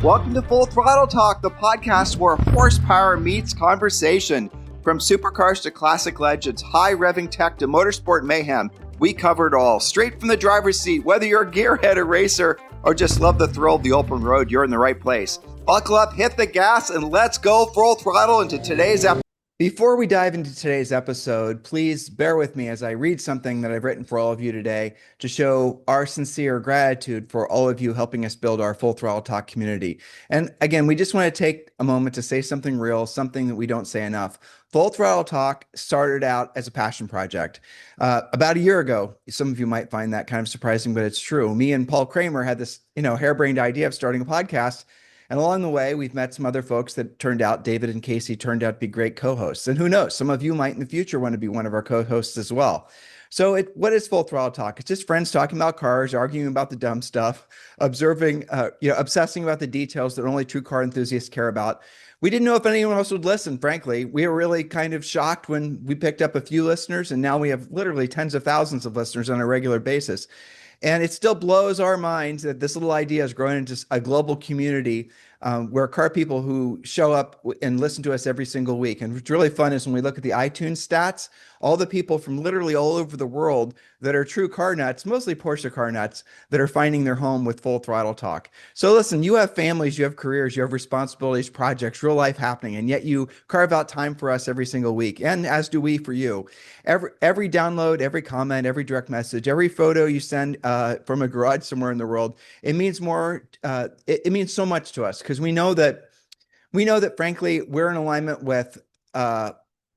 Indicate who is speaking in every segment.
Speaker 1: Welcome to Full Throttle Talk, the podcast where horsepower meets conversation. From supercars to classic legends, high revving tech to motorsport mayhem, we cover it all. Straight from the driver's seat, whether you're a gearhead or racer or just love the thrill of the open road, you're in the right place. Buckle up, hit the gas, and let's go full throttle into today's episode. Before we dive into today's episode, please bear with me as I read something that I've written for all of you today to show our sincere gratitude for all of you helping us build our Full Throttle Talk community. And again, we just want to take a moment to say something real, something that we don't say enough. Full Throttle Talk started out as a passion project. About a year ago, some of you might find that kind of surprising, but it's true. Me and Paul Kramer had this, harebrained idea of starting a podcast. And along the way, we've met some other folks that turned out, David and Casey turned out to be great co-hosts. And who knows, some of you might in the future want to be one of our co-hosts as well. So what is Full Throttle Talk? It's just friends talking about cars, arguing about the dumb stuff, observing, obsessing about the details that only true car enthusiasts care about. We didn't know if anyone else would listen, frankly. We were really kind of shocked when we picked up a few listeners, and now we have literally tens of thousands of listeners on a regular basis. And it still blows our minds that this little idea has grown into a global community where car people who show up and listen to us every single week. And what's really fun is when we look at the iTunes stats, all the people from literally all over the world that are true car nuts, mostly Porsche car nuts, that are finding their home with Full Throttle Talk. So listen, you have families, you have careers, you have responsibilities, projects, real life happening, and yet you carve out time for us every single week, and as do we for you. Every download, every comment, every direct message, every photo you send from a garage somewhere in the world, it means more. It means so much to us because we know that frankly we're in alignment with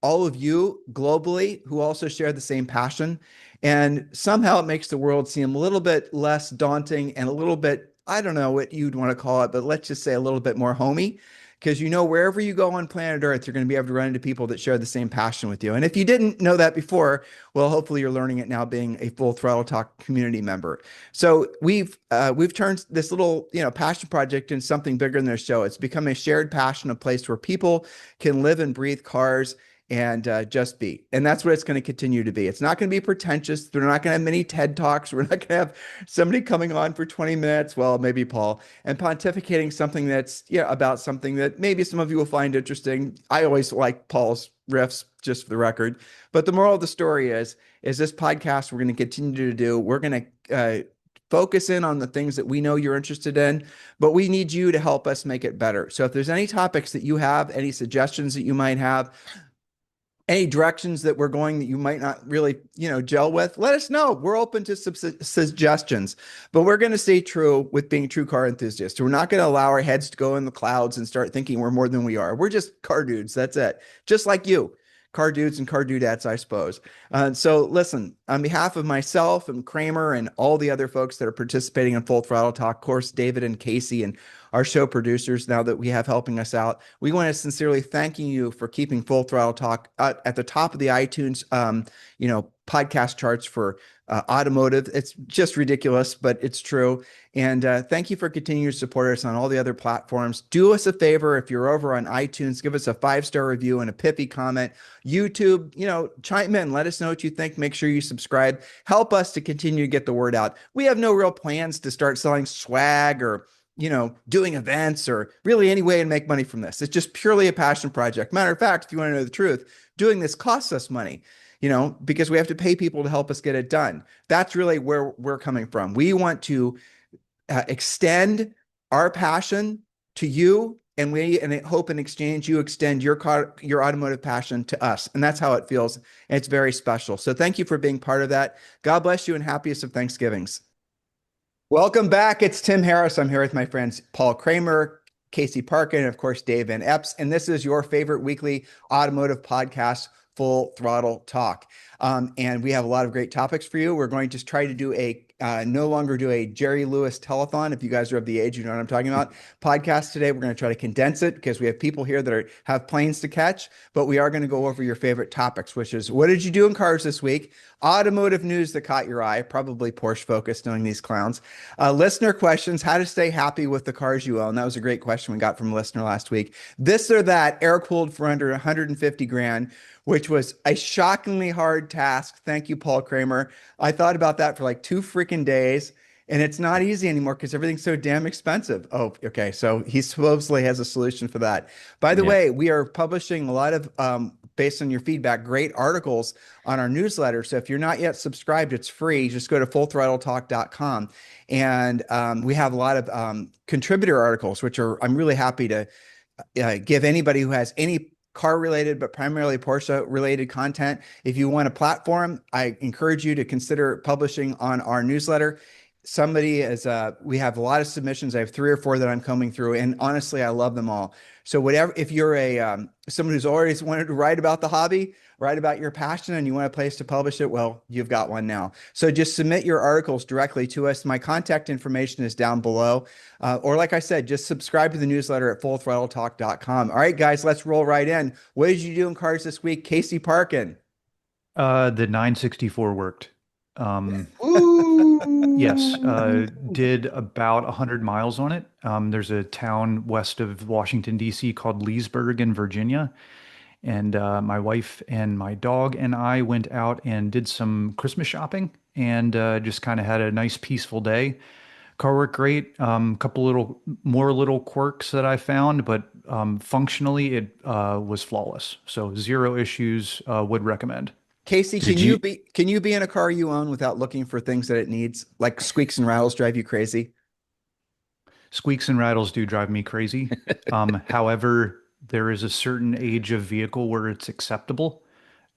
Speaker 1: all of you globally who also share the same passion, and somehow it makes the world seem a little bit less daunting and a little bit, I don't know what you'd want to call it, but let's just say a little bit more homey. Because wherever you go on planet Earth, you're going to be able to run into people that share the same passion with you. And if you didn't know that before, well, hopefully you're learning it now being a Full Throttle Talk community member. So we've turned this little passion project into something bigger than their show. It's become a shared passion, a place where people can live and breathe cars and just be. And that's what it's going to continue to be. It's not going to be pretentious. We're not going to have many TED Talks. We're not going to have somebody coming on for 20 minutes, well, maybe Paul, and pontificating something that's about something that maybe some of you will find interesting. I always like Paul's riffs, just for the record. But the moral of the story is this podcast we're going to continue to do. We're going to focus in on the things that we know you're interested in, but we need you to help us make it better. So if there's any topics that you have, any suggestions that you might have, any directions that we're going that you might not really, gel with, let us know. We're open to suggestions, but we're going to stay true with being true car enthusiasts. We're not going to allow our heads to go in the clouds and start thinking we're more than we are. We're just car dudes. That's it. Just like you. Car dudes and car dudettes, I suppose. So listen, on behalf of myself and Kramer and all the other folks that are participating in Full Throttle Talk, of course, David and Casey and our show producers now that we have helping us out, we want to sincerely thank you for keeping Full Throttle Talk at the top of the iTunes, podcast charts for Automotive. It's just ridiculous, but it's true. And thank you for continuing to support us on all the other platforms. Do us a favor, if you're over on iTunes, give us a 5-star review and a pithy comment. YouTube, chime in, let us know what you think. Make sure you subscribe. Help us to continue to get the word out. We have no real plans to start selling swag or doing events or really any way to make money from this. It's just purely a passion project. Matter of fact, if you want to know the truth, doing this costs us money, because we have to pay people to help us get it done. That's really where we're coming from. We want to extend our passion to you, and I hope in exchange you extend your automotive passion to us. And that's how it feels. And it's very special. So thank you for being part of that. God bless you and happiest of Thanksgivings. Welcome back. It's Tim Harris. I'm here with my friends Paul Kramer, Casey Parkin, and of course, Dave Van Epps. And this is your favorite weekly automotive podcast, Full Throttle Talk. And we have a lot of great topics for you. We're going to try to do no longer do a Jerry Lewis telethon. If you guys are of the age, you know what I'm talking about. Podcast today, we're going to try to condense it because we have people here that have planes to catch, but we are going to go over your favorite topics, which is what did you do in cars this week? Automotive news that caught your eye, probably Porsche focused, knowing these clowns. Listener questions, how to stay happy with the cars you own. That was a great question we got from a listener last week. This or that, air-cooled for under 150 grand, which was a shockingly hard task. Thank you, Paul Kramer. I thought about that for like 2 freaking days. And it's not easy anymore because everything's so damn expensive. Oh, okay. So he supposedly has a solution for that. By the
Speaker 2: Yeah.
Speaker 1: way, we are publishing a lot of, based on your feedback, great articles on our newsletter. So if you're not yet subscribed, it's free. Just go to fullthrottletalk.com. And we have a lot of contributor articles, which are, I'm really happy to give anybody who has any car related, but primarily Porsche related content. If you want a platform, I encourage you to consider publishing on our newsletter. Somebody is, we have a lot of submissions. I have 3 or 4 that I'm combing through, and honestly, I love them all. So whatever, if you're a someone who's always wanted to write about the hobby, write about your passion, and you want a place to publish it, well, you've got one now. So just submit your articles directly to us. My contact information is down below. Or like I said, just subscribe to the newsletter at fullthrottletalk.com. All right, guys, let's roll right in. What did you do in cars this week? Casey Parkin.
Speaker 3: The 964 worked. Um, yes,
Speaker 1: Ooh.
Speaker 3: did about 100 miles on it. There's a town west of Washington, D.C. called Leesburg in Virginia. And my wife and my dog and I went out and did some Christmas shopping and just kind of had a nice, peaceful day. Car worked great. Couple little quirks that I found, but functionally it was flawless. So zero issues. Would recommend.
Speaker 1: Casey,
Speaker 2: Did you?
Speaker 1: can you be in a car you own without looking for things that it needs? Like squeaks and rattles drive you crazy?
Speaker 3: Squeaks and rattles do drive me crazy. However, there is a certain age of vehicle where it's acceptable.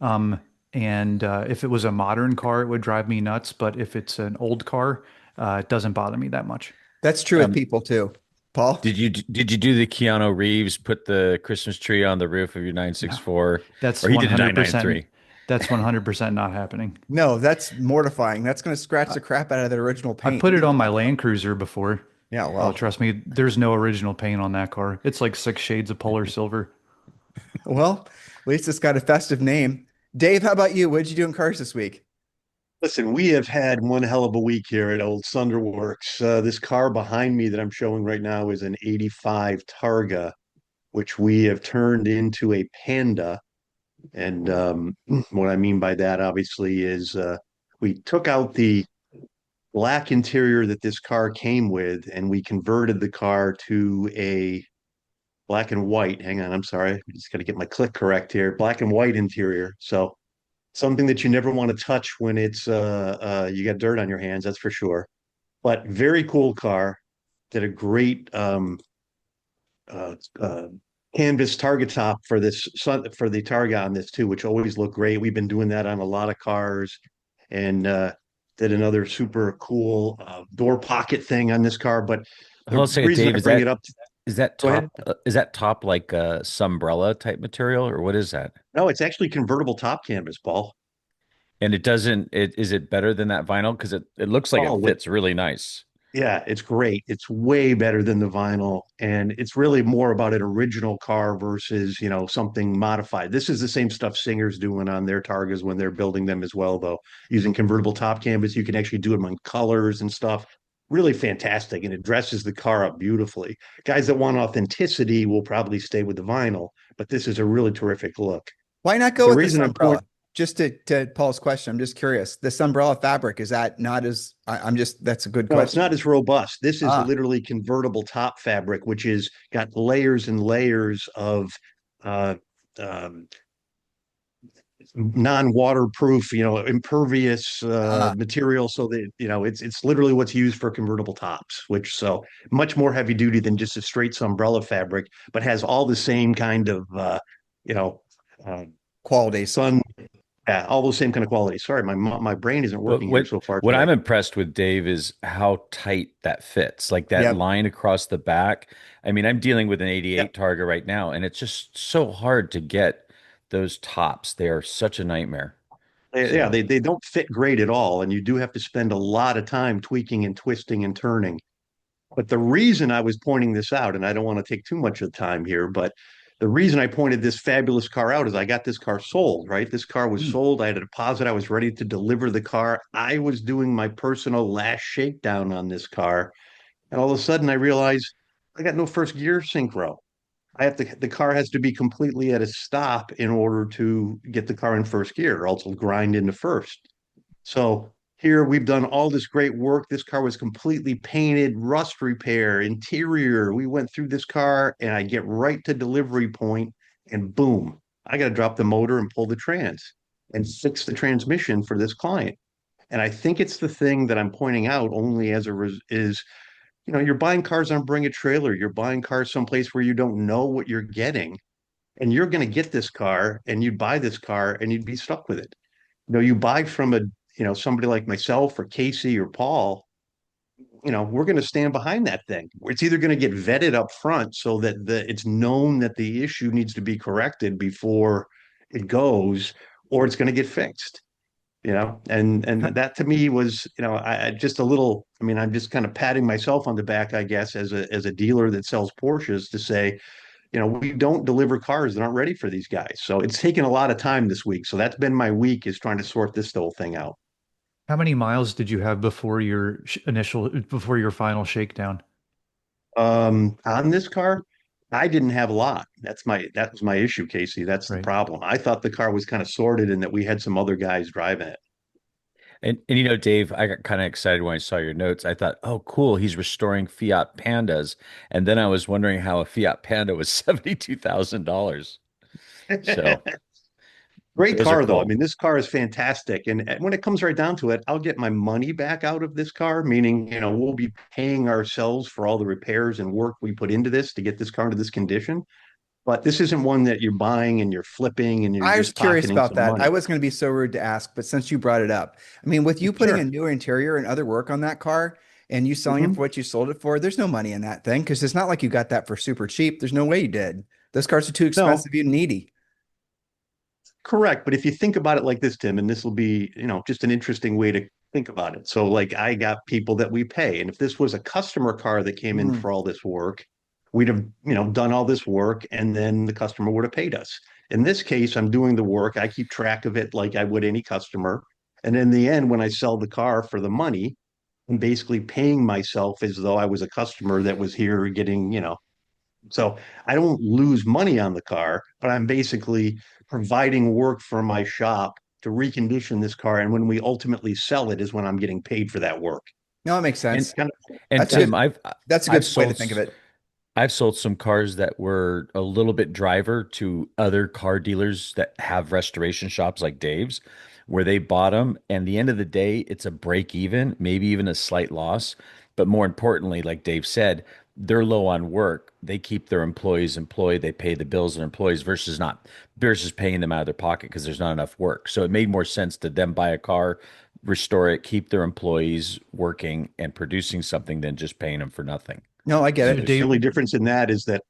Speaker 3: Um, and if it was a modern car, it would drive me nuts. But if it's an old car, it doesn't bother me that much.
Speaker 1: That's true with
Speaker 2: Um,
Speaker 1: people too. Paul?
Speaker 2: did you do the Keanu Reeves put the Christmas tree on the roof of your
Speaker 3: No,
Speaker 2: 964,
Speaker 3: that's
Speaker 2: or he did a
Speaker 3: 100%.
Speaker 2: 993?
Speaker 3: That's 100% not happening.
Speaker 1: No, that's mortifying. That's going to scratch
Speaker 3: I,
Speaker 1: the crap out of the original
Speaker 3: I
Speaker 1: paint.
Speaker 3: put it on my Land Cruiser before.
Speaker 1: Yeah,
Speaker 3: Oh,
Speaker 1: well,
Speaker 3: trust me, there's no original paint on that car. It's like 6 shades of polar silver.
Speaker 1: well, at least it's got a festive name. Dave, how about you? What did you do in cars this week?
Speaker 4: Listen, we have had one hell of a week here at Old Sunderworks. This car behind me that I'm showing right now is an 85 Targa, which we have turned into a Panda. And what I mean by that, obviously, is we took out the black interior that this car came with, and we converted the car to a black and white. Hang on, I'm sorry. I just got to get my click correct here. Black and white interior. So something that you never want to touch when it's you got dirt on your hands, that's for sure. But very cool car. Did a great uh, uh, canvas target top for this for the Targa on this too, which always look great. We've been doing that on a lot of cars, and did another super cool door pocket thing on this car. But
Speaker 2: Hold
Speaker 4: the
Speaker 2: on a second,
Speaker 4: reason
Speaker 2: Dave.
Speaker 4: I bring it up,
Speaker 2: Is that
Speaker 4: go ahead.
Speaker 2: top like a Sunbrella type material, or what is that?
Speaker 4: No, it's actually convertible top canvas, Paul.
Speaker 2: And it doesn't it is it better than that vinyl? Because it looks like it
Speaker 4: Oh,
Speaker 2: fits really nice.
Speaker 4: yeah, it's great. It's way better than the vinyl, and it's really more about an original car versus, something modified. This is the same stuff Singer's doing on their Targas when they're building them as well, though. Using convertible top canvas, you can actually do them on colors and stuff. Really fantastic, and it dresses the car up beautifully. Guys that want authenticity will probably stay with the vinyl, but this is a really terrific look.
Speaker 1: Why not go
Speaker 4: The
Speaker 1: with this
Speaker 4: reason I'm
Speaker 1: umbrella?
Speaker 4: point
Speaker 1: Just to Paul's question, I'm just curious. This umbrella fabric, is that not as, I'm just, that's a good
Speaker 4: No, it's not
Speaker 1: question.
Speaker 4: as robust. This is
Speaker 1: Ah,
Speaker 4: literally convertible top fabric, which is got layers and layers of uh, um, non-waterproof, impervious
Speaker 1: ah.
Speaker 4: material. So that it's literally what's used for convertible tops, which so much more heavy duty than just a straight umbrella fabric, but has all the same kind of you know uh,
Speaker 1: Qualities.
Speaker 4: sun, yeah, all those same kind of qualities. Sorry, my brain isn't
Speaker 2: What
Speaker 4: working here
Speaker 2: what
Speaker 4: so far
Speaker 2: what
Speaker 4: today.
Speaker 2: I'm impressed with, Dave, is how tight that fits. Like that
Speaker 1: Yep.
Speaker 2: line across the back. I mean, I'm dealing with an
Speaker 4: Yep.
Speaker 2: 88 Targa right now, and it's just so hard to get those tops. They are such a nightmare.
Speaker 4: Yeah,
Speaker 2: So,
Speaker 4: they don't fit great at all, and you do have to spend a lot of time tweaking and twisting and turning. But the reason I was pointing this out, and I don't want to take too much of the time here, but the reason I pointed this fabulous car out is I got this car sold, right? This car was
Speaker 1: Hmm.
Speaker 4: sold. I had a deposit. I was ready to deliver the car. I was doing my personal last shakedown on this car. And all of a sudden I realized I got no first gear synchro. The car has to be completely at a stop in order to get the car in first gear, or else it'll grind into first. So here we've done all this great work. This car was completely painted, rust repair, interior. We went through this car and I get right to delivery point and boom, I got to drop the motor and pull the trans and fix the transmission for this client. And I think it's the thing that I'm pointing out only as is, you're buying cars on Bring a Trailer. You're buying cars someplace where you don't know what you're getting. And you're going to get this car and you'd buy this car and you'd be stuck with it. You buy from somebody like myself or Casey or Paul, we're going to stand behind that thing. It's either going to get vetted up front so that it's known that the issue needs to be corrected before it goes, or it's going to get fixed. And that to me was, I just a little, I mean, I'm just kind of patting myself on the back, I guess, as a dealer that sells Porsches to say, we don't deliver cars that aren't ready for these guys. So it's taken a lot of time this week. So that's been my week, is trying to sort this whole thing out.
Speaker 3: How many miles did you have before before your final shakedown?
Speaker 4: On this car, I didn't have a lot. That was my issue, Casey. That's the
Speaker 3: Right.
Speaker 4: problem. I thought the car was kind of sorted and that we had some other guys driving it.
Speaker 2: And Dave, I got kind of excited when I saw your notes. I thought, oh, cool, he's restoring Fiat Pandas. And then I was wondering how a Fiat Panda was $72,000. So
Speaker 4: Great
Speaker 2: those are
Speaker 4: car, though. I
Speaker 2: cool.
Speaker 4: mean, this car is fantastic. And when it comes right down to it, I'll get my money back out of this car, meaning, we'll be paying ourselves for all the repairs and work we put into this to get this car into this condition. But this isn't one that you're buying and you're flipping and you're
Speaker 1: I was
Speaker 4: just
Speaker 1: curious
Speaker 4: pocketing
Speaker 1: about
Speaker 4: some
Speaker 1: that. I
Speaker 4: money.
Speaker 1: was going to be so rude to ask, but since you brought it up, I mean, with you putting a
Speaker 4: Sure.
Speaker 1: new interior and other work on that car and you selling it
Speaker 4: Mhm.
Speaker 1: for what you sold it for, there's no money in that thing because it's not like you got that for super cheap. There's no way you did. Those cars are too
Speaker 4: No,
Speaker 1: expensive and needy.
Speaker 4: correct. But if you think about it like this, Tim, and this will be, just an interesting way to think about it. So, like, I got people that we pay. And if this was a customer car that came in
Speaker 1: Mm.
Speaker 4: for all this work, we'd have, done all this work and then the customer would have paid us. In this case, I'm doing the work. I keep track of it like I would any customer. And in the end, when I sell the car for the money, I'm basically paying myself as though I was a customer that was here getting, so I don't lose money on the car, but I'm basically providing work for my shop to recondition this car. And when we ultimately sell it is when I'm getting paid for that work.
Speaker 1: No, it makes
Speaker 2: And
Speaker 1: sense.
Speaker 4: Kind
Speaker 2: and
Speaker 1: That's a
Speaker 4: of,
Speaker 2: Tim,
Speaker 1: good, that's a
Speaker 2: I've
Speaker 1: good way to
Speaker 2: sold
Speaker 1: think of it.
Speaker 2: I've sold some cars that were a little bit driver to other car dealers that have restoration shops like Dave's, where they bought them. And the end of the day, it's a break even, maybe even a slight loss. But more importantly, like Dave said, they're low on work. They keep their employees employed. They pay the bills of their employees versus paying them out of their pocket because there's not enough work. So it made more sense to them buy a car, restore it, keep their employees working and producing something than just paying them for nothing.
Speaker 1: No, I get
Speaker 3: So
Speaker 4: and
Speaker 1: it.
Speaker 4: the
Speaker 3: Dave,
Speaker 4: only difference in that is that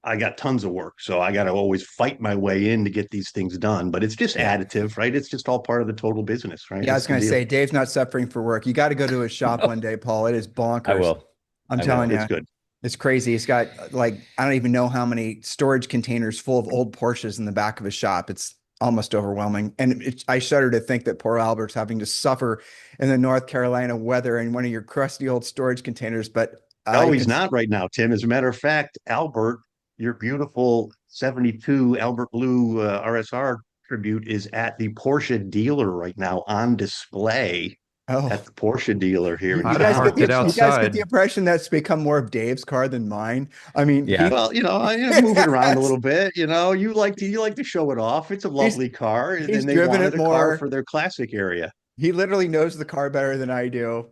Speaker 4: I got tons of work. So I got to always fight my way in to get these things done. But it's just
Speaker 2: Yeah.
Speaker 4: additive, right? It's just all part of the total business, right?
Speaker 1: Yeah, I was
Speaker 4: That's the
Speaker 1: going to
Speaker 4: deal.
Speaker 1: say, Dave's not suffering for work. You got to go to his shop
Speaker 2: No,
Speaker 1: one day, Paul. It is
Speaker 2: I
Speaker 1: bonkers.
Speaker 2: will.
Speaker 1: I'm
Speaker 2: I
Speaker 1: telling
Speaker 2: will.
Speaker 4: It's
Speaker 1: you.
Speaker 4: good.
Speaker 1: It's crazy. He's got like, I don't even know how many storage containers full of old Porsches in the back of his shop. It's almost overwhelming. And I shudder to think that poor Albert's having to suffer in the North Carolina weather in one of your crusty old storage containers. But
Speaker 4: No,
Speaker 1: I
Speaker 4: he's
Speaker 1: can,
Speaker 4: not right now, Tim. As a matter of fact, Albert, your beautiful 72 Albert Blue RSR tribute is at the Porsche dealer right now on display at
Speaker 1: oh,
Speaker 4: the Porsche dealer here in
Speaker 3: I'd
Speaker 1: you
Speaker 3: have
Speaker 1: guys get
Speaker 3: parked
Speaker 1: the,
Speaker 3: it
Speaker 4: town.
Speaker 1: you
Speaker 4: So,
Speaker 1: guys get the
Speaker 3: outside.
Speaker 1: impression that's become more of Dave's car than mine. I mean,
Speaker 2: Yeah.
Speaker 4: well, I move it around a little bit. You like to show it off. It's a
Speaker 1: he's,
Speaker 4: lovely car,
Speaker 1: he's
Speaker 4: and they
Speaker 1: driven it
Speaker 4: wanted a car
Speaker 1: more.
Speaker 4: for their classic area.
Speaker 1: He literally knows the car better than I do.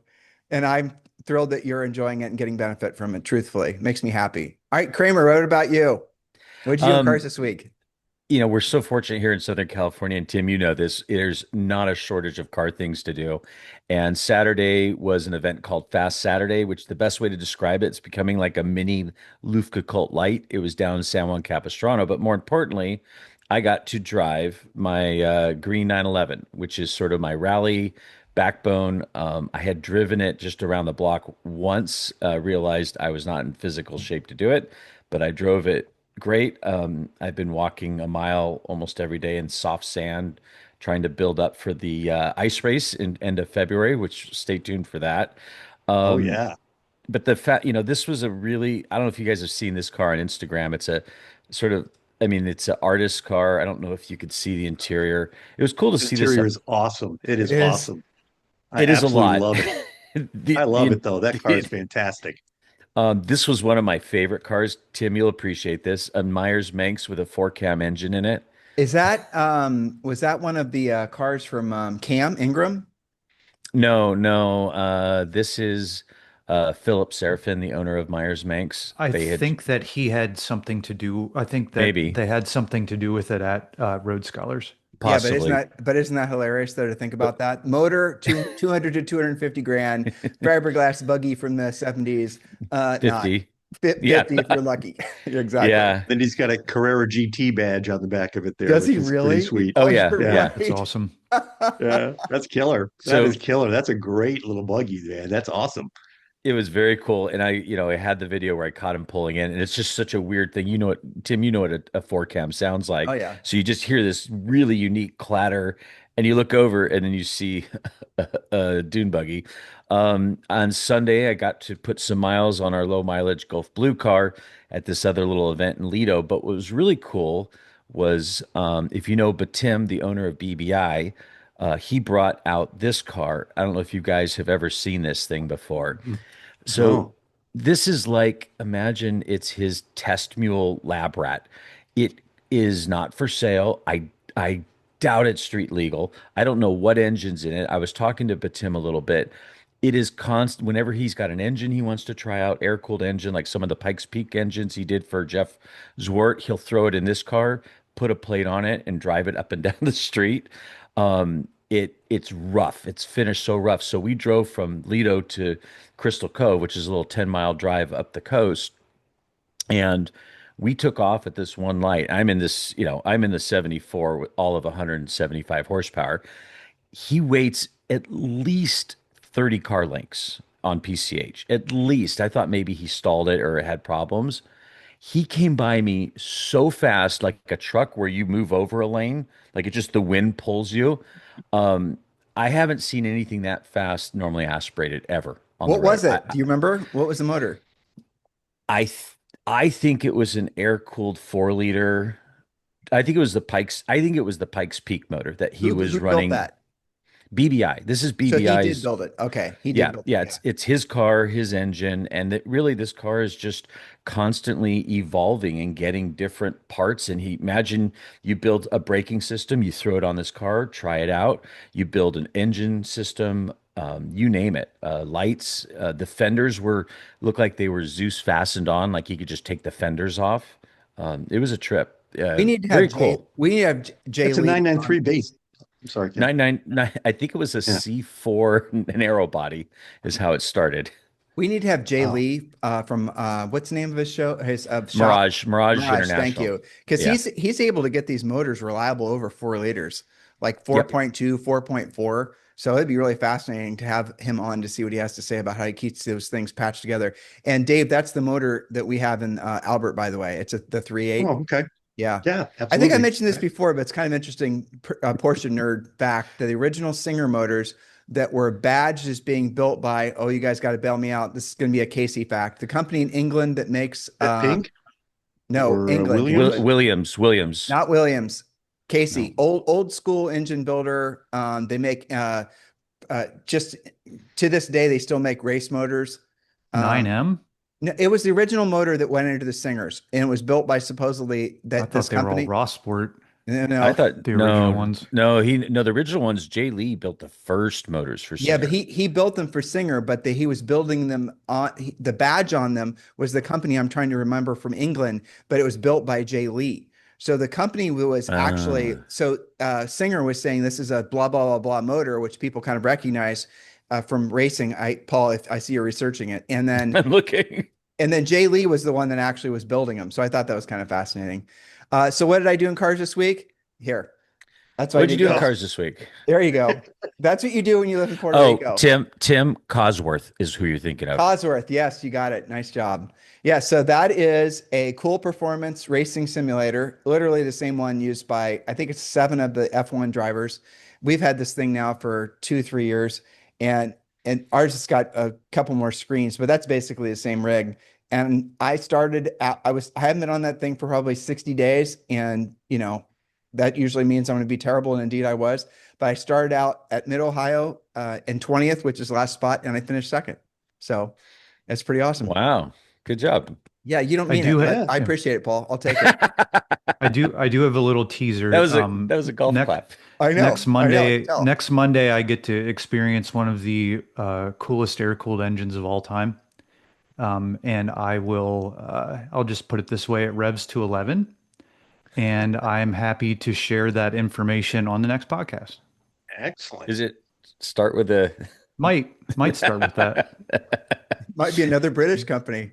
Speaker 1: And I'm thrilled that you're enjoying it and getting benefit from it. Truthfully, it makes me happy. All right, Kramer, what about you? What'd you do in cars
Speaker 2: Um,
Speaker 1: this week?
Speaker 2: we're so fortunate here in Southern California, and Tim, you know this, there's not a shortage of car things to do. And Saturday was an event called Fast Saturday, which the best way to describe it, it's becoming like a mini Lufka Cult Light. It was down in San Juan Capistrano, but more importantly, I got to drive my green 911, which is sort of my rally backbone. I had driven it just around the block once, realized I was not in physical shape to do it, but I drove it great. I've been walking a mile almost every day in soft sand, trying to build up for the ice race in end of February, which stay tuned for that.
Speaker 4: Oh
Speaker 2: Um,
Speaker 4: yeah,
Speaker 2: but the fact, this was a really, I don't know if you guys have seen this car on Instagram. It's a sort of, I mean, it's an artist car. I don't know if you could see the interior. It was cool to
Speaker 4: the
Speaker 2: see this.
Speaker 4: interior is awesome. It
Speaker 1: It
Speaker 4: is
Speaker 1: is.
Speaker 4: awesome. I
Speaker 2: It is a
Speaker 4: absolutely
Speaker 2: lot.
Speaker 4: love it.
Speaker 2: The,
Speaker 4: I love
Speaker 2: the,
Speaker 4: it though. That car is fantastic.
Speaker 2: this was one of my favorite cars. Tim, you'll appreciate this. A Myers Manx with a four cam engine in it.
Speaker 1: Is that was that one of the cars from Cam Ingram?
Speaker 2: No, no. This is Philip Serafin, the owner of Myers Manx.
Speaker 3: I
Speaker 2: They had
Speaker 3: think that he had something to do. I think that
Speaker 2: maybe,
Speaker 3: they had something to do with it at Road Scholars.
Speaker 1: Yeah,
Speaker 2: possibly
Speaker 1: but isn't that hilarious though to think about that? Motor 200 to 250 grand, fiberglass buggy from the 70s. Not
Speaker 2: 50. Yeah,
Speaker 1: 50 if you're lucky. Exactly.
Speaker 2: yeah.
Speaker 4: Then he's got a Carrera GT badge on the back of it there,
Speaker 1: Does
Speaker 4: which
Speaker 1: he
Speaker 4: is pretty
Speaker 1: really?
Speaker 4: sweet.
Speaker 2: Oh
Speaker 1: Oh,
Speaker 2: yeah,
Speaker 1: you're
Speaker 4: Yeah.
Speaker 2: yeah.
Speaker 3: That's
Speaker 1: right.
Speaker 3: awesome.
Speaker 4: Yeah, that's killer. That
Speaker 2: So
Speaker 4: is killer. That's a great little buggy, man. That's awesome.
Speaker 2: it was very cool. And I had the video where I caught him pulling in, and it's just such a weird thing. You know what, Tim, you know what a four cam sounds
Speaker 1: Oh
Speaker 2: like.
Speaker 1: yeah.
Speaker 2: So you just hear this really unique clatter, and you look over, and then you see a dune buggy. On Sunday, I got to put some miles on our low mileage Gulf Blue car at this other little event in Lido. But what was really cool was, if you know Batim, the owner of BBI, he brought out this car. I don't know if you guys have ever seen this thing before. So
Speaker 4: No.
Speaker 2: this is like, imagine it's his test mule lab rat. It is not for sale. I doubt it's street legal. I don't know what engine's in it. I was talking to Batim a little bit. It is constant whenever he's got an engine he wants to try out, air-cooled engine, like some of the Pikes Peak engines he did for Jeff Zwart, he'll throw it in this car, put a plate on it, and drive it up and down the street. It's rough. It's finished so rough. So we drove from Lido to Crystal Cove, which is a little 10-mile drive up the coast, and we took off at this one light. I'm in the 74 with all of 175 horsepower. He waits at least 30 car lengths on PCH. At least. I thought maybe he stalled it or it had problems. He came by me so fast, like a truck where you move over a lane, like it just the wind pulls you. Um, I haven't seen anything that fast normally aspirated ever on the
Speaker 1: What
Speaker 2: road.
Speaker 1: was it? Do you remember? What was the motor?
Speaker 2: I th I think it was an air-cooled 4 liter. I think it was the Pikes. I think it was the Pikes Peak motor that he was
Speaker 1: Who built
Speaker 2: running.
Speaker 1: that?
Speaker 2: BBI. This is
Speaker 1: So he did
Speaker 2: BBI's.
Speaker 1: build it. Okay, he did
Speaker 2: Yeah,
Speaker 1: build it.
Speaker 2: yeah,
Speaker 1: Yeah.
Speaker 2: it's his car, his engine, and that really this car is just constantly evolving and getting different parts. And he imagine you build a braking system, you throw it on this car, try it out. You build an engine system, you name it. Lights, the fenders were looked like they were Zeus fastened on, like you could just take the fenders off. It was a trip.
Speaker 1: We need to
Speaker 2: Very
Speaker 1: have Jay.
Speaker 2: cool.
Speaker 1: We need to have Jay
Speaker 4: That's a
Speaker 1: Lee on.
Speaker 4: 993 base. I'm sorry, Ken.
Speaker 2: 999. I think it was a
Speaker 4: Yeah.
Speaker 2: C4, an aero body, is how it started.
Speaker 1: We need to have Jay
Speaker 4: Oh,
Speaker 1: Lee from what's the name of his show? His shop.
Speaker 2: Mirage
Speaker 1: Mirage, thank
Speaker 2: International.
Speaker 1: you. Because
Speaker 2: Yeah.
Speaker 1: he's able to get these motors reliable over 4 liters, like
Speaker 2: Yep.
Speaker 1: 4.2, 4.4. So it'd be really fascinating to have him on to see what he has to say about how he keeps those things patched together. And Dave, that's the motor that we have in Albert, by the way. It's the 3.8.
Speaker 4: oh, okay.
Speaker 1: Yeah.
Speaker 4: Yeah,
Speaker 1: I think I
Speaker 4: absolutely.
Speaker 1: mentioned this before, but it's kind of interesting. Porsche nerd fact that the original Singer motors that were badged as being built by, oh, you guys got to bail me out. This is going to be a Casey fact. The company in England that makes,
Speaker 4: That pink
Speaker 1: no,
Speaker 4: or
Speaker 1: England,
Speaker 4: Williams?
Speaker 1: England,
Speaker 2: Williams.
Speaker 1: not Williams. Casey,
Speaker 4: No.
Speaker 1: old school engine builder. They make just to this day they still make race motors.
Speaker 3: 9M?
Speaker 1: No, it was the original motor that went into the Singers, and it was built by supposedly
Speaker 3: I
Speaker 1: that this
Speaker 3: thought they were all
Speaker 1: company.
Speaker 3: Raw Sport,
Speaker 1: No,
Speaker 2: I thought
Speaker 3: the original
Speaker 2: no,
Speaker 3: ones.
Speaker 2: no, the original ones. Jay Lee built the first motors for
Speaker 1: yeah, but
Speaker 2: Singer.
Speaker 1: he built them for Singer, but he was building them on the badge on them was the company I'm trying to remember from England, but it was built by Jay Lee. So the company was actually Singer was saying this is a blah blah blah blah motor, which people kind of recognize from racing. Paul, if I see you're researching it, and then
Speaker 2: I'm looking.
Speaker 1: Jay Lee was the one that actually was building them. So I thought that was kind of fascinating. So what did I do in cars this week? Here. That's what I
Speaker 2: What'd you
Speaker 1: did.
Speaker 2: do in
Speaker 1: Go.
Speaker 2: cars this week?
Speaker 1: There you go. That's what you do when you live in Puerto
Speaker 2: Oh,
Speaker 1: Rico.
Speaker 2: Tim Cosworth is who you're thinking of.
Speaker 1: Cosworth. Yes, you got it. Nice job. Yeah. So that is a cool performance racing simulator, literally the same one used by, I think it's 7 of the F1 drivers. We've had this thing now for 2, 3 years, and ours has got a couple more screens, but that's basically the same rig. And I haven't been on that thing for probably 60 days. And, that usually means I'm going to be terrible, and indeed I was. But I started out at Mid Ohio in 20th, which is the last spot, and I finished second. So that's pretty awesome.
Speaker 2: Wow. Good job.
Speaker 1: Yeah, you don't
Speaker 3: I
Speaker 1: mean it,
Speaker 3: do.
Speaker 1: but
Speaker 4: Yeah.
Speaker 1: I appreciate it, Paul. I'll take it.
Speaker 3: I do have a little
Speaker 2: That
Speaker 3: teaser.
Speaker 2: was a golf
Speaker 3: Next
Speaker 2: clap.
Speaker 1: I know.
Speaker 3: next
Speaker 1: I know. I can
Speaker 3: Monday,
Speaker 1: tell.
Speaker 3: next Monday, I get to experience one of the coolest air-cooled engines of all time. And I'll just put it this way, it revs to 11, and I'm happy to share that information on the next podcast.
Speaker 4: Excellent.
Speaker 2: Is it start with a
Speaker 3: Might start with that.
Speaker 1: Might be another British company.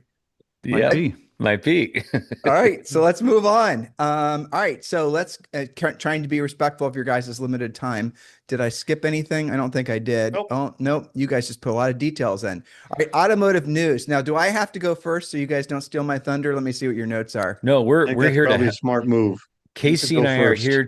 Speaker 3: Might
Speaker 2: yeah,
Speaker 3: be.
Speaker 2: might be.
Speaker 1: All right, so let's move on. All right, so let's trying to be respectful of your guys' limited time. Did I skip anything? I don't think I did.
Speaker 4: Nope.
Speaker 1: Oh, nope. You guys just put a lot of details in. All right, automotive news. Now, do I have to go first so you guys don't steal my thunder? Let me see what your notes are.
Speaker 2: No,
Speaker 4: I
Speaker 2: we're
Speaker 4: think
Speaker 2: we're
Speaker 4: that's
Speaker 2: here to
Speaker 4: probably a smart move.
Speaker 2: Casey
Speaker 4: Go
Speaker 2: and I are
Speaker 4: first.
Speaker 2: here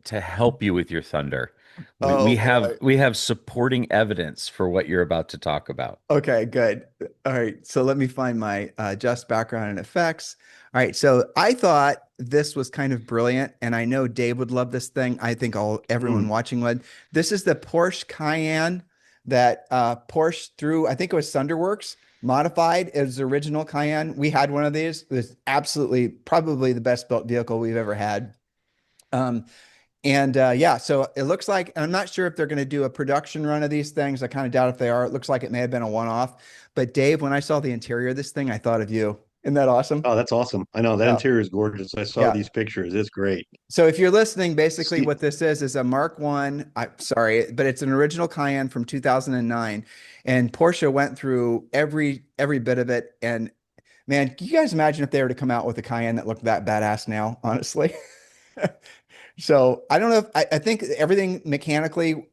Speaker 2: to help you with your thunder. We,
Speaker 1: Oh,
Speaker 2: we have
Speaker 1: boy.
Speaker 2: we have supporting evidence for what you're about to talk about.
Speaker 1: Okay, good. All right, so let me find my just background and effects. All right, so I thought this was kind of brilliant, and I know Dave would love this thing. I think everyone watching would. This is the Porsche Cayenne that Porsche threw. I think it was Sonderworks modified as the original Cayenne. We had one of these. It was absolutely probably the best built vehicle we've ever had. Yeah, so it looks like, and I'm not sure if they're going to do a production run of these things. I kind of doubt if they are. It looks like it may have been a one-off. But Dave, when I saw the interior of this thing, I thought of you. Isn't that awesome?
Speaker 4: Oh, that's awesome. I know that
Speaker 1: Yeah.
Speaker 4: interior is gorgeous. I saw
Speaker 1: Yeah.
Speaker 4: these pictures. It's great.
Speaker 1: So if you're listening, basically
Speaker 4: Steve,
Speaker 1: what this is a Mark One. Sorry, but it's an original Cayenne from 2009, and Porsche went through every bit of it. And man, can you guys imagine if they were to come out with a Cayenne that looked that badass now? Honestly. So I don't know if I think everything mechanically,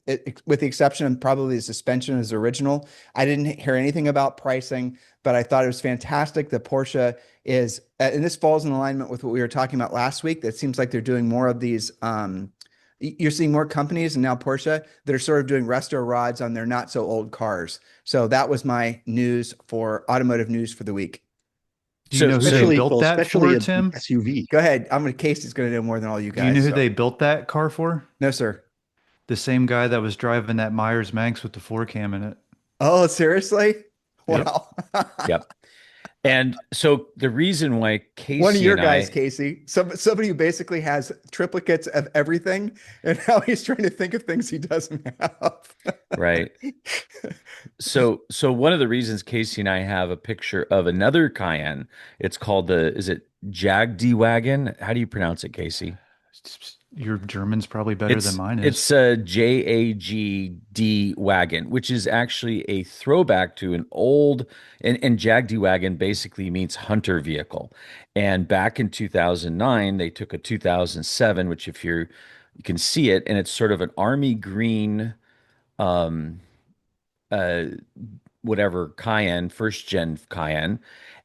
Speaker 1: with the exception of probably the suspension, is original. I didn't hear anything about pricing, but I thought it was fantastic. The Porsche is, and this falls in alignment with what we were talking about last week. That seems like they're doing more of these. You're seeing more companies and now Porsche that are sort of doing resto rods on their not so old cars. So that was my news for automotive news for the week.
Speaker 3: Do you know who they
Speaker 4: especially,
Speaker 3: built
Speaker 4: well,
Speaker 3: that
Speaker 4: especially
Speaker 3: for,
Speaker 4: an
Speaker 3: Tim?
Speaker 4: SUV.
Speaker 1: Go ahead. Casey's going to know more than all you
Speaker 3: Do you
Speaker 1: guys.
Speaker 3: know who
Speaker 1: so-
Speaker 3: they built that car for?
Speaker 1: No, sir.
Speaker 3: The same guy that was driving that Myers Manx with the floor cam in it.
Speaker 1: Oh, seriously?
Speaker 3: Yep.
Speaker 1: Wow.
Speaker 2: Yep. And so the reason why Casey
Speaker 1: One of your
Speaker 2: and
Speaker 1: guys,
Speaker 2: I,
Speaker 1: Casey, somebody who basically has triplicates of everything, and now he's trying to think of things he doesn't have.
Speaker 2: right? So one of the reasons Casey and I have a picture of another Cayenne, it's called is it Jag Wagon? How do you pronounce it, Casey?
Speaker 3: Your German's probably better than mine is.
Speaker 2: It's a JAGD wagon, which is actually a throwback to an old, and JAGD wagon basically means hunter vehicle. And back in 2009, they took a 2007, which if you can see it, and it's sort of an army green, um, whatever Cayenne, first gen Cayenne,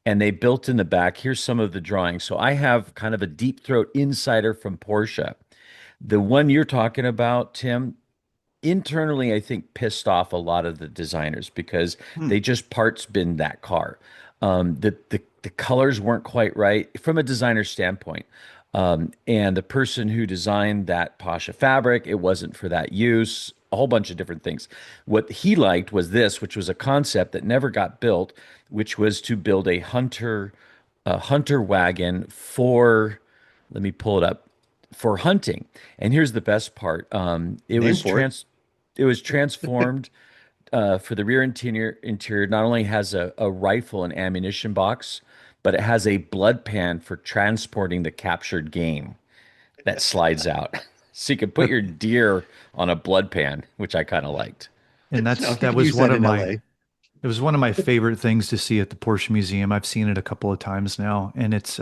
Speaker 2: and they built in the back. Here's some of the drawings. So I have kind of a deep throat insider from Porsche. The one you're talking about, Tim, internally, I think pissed off a lot of the designers because they just parts bin that car. The colors weren't quite right from a designer standpoint. And the person who designed that Porsche fabric, it wasn't for that use, a whole bunch of different things. What he liked was this, which was a concept that never got built, which was to build a hunter wagon for, let me pull it up, for hunting. And here's the best part. It was transformed for the rear interior. Not only has a rifle and ammunition box, but it has a blood pan for transporting the captured game that slides out. So you can put your deer on a blood pan, which I kind of liked.
Speaker 3: And
Speaker 4: No,
Speaker 3: that
Speaker 4: you
Speaker 3: was
Speaker 4: use
Speaker 3: one
Speaker 4: that
Speaker 3: of
Speaker 4: in
Speaker 3: my
Speaker 4: LA.
Speaker 3: it was one of my favorite things to see at the Porsche Museum. I've seen it a couple of times now, and it's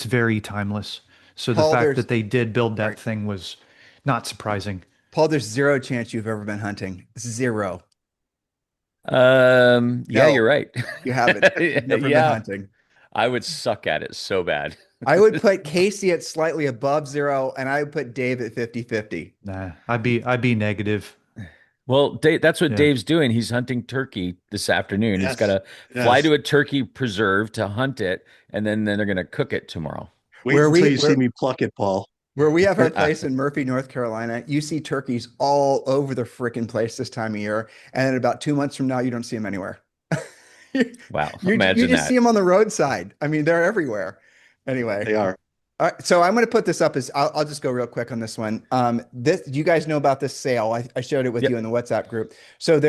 Speaker 3: very timeless. So the
Speaker 1: Paul,
Speaker 3: fact
Speaker 1: there's-
Speaker 3: that they did build that thing was not surprising.
Speaker 1: Paul, there's zero chance you've ever been hunting. Zero.
Speaker 2: Yeah,
Speaker 1: No.
Speaker 2: you're right.
Speaker 1: You haven't. You've never been
Speaker 2: Yeah,
Speaker 1: hunting.
Speaker 2: I would suck at it so bad.
Speaker 1: I would put Casey at slightly above zero, and I would put Dave at 50-50.
Speaker 3: Nah, I'd be negative.
Speaker 2: Well, Dave, that's what
Speaker 3: Yeah.
Speaker 2: Dave's doing. He's hunting turkey this afternoon. He's
Speaker 4: Yes,
Speaker 2: got to fly
Speaker 4: yes.
Speaker 2: to a turkey preserve to hunt it, and then they're going to cook it tomoray.
Speaker 4: Wait
Speaker 1: Where
Speaker 4: until
Speaker 1: we-
Speaker 4: you see
Speaker 1: where-
Speaker 4: me pluck it, Paul.
Speaker 1: Where we have our place in Murphy, North Carolina, you see turkeys all over the freaking place this time of year. And then about 2 months from now, you don't see them anywhere. You,
Speaker 2: Wow,
Speaker 1: you
Speaker 2: imagine
Speaker 1: just see
Speaker 2: that.
Speaker 1: them on the roadside. I mean, they're everywhere. Anyway.
Speaker 4: They are.
Speaker 1: All right, so I'm going to put this up as I'll just go real quick on this one. This you guys know about this sale? I shared it with you
Speaker 2: Yep.
Speaker 1: in the WhatsApp group. So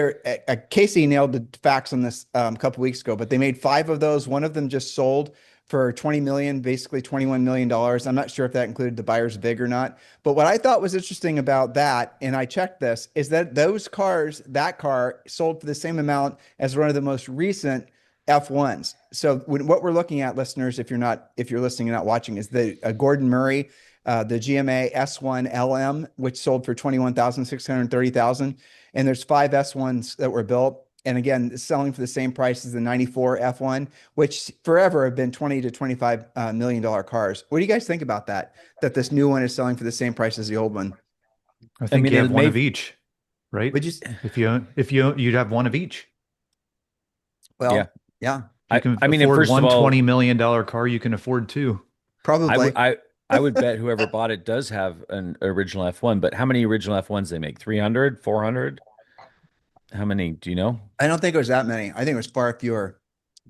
Speaker 1: Casey nailed the facts on this a couple weeks ago, but they made 5 of those. One of them just sold for 20 million, basically $21 million. I'm not sure if that included the buyer's vig or not. But what I thought was interesting about that, and I checked this, is that that car sold for the same amount as one of the most recent F1s. So what we're looking at, listeners, if you're listening and not watching, is the Gordon Murray, the GMA S1 LM, which sold for 21,630,000, and there's 5 S1s that were built, and again, selling for the same price as the '94 F1, which forever have been 20 to 25 million dollar cars. What do you guys think about that? That this new one is selling for the same price as the old one?
Speaker 3: I
Speaker 2: I
Speaker 3: think
Speaker 2: mean,
Speaker 3: you
Speaker 2: it
Speaker 3: have one
Speaker 2: may
Speaker 3: of each, right?
Speaker 1: Would you?
Speaker 3: You'd have one of each.
Speaker 2: yeah.
Speaker 1: Well, yeah,
Speaker 3: You
Speaker 2: I
Speaker 3: can
Speaker 2: I mean, and
Speaker 3: afford
Speaker 2: first of
Speaker 3: one
Speaker 2: all,
Speaker 3: $20 million car, you can afford two.
Speaker 2: I would
Speaker 1: probably.
Speaker 2: I would bet whoever bought it does have an original F1, but how many original F1s they make? 300, 400? How many do you know?
Speaker 1: I don't think it was that many. I think it was far fewer.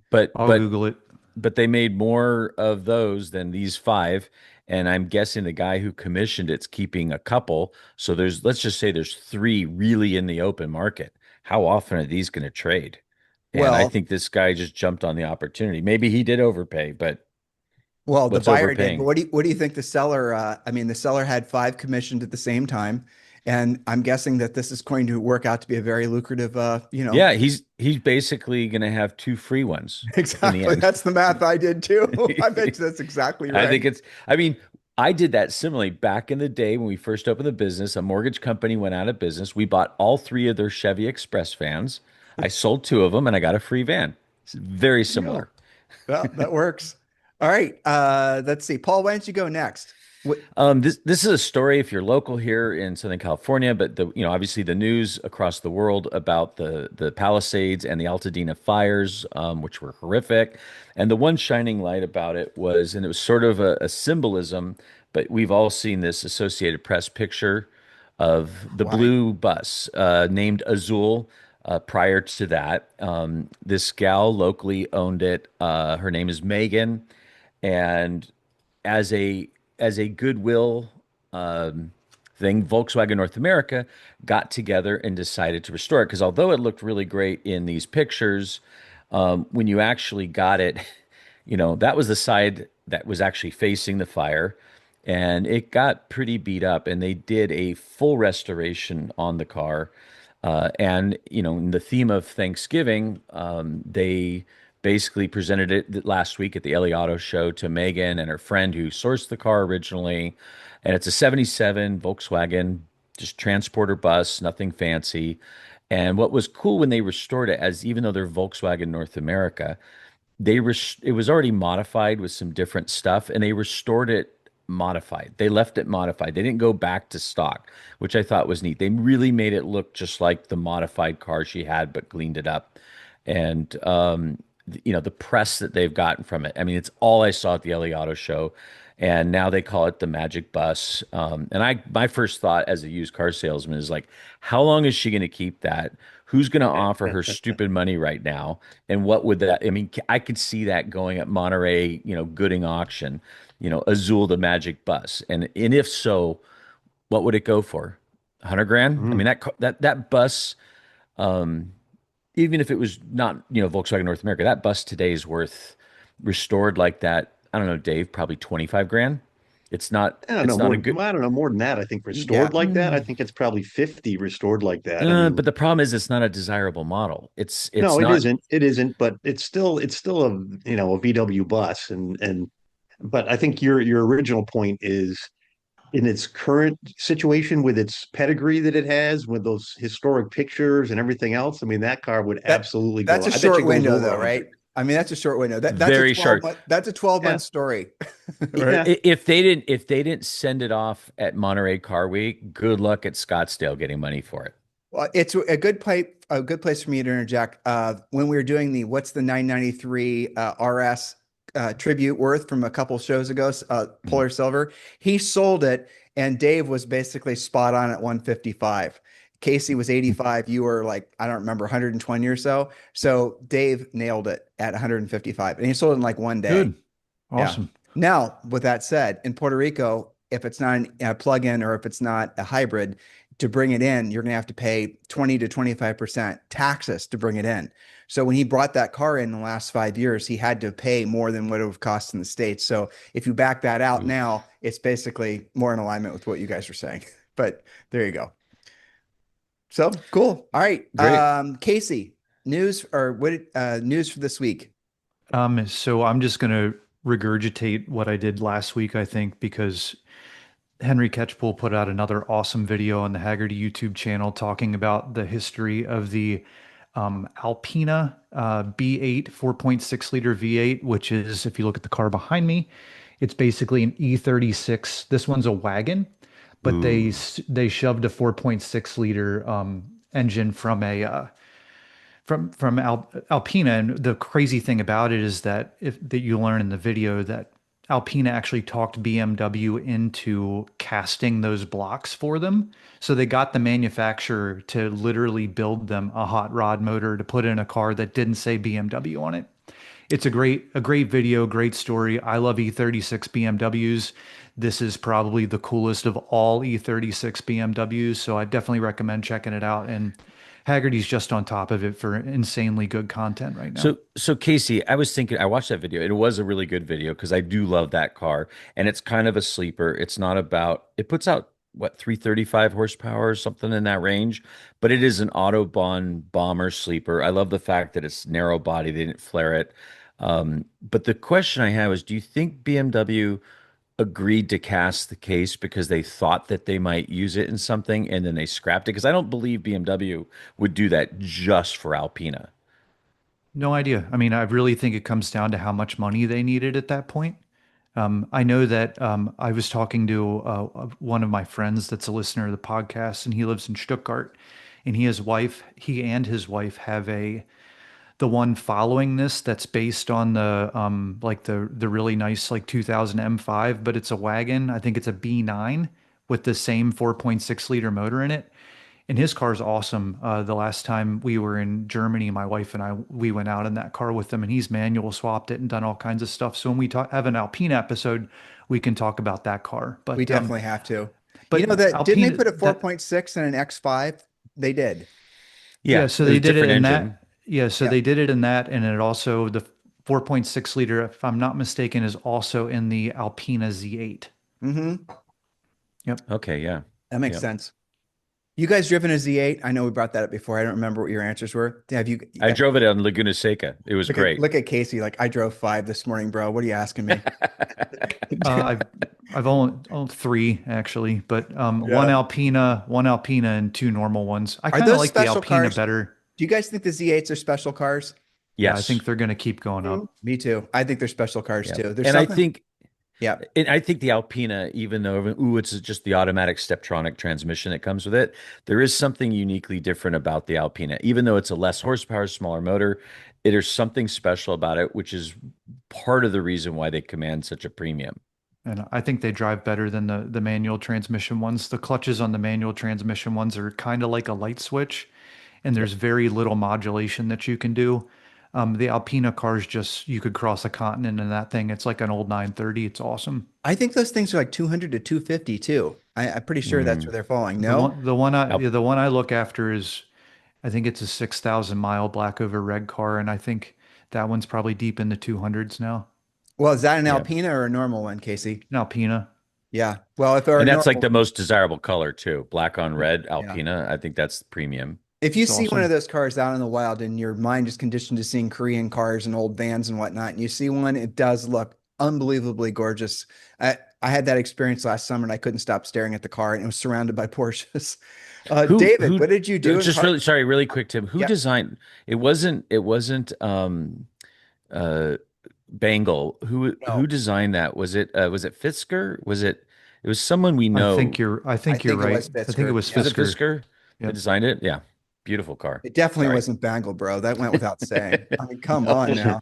Speaker 2: But
Speaker 3: I'll
Speaker 2: but
Speaker 3: Google it.
Speaker 2: but they made more of those than these 5, and I'm guessing the guy who commissioned it's keeping a couple. So let's just say there's 3 really in the open market. How often are these going to trade? And I
Speaker 1: Well,
Speaker 2: think this guy just jumped on the opportunity. Maybe he did overpay, but
Speaker 1: the
Speaker 2: what's
Speaker 1: buyer did, but
Speaker 2: overpaying?
Speaker 1: what do you think the seller? I mean, the seller had 5 commissioned at the same time, and I'm guessing that this is going to work out to be a very lucrative.
Speaker 2: Yeah, he's basically going to have 2 free ones in the
Speaker 1: Exactly.
Speaker 2: end.
Speaker 1: That's the math I did too. I bet you that's exactly
Speaker 2: I
Speaker 1: right.
Speaker 2: think I mean, I did that similarly back in the day when we first opened the business. A mortgage company went out of business. We bought all 3 of their Chevy Express vans. I sold 2 of them and I got a free van. It's very
Speaker 4: There you go.
Speaker 2: similar.
Speaker 1: Well, that works. All right. Let's see. Paul, why don't you go next? What,
Speaker 2: This is a story if you're local here in Southern California, but obviously the news across the world about the Palisades and the Altadena fires, which were horrific, and the one shining light about it was, and it was sort of a symbolism, but we've all seen this Associated Press picture of the
Speaker 1: why?
Speaker 2: blue bus named Azul. Prior to that, this gal locally owned it. Her name is Megan, and as a goodwill thing, Volkswagen North America got together and decided to restore it because although it looked really great in these pictures, when you actually got it, that was the side that was actually facing the fire, and it got pretty beat up. And they did a full restoration on the car, and in the theme of Thanksgiving, they basically presented it last week at the LA Auto Show to Megan and her friend who sourced the car originally. And it's a '77 Volkswagen, just transporter bus, nothing fancy. And what was cool when they restored it, as even though they're Volkswagen North America, it was already modified with some different stuff, and they restored it modified. They left it modified. They didn't go back to stock, which I thought was neat. They really made it look just like the modified car she had, but cleaned it up. And the press that they've gotten from it. I mean, it's all I saw at the LA Auto Show, and now they call it the Magic Bus. And my first thought as a used car salesman is like, how long is she going to keep that? Who's going to offer her stupid money right now? And what would that? I mean, I could see that going at Monterey, Gooding auction, Azul the Magic Bus, and if so, what would it go for? 100 grand? I
Speaker 4: Mm.
Speaker 2: mean, that bus. Um, Even if it was not, Volkswagen North America, that bus today is worth restored like that. I don't know, Dave, probably 25 grand. It's not,
Speaker 4: I don't know
Speaker 2: it's not
Speaker 4: more.
Speaker 2: a good,
Speaker 4: I don't know more than that. I think
Speaker 1: Yeah.
Speaker 4: restored like that. I think it's probably 50 restored like that. I
Speaker 2: but
Speaker 4: mean,
Speaker 2: the problem is it's not a desirable model. It's
Speaker 4: no, it
Speaker 2: not,
Speaker 4: isn't. It isn't. But it's still a a VW bus, and but I think your original point is in its current situation with its pedigree that it has, with those historic pictures and everything else. I mean, that car would
Speaker 1: That
Speaker 4: absolutely
Speaker 1: that's
Speaker 4: go.
Speaker 1: a
Speaker 4: I bet
Speaker 1: short
Speaker 4: you goes
Speaker 1: window
Speaker 4: over
Speaker 1: though,
Speaker 4: 100.
Speaker 1: right? I mean, that's a short window. That's a
Speaker 2: very
Speaker 1: 12
Speaker 2: short.
Speaker 1: month that's a 12
Speaker 4: Yeah,
Speaker 1: month story. Right?
Speaker 4: yeah.
Speaker 2: If they didn't send it off at Monterey Car Week, good luck at Scottsdale getting money for it.
Speaker 1: Well, it's a good place for me to interject. When we were doing the what's the 993 RS tribute worth from a couple shows ago,
Speaker 2: Mhm.
Speaker 1: Polar Silver. He sold it, and Dave was basically spot on at 155. Casey was 85. You were like, I don't remember, 120 or so. So Dave nailed it at 155, and he sold it in like one day.
Speaker 3: Good.
Speaker 1: Yeah.
Speaker 3: Awesome.
Speaker 1: Now, with that said, in Puerto Rico, if it's not a plug-in or if it's not a hybrid, to bring it in, you're going to have to pay 20 to 25% taxes to bring it in. So when he brought that car in the last 5 years, he had to pay more than what it would have cost in the States. So if you back that out
Speaker 2: Oof.
Speaker 1: now, it's basically more in alignment with what you guys are saying. But there you go. So cool. All right.
Speaker 2: Great.
Speaker 1: Casey, news or what news for this week?
Speaker 3: So I'm just gonna regurgitate what I did last week, I think, because Henry Catchpool put out another awesome video on the Hagerty YouTube channel talking about the history of the Alpina B8 4.6 liter V8, which is, if you look at the car behind me, it's basically an E36. This one's a wagon, but
Speaker 2: Ooh.
Speaker 3: they shoved a 4.6 liter engine from Alpina. And the crazy thing about it is that if that you learn in the video that Alpina actually talked BMW into casting those blocks for them. So they got the manufacturer to literally build them a hot rod motor to put in a car that didn't say BMW on it. It's a great video, great story. I love E36 BMWs. This is probably the coolest of all E36 BMWs, so I definitely recommend checking it out. And Haggerty's just on top of it for insanely good content right now.
Speaker 2: So Casey, I was thinking, I watched that video. It was a really good video because I do love that car, and it's kind of a sleeper. It's not about, it puts out what, 335 horsepower or something in that range, but it is an Autobahn bomber sleeper. I love the fact that it's narrow body. They didn't flare it. But the question I have is, do you think BMW agreed to cast the case because they thought that they might use it in something and then they scrapped it? Because I don't believe BMW would do that just for Alpina.
Speaker 3: No idea. I mean, I really think it comes down to how much money they needed at that point. I know that I was talking to one of my friends that's a listener of the podcast, and he lives in Stuttgart. And he and his wife have the one following this that's based on the like the really nice like 2000 M5, but it's a wagon. I think it's a B9 with the same 4.6 liter motor in it. And his car's awesome. The last time we were in Germany, my wife and I, we went out in that car with him, and he's manual swapped it and done all kinds of stuff. So when have an Alpine episode, we can talk about that car.
Speaker 1: We definitely have to. You
Speaker 3: But
Speaker 1: know that didn't they
Speaker 3: Alpine
Speaker 1: put a
Speaker 3: that
Speaker 1: 4.6 in an X5? They did.
Speaker 3: Yeah,
Speaker 2: Yeah,
Speaker 3: so
Speaker 2: it was
Speaker 3: they
Speaker 2: a
Speaker 3: did it
Speaker 2: different
Speaker 3: in
Speaker 2: engine.
Speaker 3: that. Yeah, so
Speaker 1: Yeah.
Speaker 3: they did it in that, and it also the 4.6 liter, if I'm not mistaken, is also in the Alpina Z8.
Speaker 1: Mm-hmm.
Speaker 3: Yep.
Speaker 2: Okay, yeah.
Speaker 1: That makes
Speaker 2: Yeah.
Speaker 1: sense. You guys driven a Z8? I know we brought that up before. I don't remember what your answers were. Have you
Speaker 2: I drove it on Laguna Seca. It was great.
Speaker 1: look at Casey like I drove 5 this morning, bro. What are you asking me?
Speaker 3: I've only three actually, but
Speaker 1: Yeah.
Speaker 3: One Alpina, and two normal ones. I
Speaker 1: Are
Speaker 3: kind of
Speaker 1: those
Speaker 3: like the
Speaker 1: special
Speaker 3: Alpina
Speaker 1: cars?
Speaker 3: better.
Speaker 1: Do you guys think the Z8s are special cars?
Speaker 3: Yeah, I
Speaker 2: Yes.
Speaker 3: think they're going to keep going
Speaker 1: Mhm.
Speaker 3: up.
Speaker 1: Me too. I think they're special cars
Speaker 2: Yeah.
Speaker 1: too. There's
Speaker 2: And I
Speaker 1: something.
Speaker 2: think
Speaker 1: Yeah.
Speaker 2: And I think the Alpina, even though, ooh, it's just the automatic Steptronic transmission that comes with it, there is something uniquely different about the Alpina. Even though it's a less horsepower, smaller motor, there's something special about it, which is part of the reason why they command such a premium.
Speaker 3: And I think they drive better than the manual transmission ones. The clutches on the manual transmission ones are kind of like a light switch, and there's very little modulation that you can do. The Alpina cars just you could cross a continent in that thing. It's like an old 930. It's awesome.
Speaker 1: I think those things are like 200 to 250 too. I'm pretty sure that's where
Speaker 2: Mm.
Speaker 1: they're falling.
Speaker 3: The
Speaker 1: No?
Speaker 3: one the one I
Speaker 2: Al-
Speaker 3: yeah, the one I look after is I think it's a 6,000 mile black over red car, and I think that one's probably deep in the 200s now.
Speaker 1: Well, is that an
Speaker 2: yeah.
Speaker 1: Alpina or a normal one, Casey?
Speaker 3: An Alpina.
Speaker 1: Yeah. Well, if they're a
Speaker 2: And that's like
Speaker 1: normal,
Speaker 2: the most desirable color too. Black on red,
Speaker 1: yeah.
Speaker 2: Alpina. I think that's premium.
Speaker 1: If you
Speaker 3: It's
Speaker 1: see one of
Speaker 3: awesome.
Speaker 1: those cars out in the wild and your mind is conditioned to seeing Korean cars and old vans and whatnot, and you see one, it does look unbelievably gorgeous. I had that experience last summer and I couldn't stop staring at the car and it was surrounded by Porsches. David,
Speaker 2: Who
Speaker 1: what did you do in
Speaker 2: just
Speaker 1: car?
Speaker 2: really sorry, really quick, Tim. Who
Speaker 1: Yep.
Speaker 2: designed it wasn't uh Bangle. Who
Speaker 1: No,
Speaker 2: designed that? Was it Fisker? It was someone we know.
Speaker 3: I
Speaker 1: I
Speaker 3: think you're
Speaker 1: think it
Speaker 3: right.
Speaker 1: was
Speaker 3: I think it
Speaker 1: Fisker.
Speaker 3: was
Speaker 1: Yeah.
Speaker 2: Was it
Speaker 3: Fisker.
Speaker 2: Fisker that
Speaker 3: Yep.
Speaker 2: designed it? Yeah. Beautiful car.
Speaker 1: It definitely
Speaker 2: Sorry.
Speaker 1: wasn't Bangle, bro. That went without saying. I mean, come on
Speaker 2: No.
Speaker 1: now.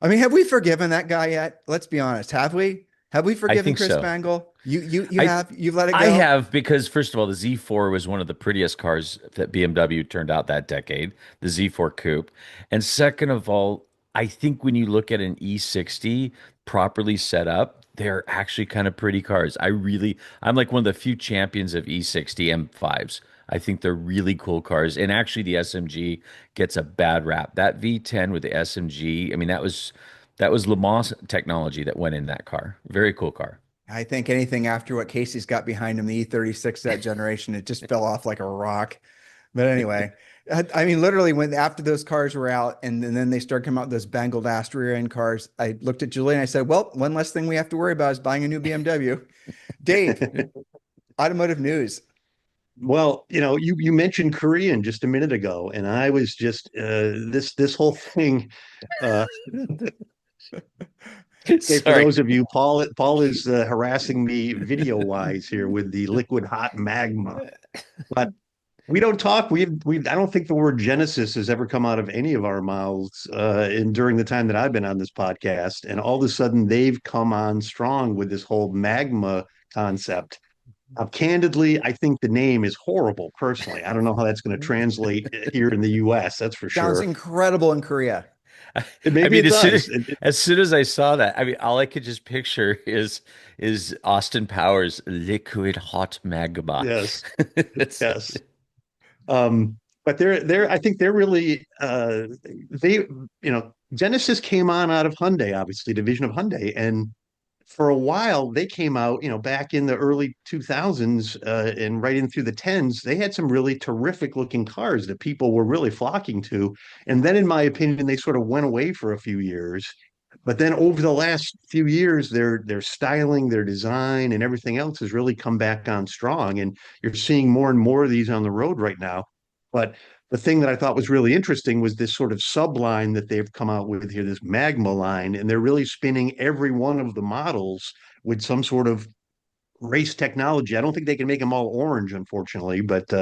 Speaker 1: I mean, have we forgiven that guy yet? Let's be honest. Have we? Have we
Speaker 2: I
Speaker 1: forgiven
Speaker 2: think
Speaker 1: Chris
Speaker 2: so.
Speaker 1: Bangle? You
Speaker 2: I
Speaker 1: have. You've let it
Speaker 2: I
Speaker 1: go.
Speaker 2: have because first of all, the Z4 was one of the prettiest cars that BMW turned out that decade, the Z4 Coupe. And second of all, I think when you look at an E60 properly set up, they're actually kind of pretty cars. I'm like one of the few champions of E60 M5s. I think they're really cool cars. And actually the SMG gets a bad rap. That V10 with the SMG, I mean, that was Le Mans technology that went in that car. Very cool car.
Speaker 1: I think anything after what Casey's got behind him, the E36 that generation, it just fell off like a rock. But anyway, I mean, literally, when after those cars were out, and then they started coming out with those bangled ass rear end cars, I looked at Julie and I said, "Well, one less thing we have to worry about is buying a new BMW." Dave, automotive news.
Speaker 4: Well, you mentioned Korean just a minute ago, and I was just this whole thing. Uh, okay, for
Speaker 2: Sorry.
Speaker 4: those of you, Paul is harassing me video wise here with the liquid hot magma. But we don't talk. We I don't think the word Genesis has ever come out of any of our mouths in during the time that I've been on this podcast. And all of a sudden, they've come on strong with this whole magma concept. Candidly, I think the name is horrible. Personally, I don't know how that's going to translate here in the U.S. That's for
Speaker 1: Sounds
Speaker 4: sure.
Speaker 1: incredible in Korea.
Speaker 2: I
Speaker 4: Maybe
Speaker 2: mean,
Speaker 4: it
Speaker 2: as soon
Speaker 4: does.
Speaker 2: as, as soon as I saw that, I mean, all I could just picture is Austin Powers liquid hot magma.
Speaker 4: Yes,
Speaker 2: It's
Speaker 4: yes. But they're I think they're really they Genesis came on out of Hyundai, obviously division of Hyundai, and for a while they came out back in the early 2000s and right in through the tens. They had some really terrific looking cars that people were really flocking to, and then in my opinion they sort of went away for a few years. But then over the last few years, their styling, their design, and everything else has really come back on strong. And you're seeing more and more of these on the road right now. But the thing that I thought was really interesting was this sort of subline that they've come out with here, this Magma line, and they're really spinning every one of the models with some sort of race technology. I don't think they can make them all orange, unfortunately, but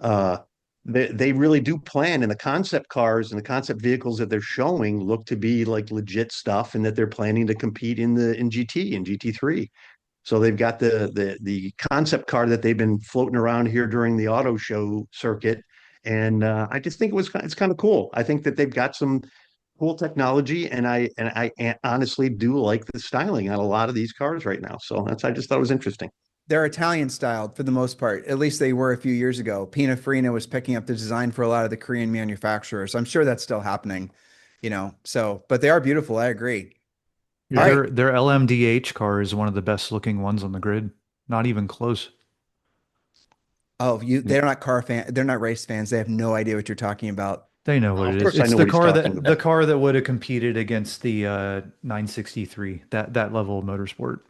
Speaker 4: uh, they really do plan, and the concept cars and the concept vehicles that they're showing look to be like legit stuff, and that they're planning to compete in GT and GT3. So they've got the concept car that they've been floating around here during the auto show circuit, and I just think it's kind of cool. I think that they've got some cool technology, and I honestly do like the styling on a lot of these cars right now. So I just thought it was interesting.
Speaker 1: They're Italian styled for the most part. At least they were a few years ago. Pininfarina was picking up the design for a lot of the Korean manufacturers. I'm sure that's still happening, So, but they are beautiful. I agree.
Speaker 3: Yeah,
Speaker 1: All right.
Speaker 3: their LMDH car is one of the best looking ones on the grid. Not even close.
Speaker 1: Oh, they're not car fan. They're not race fans. They have no idea what you're talking about.
Speaker 3: They know what
Speaker 4: Of
Speaker 3: it is.
Speaker 4: course, I
Speaker 3: It's
Speaker 4: know
Speaker 3: the
Speaker 4: what he's
Speaker 3: car
Speaker 4: talking
Speaker 3: that the
Speaker 4: about.
Speaker 3: car that would have competed against the 963, that level of motorsport.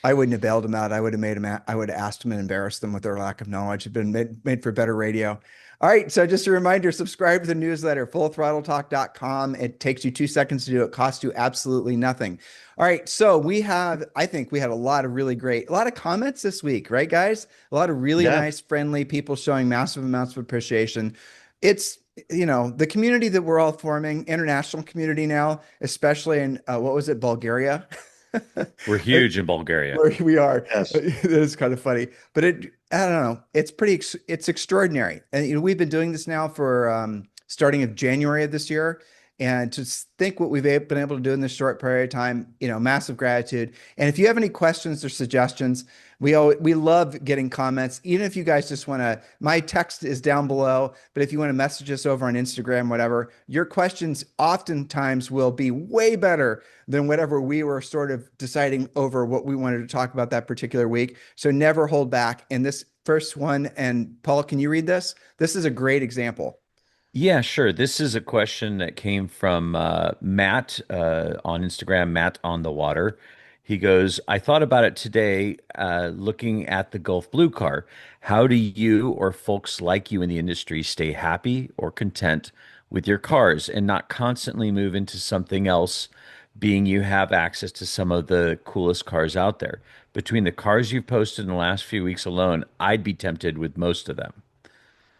Speaker 1: I wouldn't have bailed them out. I would have made them. I would have asked them and embarrassed them with their lack of knowledge. It'd been made for better radio. All right. So just a reminder, subscribe to the newsletter, fullthrottletalk.com. It takes you 2 seconds to do. It costs you absolutely nothing. All right. So I think we had a lot of comments this week, right, guys? A lot of really
Speaker 4: Yeah,
Speaker 1: nice, friendly people showing massive amounts of appreciation. It's, the community that we're all forming, international community now, especially in, what was it, Bulgaria?
Speaker 2: we're huge in Bulgaria.
Speaker 1: Where we are.
Speaker 4: yes.
Speaker 1: It is kind of funny, but I don't know. It's extraordinary. And we've been doing this now for starting of January of this year. And to think what we've been able to do in this short period of time, massive gratitude. And if you have any questions or suggestions, we love getting comments. Even if you guys just want to, my text is down below, but if you want to message us over on Instagram, whatever, your questions oftentimes will be way better than whatever we were sort of deciding over what we wanted to talk about that particular week. So never hold back. And this first one, and Paul, can you read this? This is a great example.
Speaker 2: Yeah, sure. This is a question that came from Matt on Instagram, Matt on the water. He goes, I thought about it today, looking at the Gulf Blue car. How do you or folks like you in the industry stay happy or content with your cars and not constantly move into something else, being you have access to some of the coolest cars out there? Between the cars you've posted in the last few weeks alone, I'd be tempted with most of them.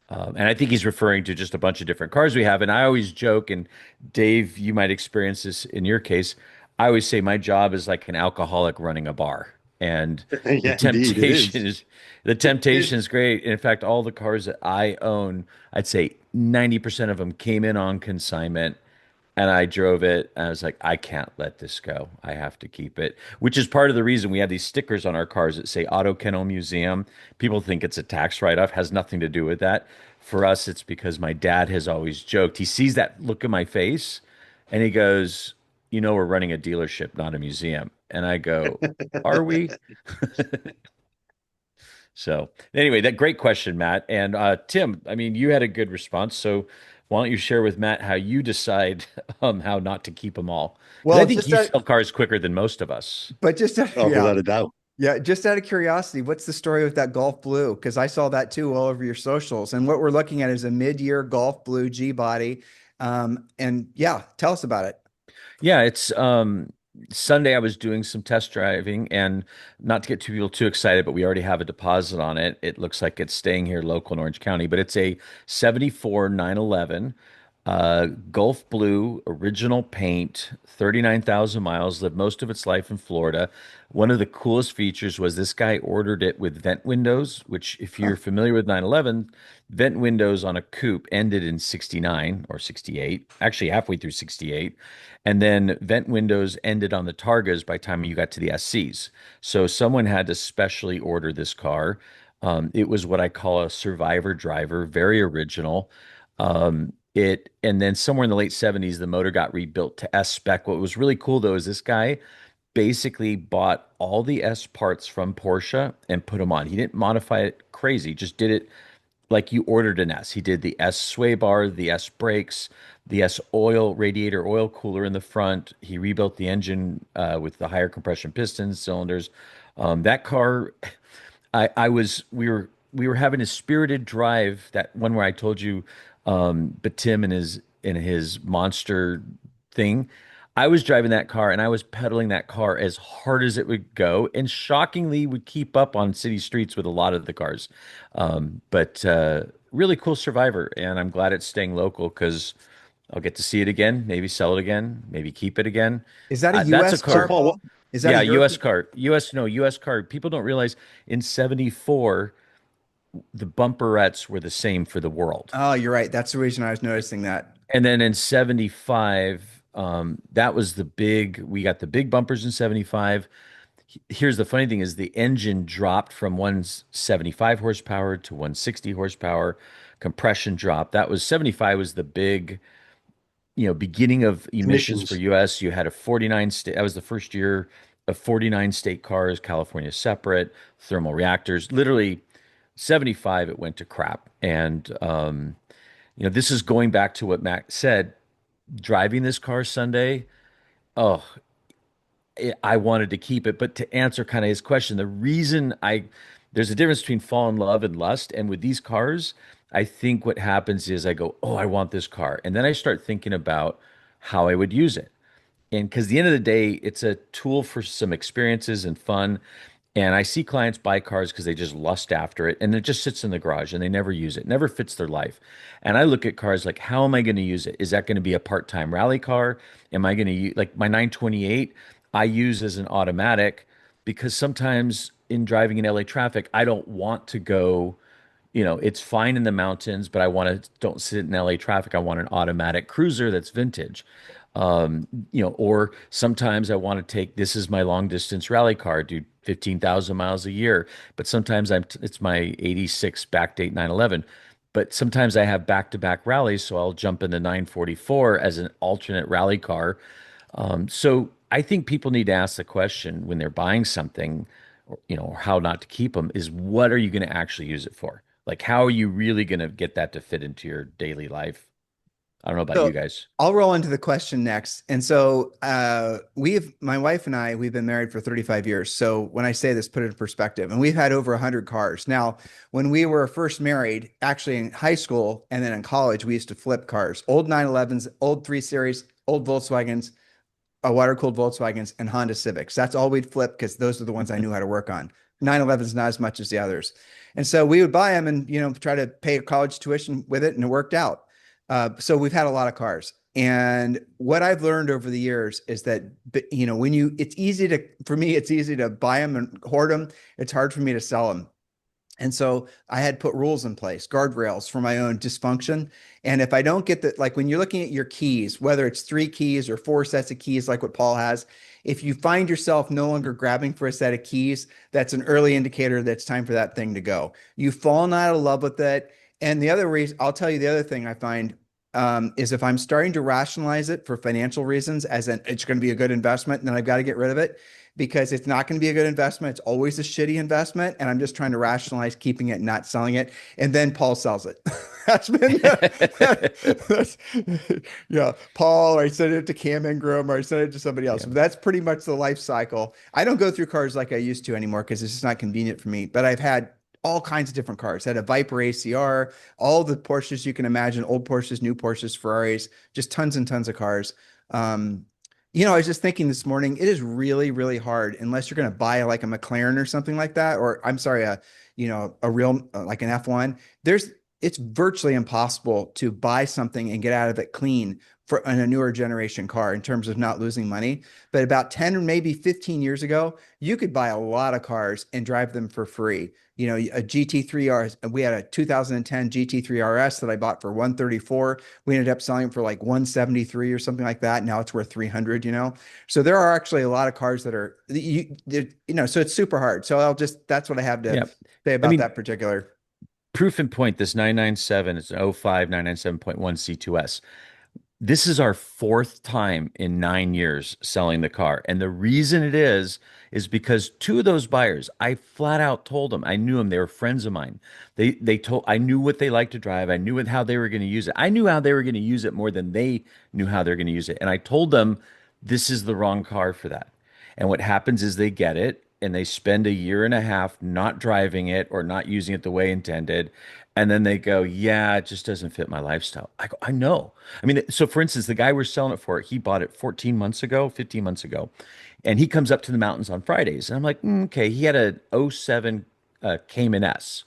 Speaker 2: And I think he's referring to just a bunch of different cars we have. And I always joke, and Dave, you might experience this in your case. I always say my job is like an alcoholic running a bar. And the
Speaker 4: Yeah, indeed, it
Speaker 2: temptation
Speaker 4: is.
Speaker 2: is the temptation is great. In fact, all the cars that I own, I'd say 90% of them came in on consignment and I drove it. And I was like, I can't let this go. I have to keep it, which is part of the reason we have these stickers on our cars that say Auto Kennel Museum. People think it's a tax write-off, has nothing to do with that. For us, it's because my dad has always joked. He sees that look in my face and he goes, you know, we're running a dealership, not a museum. And I go, are we? So anyway, that great question, Matt. And Tim, I mean, you had a good response. So why don't you share with Matt how you decide how not to keep them all? Because I
Speaker 1: Well,
Speaker 2: think
Speaker 1: just
Speaker 2: you sell cars quicker than most of us.
Speaker 1: but just
Speaker 4: Oh,
Speaker 1: yeah,
Speaker 4: without a doubt.
Speaker 1: yeah, just out of curiosity, what's the story with that Golf Blue? Because I saw that too all over your socials. And what we're looking at is a mid-year Golf Blue G body. And yeah, tell us about it.
Speaker 2: Yeah, it's Sunday I was doing some test driving and not to get two people too excited, but we already have a deposit on it. It looks like it's staying here local in Orange County, but it's a 74 911 Gulf Blue, original paint, 39,000 miles, lived most of its life in Florida. One of the coolest features was this guy ordered it with vent windows, which, if
Speaker 1: Huh.
Speaker 2: you're familiar with 911, vent windows on a coupe ended in 69 or 68, actually halfway through 68. And then vent windows ended on the Targas by the time you got to the SCs. So someone had to specially order this car. It was what I call a survivor driver, very original. And then somewhere in the late 70s, the motor got rebuilt to S spec. What was really cool though is this guy basically bought all the S parts from Porsche and put them on. He didn't modify it crazy, just did it like you ordered an S. He did the S sway bar, the S brakes, the S oil radiator oil cooler in the front. He rebuilt the engine with the higher compression pistons, cylinders. That car, we were having a spirited drive, that one where I told you, but Tim in his monster thing. I was driving that car and I was pedaling that car as hard as it would go, and shockingly would keep up on city streets with a lot of the cars. But really cool Survivor, and I'm glad it's staying local because I'll get to see it again, maybe sell it again, maybe keep it again.
Speaker 1: Is that a
Speaker 2: That's a
Speaker 1: US
Speaker 4: So,
Speaker 1: car,
Speaker 2: car.
Speaker 4: Paul,
Speaker 1: Paul? Is that a
Speaker 2: Yeah, U.S.
Speaker 1: European?
Speaker 2: car. U.S. No, U.S. car. People don't realize in '74 the bumperettes were the same for the world.
Speaker 1: Oh, you're right. That's the reason I was noticing that.
Speaker 2: And then in 75, that was the big, we got the big bumpers in 75. Here's the funny thing is the engine dropped from 175 horsepower to 160 horsepower. Compression dropped. That was 75 was the big, beginning of emissions for
Speaker 4: emissions.
Speaker 2: US. You had a 49 state, that was the first year of 49 state cars, California separate, thermal reactors. Literally 75, it went to crap. And this is going back to what Matt said. Driving this car Sunday, oh, I wanted to keep it. But to answer kind of his question, there's a difference between fall in love and lust. And with these cars, I think what happens is I go, oh, I want this car. And then I start thinking about how I would use it. And because at the end of the day, it's a tool for some experiences and fun. And I see clients buy cars because they just lust after it and it just sits in the garage and they never use it, never fits their life. And I look at cars like, how am I going to use it? Is that going to be a part-time rally car? Am I going to use, like my 928, I use as an automatic because sometimes in driving in LA traffic, I don't want to go, it's fine in the mountains, but I want to don't sit in LA traffic. I want an automatic cruiser that's vintage. Or sometimes I want to take this is my long distance rally car, do 15,000 miles a year, but sometimes it's my 86 backdate 911. But sometimes I have back-to-back rallies, so I'll jump in the 944 as an alternate rally car. So I think people need to ask the question when they're buying something, or how not to keep them, is what are you going to actually use it for? Like, how are you really going to get that to fit into your daily life? I don't know about you
Speaker 1: So
Speaker 2: guys.
Speaker 1: I'll roll into the question next. And so my wife and I, we've been married for 35 years. So when I say this, put it in perspective. And we've had over 100 cars. Now, when we were first married, actually in high school and then in college, we used to flip cars, old 911s, old 3 Series, old Volkswagens, water-cooled Volkswagens, and Honda Civics. That's all we'd flip because those are the ones I knew how to work on. 911 is not as much as the others. And so we would buy them and, try to pay college tuition with it, and it worked out. So we've had a lot of cars. And what I've learned over the years is that, for me, it's easy to buy them and hoard them. It's hard for me to sell them. And so I had put rules in place, guardrails for my own dysfunction. And if I don't get like when you're looking at your keys, whether it's 3 keys or 4 sets of keys, like what Paul has, if you find yourself no longer grabbing for a set of keys, that's an early indicator that it's time for that thing to go. You've fallen out of love with it. And the other reason, I'll tell you the other thing I find is if I'm starting to rationalize it for financial reasons, as in it's going to be a good investment, then I've got to get rid of it because it's not going to be a good investment. It's always a shitty investment. And I'm just trying to rationalize keeping it, not selling it. And then Paul sells it. That's been, yeah, Paul, or I send it to Cam Ingram, or I send it to somebody else. Yeah. That's pretty much the life cycle. I don't go through cars like I used to anymore because it's just not convenient for me. But I've had all kinds of different cars. I had a Viper ACR, all the Porsches you can imagine, old Porsches, new Porsches, Ferraris, just tons and tons of cars. I was just thinking this morning, it is really, really hard unless you're going to buy like a McLaren or something like that, or I'm sorry, a real, like an F1. It's virtually impossible to buy something and get out of it clean in a newer generation car in terms of not losing money. But about 10 or maybe 15 years ago, you could buy a lot of cars and drive them for free. A GT3 RS, we had a 2010 GT3 RS that I bought for 134. We ended up selling it for like 173 or something like that. Now it's worth 300, So there are actually a lot of cars that are, so it's super hard. So that's what I have to say about that particular.
Speaker 2: Proof in point, this 997, it's an 05 997.1 C2S. This is our 4th time in 9 years selling the car. And the reason it is because 2 of those buyers, I flat out told them, I knew them, they were friends of mine. I knew what they liked to drive. I knew how they were going to use it. I knew how they were going to use it more than they knew how they're going to use it. And I told them, this is the wrong car for that. And what happens is they get it and they spend a year and a half not driving it or not using it the way intended. And then they go, yeah, it just doesn't fit my lifestyle. I go, I know. I mean, so for instance, the guy we're selling it for, he bought it 15 months ago. And he comes up to the mountains on Fridays. And I'm like, okay, he had a '07 Cayman S.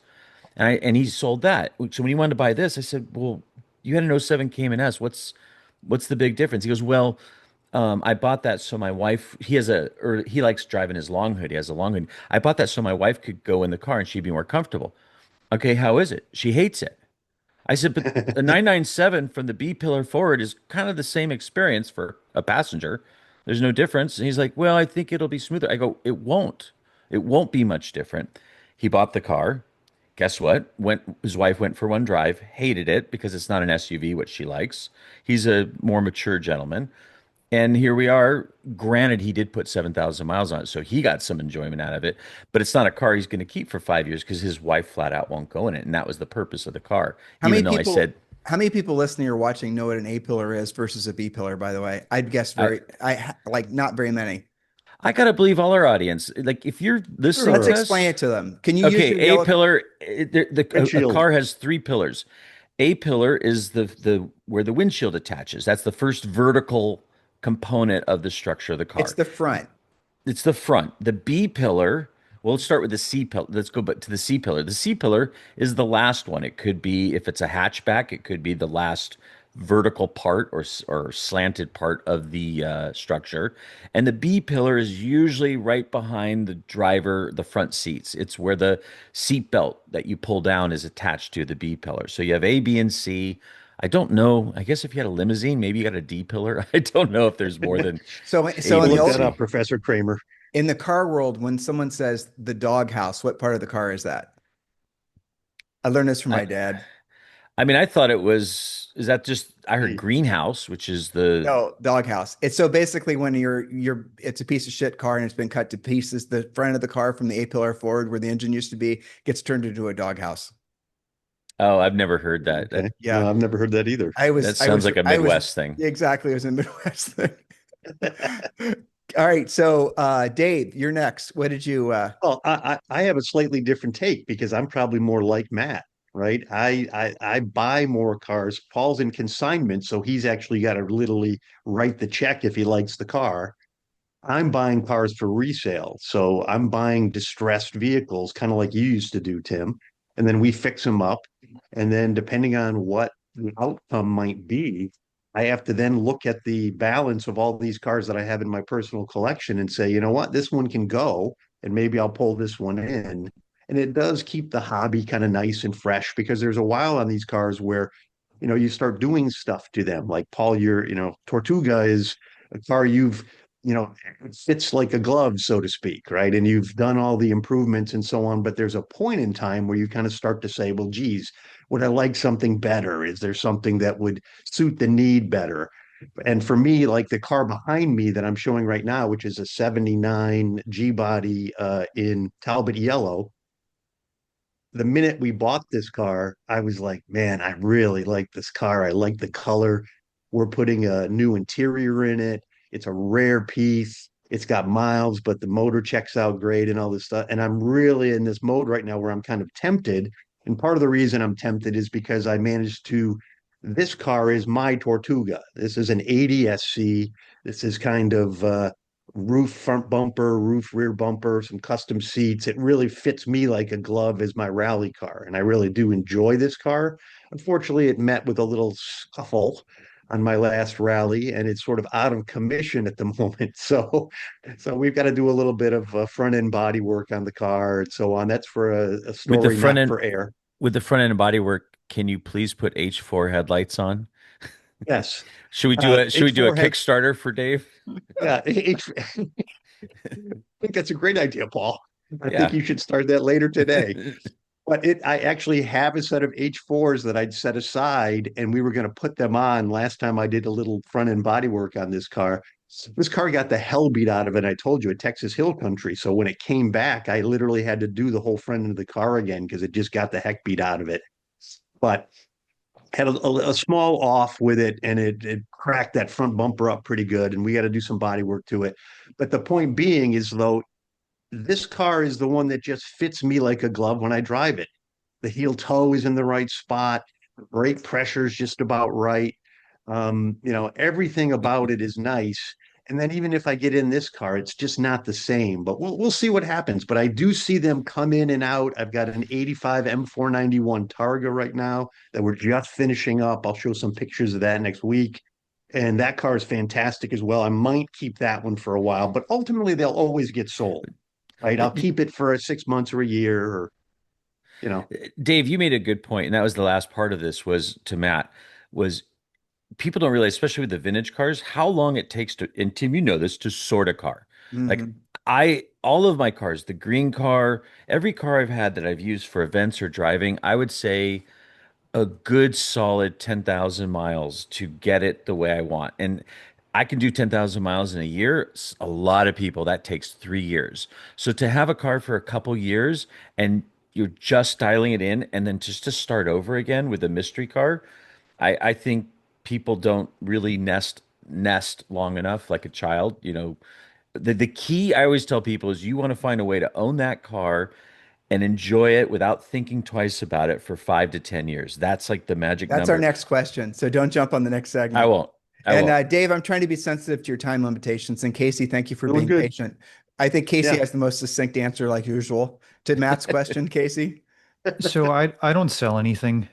Speaker 2: And he sold that. So when he wanted to buy this, I said, well, you had an '07 Cayman S. What's the big difference? He goes, well, I bought that so my wife, he likes driving his long hood. He has a long hood. I bought that so my wife could go in the car and she'd be more comfortable. Okay, how is it? She hates it. I said, but the 997 from the B pillar forward is kind of the same experience for a passenger. There's no difference. And he's like, well, I think it'll be smoother. I go, it won't. It won't be much different. He bought the car. Guess what? His wife went for one drive, hated it because it's not an SUV, which she likes. He's a more mature gentleman. And here we are. Granted, he did put 7,000 miles on it, so he got some enjoyment out of it. But it's not a car he's going to keep for 5 years because his wife flat out won't go in it, and that was the purpose of the car.
Speaker 1: How many people listening or watching know what an A pillar is versus a B pillar? By the way, I'd guess not very many.
Speaker 2: I gotta believe all our audience. Like if you're listening,
Speaker 1: let's explain it to them. Can you?
Speaker 2: Okay, A pillar. A car has 3 pillars. A pillar is the where the windshield attaches. That's the first vertical component of the structure of the car.
Speaker 1: It's the front.
Speaker 2: It's the front. The B pillar, well, let's start with the C pillar. Let's go back to the C pillar. The C pillar is the last one. It could be, if it's a hatchback, it could be the last vertical part or slanted part of the structure. And the B pillar is usually right behind the driver, the front seats. It's where the seat belt that you pull down is attached to the B pillar. So you have A, B, and C. I don't know. I guess if you had a limousine, maybe you got a D pillar. I don't know if there's more than.
Speaker 4: So in the look that up, Professor Kramer.
Speaker 1: In the car world, when someone says the doghouse, what part of the car is that? I learned this from my dad.
Speaker 2: I mean, I thought it was. Is that just? I heard greenhouse, which is the
Speaker 1: no doghouse. It's so basically when it's a piece of shit car and it's been cut to pieces. The front of the car from the A pillar forward, where the engine used to be, gets turned into a doghouse.
Speaker 2: Oh, I've never heard that.
Speaker 4: Okay. Yeah, no, I've never heard that either.
Speaker 2: That sounds like a Midwest thing.
Speaker 1: Exactly, it was a Midwest thing. All right, so Dave, you're next. What did you?
Speaker 4: Well, I have a slightly different take because I'm probably more like Matt, right? I buy more cars. Paul's in consignment, so he's actually got to literally write the check if he likes the car. I'm buying cars for resale. So I'm buying distressed vehicles, kind of like you used to do, Tim. And then we fix them up. And then depending on what the outcome might be, I have to then look at the balance of all these cars that I have in my personal collection and say, you know what, this one can go, and maybe I'll pull this one in. And it does keep the hobby kind of nice and fresh because there's a while on these cars where, you start doing stuff to them. Like Paul, Tortuga is a car it fits like a glove, so to speak, right? And you've done all the improvements and so on, but there's a point in time where you kind of start to say, well, geez, would I like something better? Is there something that would suit the need better? And for me, like the car behind me that I'm showing right now, which is a 79 G body in Talbot yellow, the minute we bought this car, I was like, man, I really like this car. I like the color. We're putting a new interior in it. It's a rare piece. It's got miles, but the motor checks out great and all this stuff. And I'm really in this mode right now where I'm kind of tempted. And part of the reason I'm tempted is because this car is my Tortuga. This is an 80 SC. This is kind of roof front bumper, roof rear bumper, some custom seats. It really fits me like a glove as my rally car. And I really do enjoy this car. Unfortunately, it met with a little scuffle on my last rally and it's sort of out of commission at the moment. So we've got to do a little bit of front end body work on the car and so on. That's for a
Speaker 2: With the
Speaker 4: story,
Speaker 2: front
Speaker 4: not
Speaker 2: end
Speaker 4: for air.
Speaker 2: with the front end body work, can you please put H4 headlights on?
Speaker 4: Yes.
Speaker 2: Should we do a
Speaker 4: H4 had,
Speaker 2: Kickstarter for Dave?
Speaker 4: yeah, I think that's a great idea, Paul. I think
Speaker 2: Yeah.
Speaker 4: you should start that later today. But I actually have a set of H4s that I'd set aside, and we were going to put them on last time I did a little front end body work on this car. This car got the hell beat out of it. I told you, at Texas Hill Country. So when it came back, I literally had to do the whole front end of the car again because it just got the heck beat out of it. But had a small off with it, and it cracked that front bumper up pretty good, and we got to do some body work to it. But the point being is, though, this car is the one that just fits me like a glove when I drive it. The heel toe is in the right spot. Brake pressure is just about right. Everything about it is nice. And then even if I get in this car, it's just not the same. But we'll see what happens. But I do see them come in and out. I've got an 85 M491 Targa right now that we're just finishing up. I'll show some pictures of that next week. And that car is fantastic as well. I might keep that one for a while, but ultimately they'll always get sold. Right. I'll keep it for 6 months or a year or, you know.
Speaker 2: Dave, you made a good point, and that was the last part of this was to Matt, was people don't realize, especially with the vintage cars, how long it takes to, and Tim, you know this, to sort a car. Like
Speaker 1: Mhm.
Speaker 2: all of my cars, the green car, every car I've had that I've used for events or driving, I would say a good solid 10,000 miles to get it the way I want. And I can do 10,000 miles in a year. A lot of people, that takes 3 years. So to have a car for a couple years and you're just dialing it in and then just to start over again with a mystery car, I think people don't really nest long enough like a child. The key I always tell people is you want to find a way to own that car and enjoy it without thinking twice about it for 5 to 10 years. That's like the magic
Speaker 1: That's our
Speaker 2: number.
Speaker 1: next question. So don't jump on the next
Speaker 2: I
Speaker 1: segment.
Speaker 2: won't. I
Speaker 1: And
Speaker 2: won't.
Speaker 1: Dave, I'm trying to be sensitive to your time limitations. And Casey, thank you for
Speaker 4: Doing
Speaker 1: being
Speaker 4: good.
Speaker 1: patient. I think Casey
Speaker 4: Yeah.
Speaker 1: has the most succinct answer, like usual, to Matt's question. Casey?
Speaker 3: So I don't sell anything.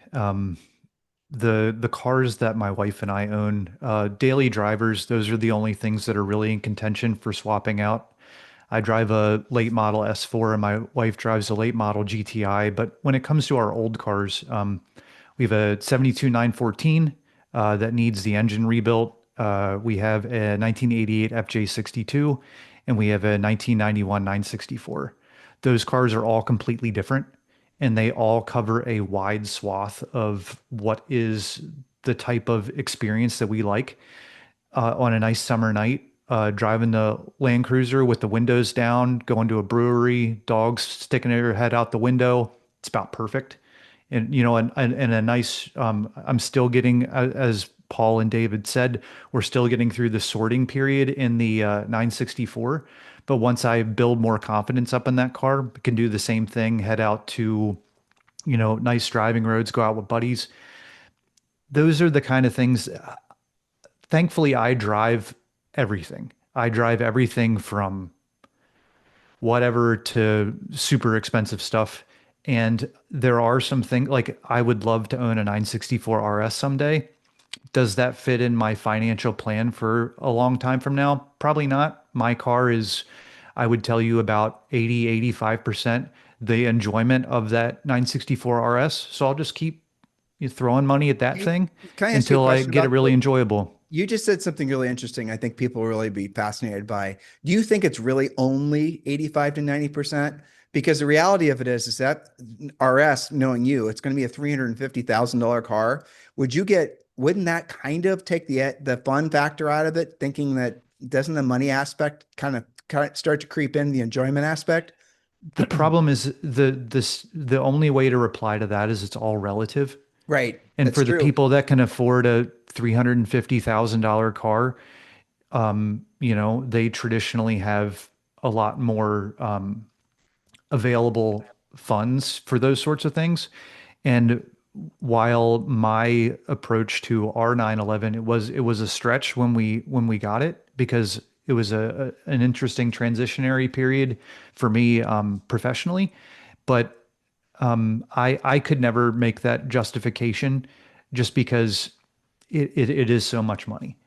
Speaker 3: The cars that my wife and I own, daily drivers, those are the only things that are really in contention for swapping out. I drive a late model S4 and my wife drives a late model GTI. But when it comes to our old cars, we have a 72 914 that needs the engine rebuilt. We have a 1988 FJ62 and we have a 1991 964. Those cars are all completely different and they all cover a wide swath of what is the type of experience that we like on a nice summer night, driving the Land Cruiser with the windows down, going to a brewery, dogs sticking their head out the window. It's about perfect. And, and a nice, I'm still getting, as Paul and David said, we're still getting through the sorting period in the 964. But once I build more confidence up in that car, can do the same thing, head out to, nice driving roads, go out with buddies. Those are the kind of things. Thankfully, I drive everything. I drive everything from whatever to super expensive stuff. And there are some things like I would love to own a 964 RS someday. Does that fit in my financial plan for a long time from now? Probably not. My car is, I would tell you, about 80, 85% the enjoyment of that 964 RS. So I'll just keep throwing money at that
Speaker 1: You,
Speaker 3: thing
Speaker 1: can I ask you a
Speaker 3: until I
Speaker 1: question
Speaker 3: get it
Speaker 1: about
Speaker 3: really
Speaker 1: what
Speaker 3: enjoyable.
Speaker 1: you just said? Something really interesting. I think people will really be fascinated by. Do you think it's really only 85 to 90%? Because the reality of it is that RS, knowing you, it's going to be a $350,000 car. Wouldn't that kind of take the fun factor out of it, thinking that doesn't the money aspect kind of start to creep in the enjoyment aspect?
Speaker 3: The problem is the only way to reply to that is it's all relative.
Speaker 1: Right.
Speaker 3: And
Speaker 1: That's
Speaker 3: for the
Speaker 1: true.
Speaker 3: people that can afford a $350,000 car, they traditionally have a lot more available funds for those sorts of things. And while my approach to our 911, it was a stretch when we got it because it was an interesting transitionary period for me professionally, but I could never make that justification just because it is so much money.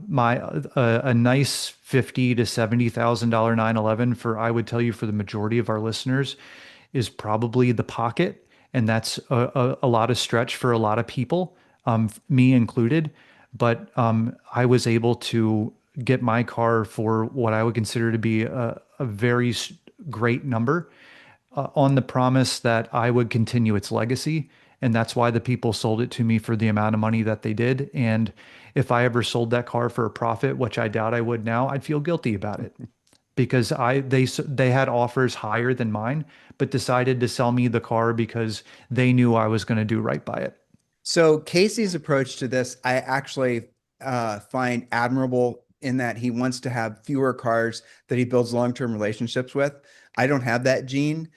Speaker 3: My a nice 50 to 70,000 dollar 911 for I would tell you for the majority of our listeners is probably the pocket, and that's a lot of stretch for a lot of people, me included. But I was able to get my car for what I would consider to be a very great number on the promise that I would continue its legacy. And that's why the people sold it to me for the amount of money that they did. And if I ever sold that car for a profit, which I doubt I would now, I'd feel guilty about it because they had offers higher than mine, but decided to sell me the car because they knew I was going to do right by it.
Speaker 1: So Casey's approach to this, I actually find admirable in that he wants to have fewer cars that he builds long-term relationships with. I don't have that gene.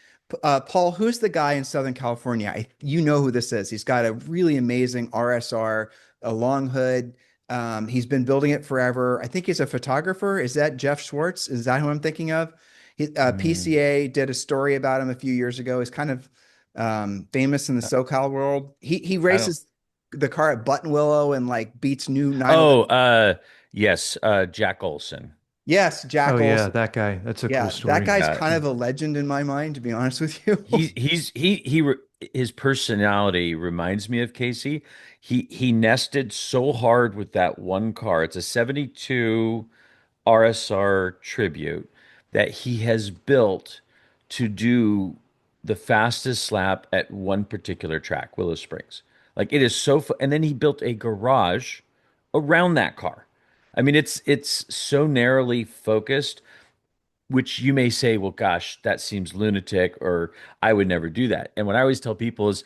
Speaker 1: Paul, who's the guy in Southern California? You know who this is. He's got a really amazing RSR, a long hood. He's been building it forever. I think he's a photographer. Is that Jeff Schwartz? Is that who I'm thinking of?
Speaker 2: Mm,
Speaker 1: PCA did a story about him a few years ago. He's kind of famous in the
Speaker 2: uh,
Speaker 1: SoCal world. He
Speaker 2: I don't.
Speaker 1: races the car at Button Willow and like beats new 911.
Speaker 2: Oh, yes, Jack Olson.
Speaker 1: Yes,
Speaker 3: Oh
Speaker 1: Jack
Speaker 3: yeah,
Speaker 1: Olson.
Speaker 3: that guy. That's a cool
Speaker 1: Yeah, that
Speaker 3: story.
Speaker 1: guy's
Speaker 2: Yeah,
Speaker 1: kind of a legend in my mind, to be honest with you.
Speaker 2: his personality reminds me of Casey. He nested so hard with that one car. It's a 72 RSR Tribute that he has built to do the fastest lap at one particular track, Willow Springs. Like it is so fu and then he built a garage around that car. I mean, it's so narrowly focused, which you may say, well, gosh, that seems lunatic, or I would never do that. And what I always tell people is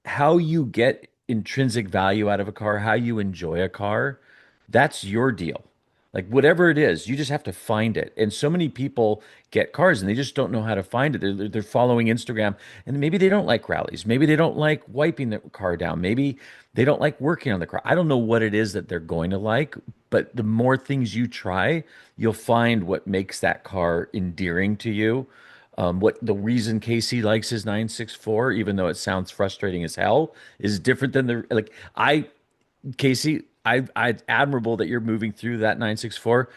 Speaker 2: how you get intrinsic value out of a car, how you enjoy a car, that's your deal. Like whatever it is, you just have to find it. And so many people get cars and they just don't know how to find it. They're following Instagram and maybe they don't like rallies. Maybe they don't like wiping the car down. Maybe they don't like working on the car. I don't know what it is that they're going to like, but the more things you try, you'll find what makes that car endearing to you. What the reason Casey likes his 964, even though it sounds frustrating as hell, is different than the like Casey, I admirable that you're moving through that 964.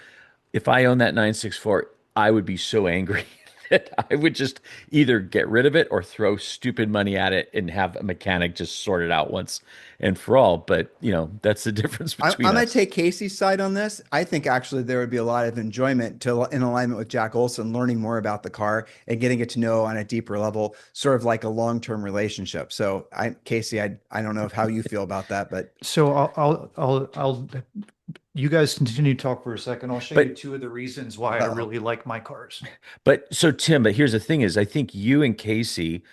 Speaker 2: If I own that 964, I would be so angry that I would just either get rid of it or throw stupid money at it and have a mechanic just sort it out once and for all. But, that's the difference between
Speaker 1: I'm going to
Speaker 2: us.
Speaker 1: take Casey's side on this. I think actually there would be a lot of enjoyment in alignment with Jack Olson, learning more about the car and getting it to know on a deeper level, sort of like a long-term relationship. So Casey, I don't know how you feel about that, but
Speaker 3: So I'll you guys continue to talk for a second. I'll show you
Speaker 2: But
Speaker 3: two of the reasons why I
Speaker 1: uh,
Speaker 3: really like my cars.
Speaker 2: so Tim, but here's the thing is I think you and Casey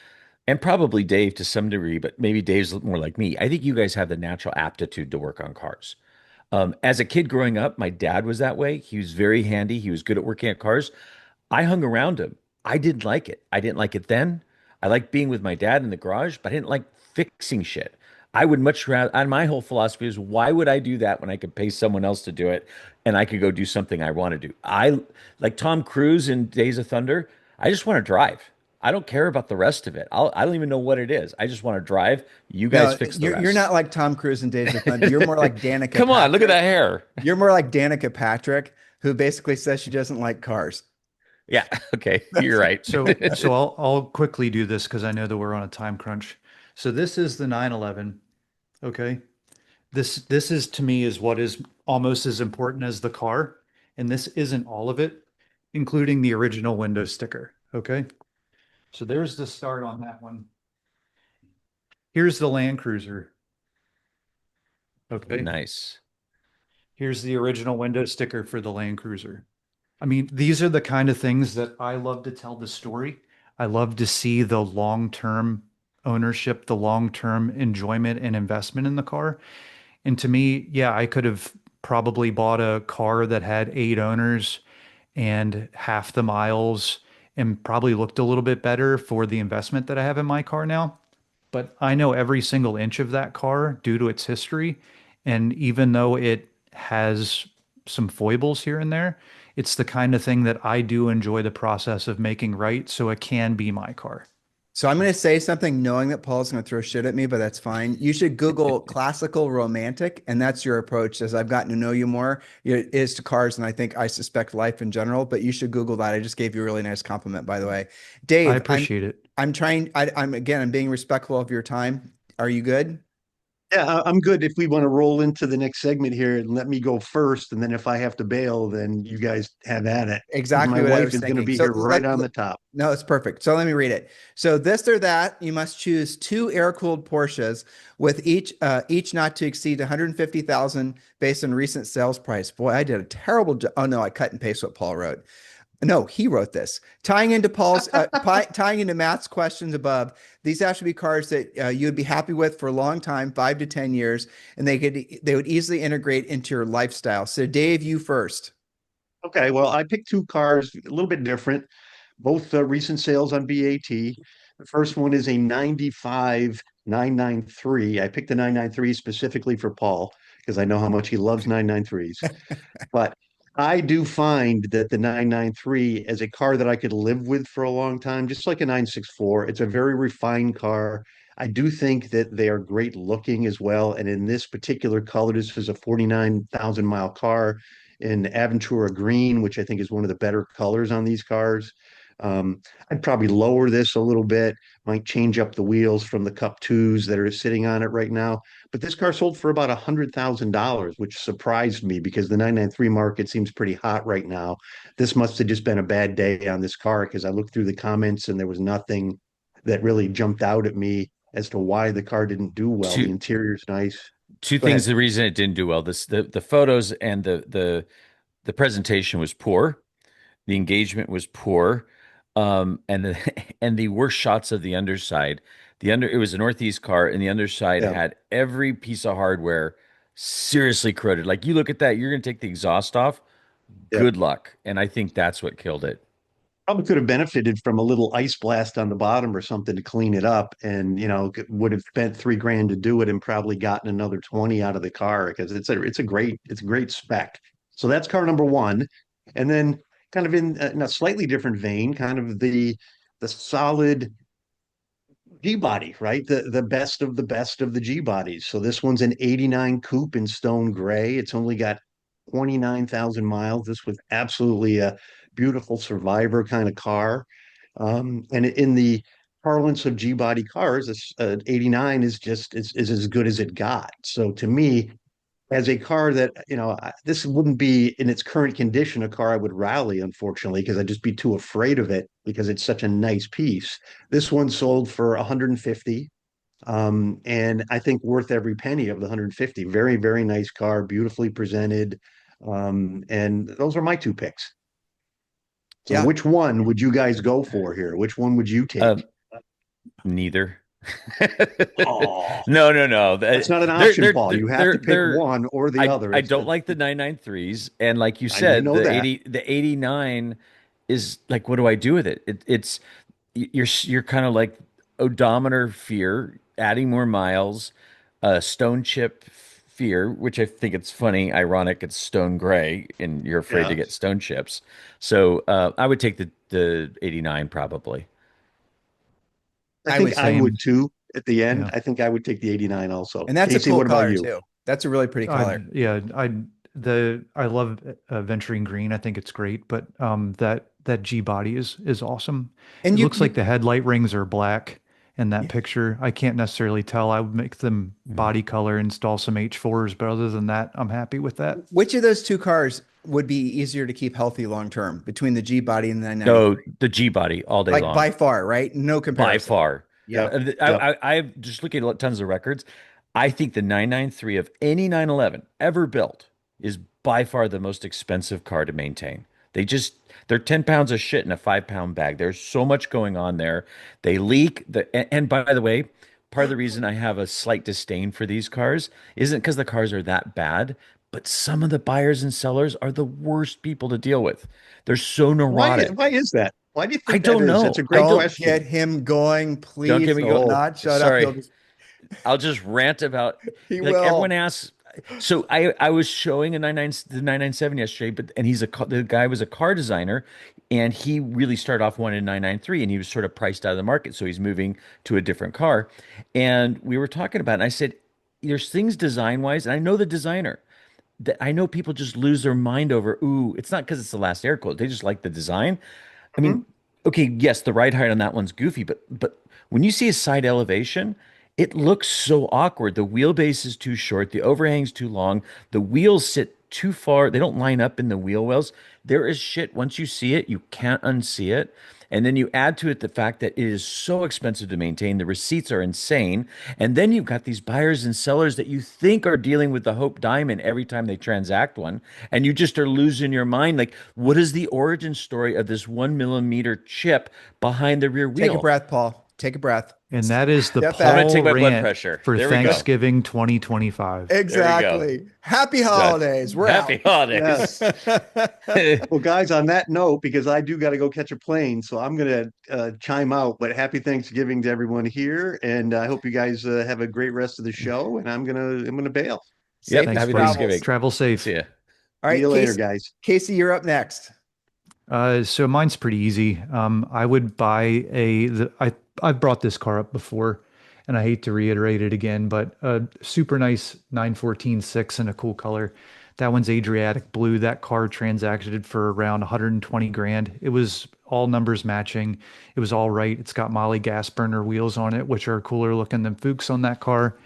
Speaker 2: and probably Dave to some degree, but maybe Dave's more like me. I think you guys have the natural aptitude to work on cars. As a kid growing up, my dad was that way. He was very handy. He was good at working at cars. I hung around him. I didn't like it. I didn't like it then. I liked being with my dad in the garage, but I didn't like fixing shit. I would much rather, and my whole philosophy is why would I do that when I could pay someone else to do it and I could go do something I want to do? I like Tom Cruise in Days of Thunder. I just want to drive. I don't care about the rest of it. I don't even know what it is. I just want to drive. You guys
Speaker 1: No,
Speaker 2: fix the
Speaker 1: you're not
Speaker 2: rest.
Speaker 1: like Tom Cruise in Days of Thunder. You're more like Danica
Speaker 2: Come on, look at
Speaker 1: Patrick.
Speaker 2: that hair.
Speaker 1: You're more like Danica Patrick, who basically says she doesn't like cars.
Speaker 2: Yeah, okay, you're right.
Speaker 3: So I'll quickly do this because I know that we're on a time crunch. So this is the 911. Okay. This is to me is what is almost as important as the car. And this isn't all of it, including the original window sticker. Okay. So there's the start on that one. Here's the Land Cruiser. Okay.
Speaker 2: Nice.
Speaker 3: Here's the original window sticker for the Land Cruiser. I mean, these are the kind of things that I love to tell the story. I love to see the long-term ownership, the long-term enjoyment and investment in the car. And to me, yeah, I could have probably bought a car that had 8 owners and half the miles and probably looked a little bit better for the investment that I have in my car now. But I know every single inch of that car due to its history. And even though it has some foibles here and there, it's the kind of thing that I do enjoy the process of making right so it can be my car.
Speaker 1: So I'm going to say something knowing that Paul's going to throw shit at me, but that's fine. You should Google classical romantic, and that's your approach as I've gotten to know you more. It is to cars, and I think I suspect life in general, but you should Google that. I just gave you a really nice compliment, by the way.
Speaker 3: I
Speaker 1: Dave,
Speaker 3: appreciate it.
Speaker 1: I'm trying, I'm being respectful of your time. Are you good?
Speaker 4: Yeah, I'm good if we want to roll into the next segment here and let me go first. And then if I have to bail, then you guys have at it. Because
Speaker 1: Exactly
Speaker 4: my
Speaker 1: what I
Speaker 4: wife
Speaker 1: was
Speaker 4: is going to
Speaker 1: thinking.
Speaker 4: be here right on the top.
Speaker 1: No, it's perfect. So let me read it. So this or that, you must choose two air-cooled Porsches with each not to exceed 150,000 based on recent sales price. Boy, I did a terrible job. Oh no, I cut and paste what Paul wrote. No, he wrote this. Tying into Matt's questions above, these have to be cars that you would be happy with for a long time, 5 to 10 years, and they would easily integrate into your lifestyle. So Dave, you first.
Speaker 4: Okay, well, I picked two cars, a little bit different, both recent sales on BAT. The first one is a 95 993. I picked the 993 specifically for Paul because I know how much he loves 993s. But I do find that the 993 as a car that I could live with for a long time, just like a 964. It's a very refined car. I do think that they are great looking as well. And in this particular color, this is a 49,000 mile car in Aventura Green, which I think is one of the better colors on these cars. I'd probably lower this a little bit, might change up the wheels from the Cup 2s that are sitting on it right now. But this car sold for about $100,000, which surprised me because the 993 market seems pretty hot right now. This must have just been a bad day on this car because I looked through the comments and there was nothing that really jumped out at me as to why the car didn't do well. The
Speaker 2: Two
Speaker 4: interior's nice.
Speaker 2: two
Speaker 4: Go
Speaker 2: things.
Speaker 4: ahead.
Speaker 2: The reason it didn't do well, the photos and the presentation was poor. The engagement was poor. And the and the worst shots of the underside. It was a Northeast car, and the underside
Speaker 4: Yeah.
Speaker 2: had every piece of hardware seriously corroded. Like you look at that, you're gonna take the exhaust off.
Speaker 4: Yeah.
Speaker 2: Good luck. And I think that's what killed it.
Speaker 4: Probably could have benefited from a little ice blast on the bottom or something to clean it up and would have spent 3 grand to do it and probably gotten another 20 out of the car because it's a great spec. So that's car number one. And then kind of in a slightly different vein, kind of the solid G body, right? The best of the G bodies. So this one's an 89 coupe in stone gray. It's only got 29,000 miles. This was absolutely a beautiful survivor kind of car. And in the parlance of G body cars, this 89 is as good as it got. So to me, as a car that, this wouldn't be in its current condition a car I would rally, unfortunately, because I'd just be too afraid of it because it's such a nice piece. This one sold for 150, and I think worth every penny of the 150. Very, very nice car, beautifully presented. And those are my two picks. So
Speaker 1: Yeah.
Speaker 4: which one would you guys go for here? Which one would you take?
Speaker 2: Um, Neither.
Speaker 4: Oh,
Speaker 2: No, no, no.
Speaker 4: that's not an
Speaker 2: They're
Speaker 4: option,
Speaker 2: they're
Speaker 4: Paul.
Speaker 2: they're
Speaker 4: You have
Speaker 2: they're,
Speaker 4: to pick
Speaker 2: they're
Speaker 4: one or the other.
Speaker 2: I don't like the 993s, and like you
Speaker 4: You
Speaker 2: said,
Speaker 4: know that.
Speaker 2: the 89 is like, what do I do with it? You're kind of like odometer fear, adding more miles. stone chip fear, which I think it's funny, ironic. It's stone gray, and you're afraid to
Speaker 4: Yeah.
Speaker 2: get stone chips. So I would take the 89 probably.
Speaker 4: I
Speaker 5: I
Speaker 4: think
Speaker 5: would
Speaker 4: I
Speaker 5: say,
Speaker 4: would
Speaker 3: Same.
Speaker 4: too at the end.
Speaker 3: Yeah.
Speaker 4: I think I would take the 89 also.
Speaker 5: and that's a
Speaker 4: Casey,
Speaker 5: cool
Speaker 4: what about
Speaker 5: color
Speaker 4: you?
Speaker 5: too. That's a really pretty color.
Speaker 3: I love venturing green. I think it's great, but that G body is awesome.
Speaker 5: And
Speaker 3: It
Speaker 5: you,
Speaker 3: looks like
Speaker 5: you
Speaker 3: the headlight rings are black in that picture. I can't necessarily tell. I would make them
Speaker 2: Mhm.
Speaker 3: body color, install some H4s, but other than that, I'm happy with that.
Speaker 5: which of those two cars would be easier to keep healthy long term between the G body and the
Speaker 2: No,
Speaker 5: 993?
Speaker 2: the G body all day
Speaker 5: Like
Speaker 2: long,
Speaker 5: by far, right? No
Speaker 2: by
Speaker 5: comparison.
Speaker 2: far.
Speaker 5: Yeah.
Speaker 4: Yep.
Speaker 2: I've just looking at tons of records. I think the 993 of any 911 ever built is by far the most expensive car to maintain. They just they're 10 pounds of shit in a 5 pound bag. There's so much going on there. They leak and by the way, part of the reason I have a slight disdain for these cars isn't because the cars are that bad, but some of the buyers and sellers are the worst people to deal with. They're so
Speaker 4: Why
Speaker 2: neurotic.
Speaker 4: is that? Why do you
Speaker 2: I
Speaker 4: think that
Speaker 2: don't
Speaker 4: is?
Speaker 2: know.
Speaker 4: That's a
Speaker 2: I
Speaker 4: great
Speaker 2: don't
Speaker 5: Don't
Speaker 4: question.
Speaker 5: get him going,
Speaker 2: don't
Speaker 5: please.
Speaker 2: get me
Speaker 5: He
Speaker 2: go.
Speaker 5: will not shut up.
Speaker 2: Sorry. I'll just rant about
Speaker 5: He
Speaker 2: like everyone
Speaker 5: will.
Speaker 2: asks. So I was showing a 99 the 997 yesterday, but and the guy was a car designer, and he really started off wanting a 993, and he was sort of priced out of the market, so he's moving to a different car. And we were talking about it, and I said, "There's things design wise, and I know the designer that I know people just lose their mind over. Ooh, it's not because it's the last air cooled. They just like the design. I mean,
Speaker 5: Mhm.
Speaker 2: okay, yes, the ride height on that one's goofy, but when you see a side elevation, it looks so awkward. The wheelbase is too short, the overhang's too long, the wheels sit too far, they don't line up in the wheel wells. There is shit. Once you see it, you can't unsee it. And then you add to it the fact that it is so expensive to maintain. The receipts are insane. And then you've got these buyers and sellers that you think are dealing with the Hope Diamond every time they transact one. And you just are losing your mind. Like, what is the origin story of this 1 millimeter chip behind the rear
Speaker 5: Take a
Speaker 2: wheel?
Speaker 5: breath, Paul. Take a breath.
Speaker 3: And that is the
Speaker 5: Step
Speaker 2: I'm
Speaker 5: back.
Speaker 2: going to take
Speaker 3: Paul
Speaker 2: my blood
Speaker 3: rant
Speaker 2: pressure.
Speaker 3: for
Speaker 2: There we go.
Speaker 3: Thanksgiving 2025.
Speaker 2: There we go.
Speaker 5: Exactly. Happy
Speaker 2: Done.
Speaker 5: holidays. We're out.
Speaker 2: Happy holidays.
Speaker 4: Yes. Well, guys, on that note, because I do got to go catch a plane, so I'm going to chime out. But happy Thanksgiving to everyone here, and I hope you guys have a great rest of the show. And I'm gonna bail.
Speaker 2: Yep.
Speaker 5: Safest
Speaker 3: Thanks,
Speaker 2: Happy
Speaker 3: buddy.
Speaker 5: travels.
Speaker 2: Thanksgiving.
Speaker 3: Travel
Speaker 2: See
Speaker 3: safe.
Speaker 2: ya.
Speaker 5: All
Speaker 4: See
Speaker 5: right,
Speaker 4: you later,
Speaker 5: Casey,
Speaker 4: guys.
Speaker 5: Casey, you're up next.
Speaker 3: So mine's pretty easy. I would buy I've brought this car up before, and I hate to reiterate it again, but a super nice 914-6 in a cool color. That one's Adriatic blue. That car transacted for around 120 grand. It was all numbers matching. It was all right. It's got Molly gas burner wheels on it, which are cooler looking than Fuchs on that car.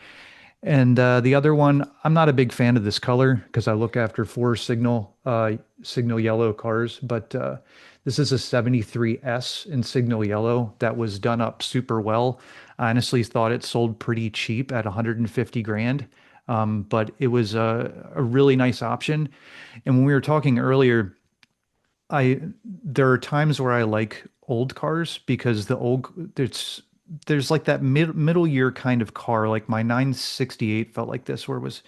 Speaker 3: And the other one, I'm not a big fan of this color because I look after four signal yellow cars, but this is a 73S in signal yellow that was done up super well. I honestly thought it sold pretty cheap at 150 grand, but it was a really nice option. And when we were talking earlier, I there are times where I like old cars because there's like that middle year kind of car. Like my 968 felt like this, where it was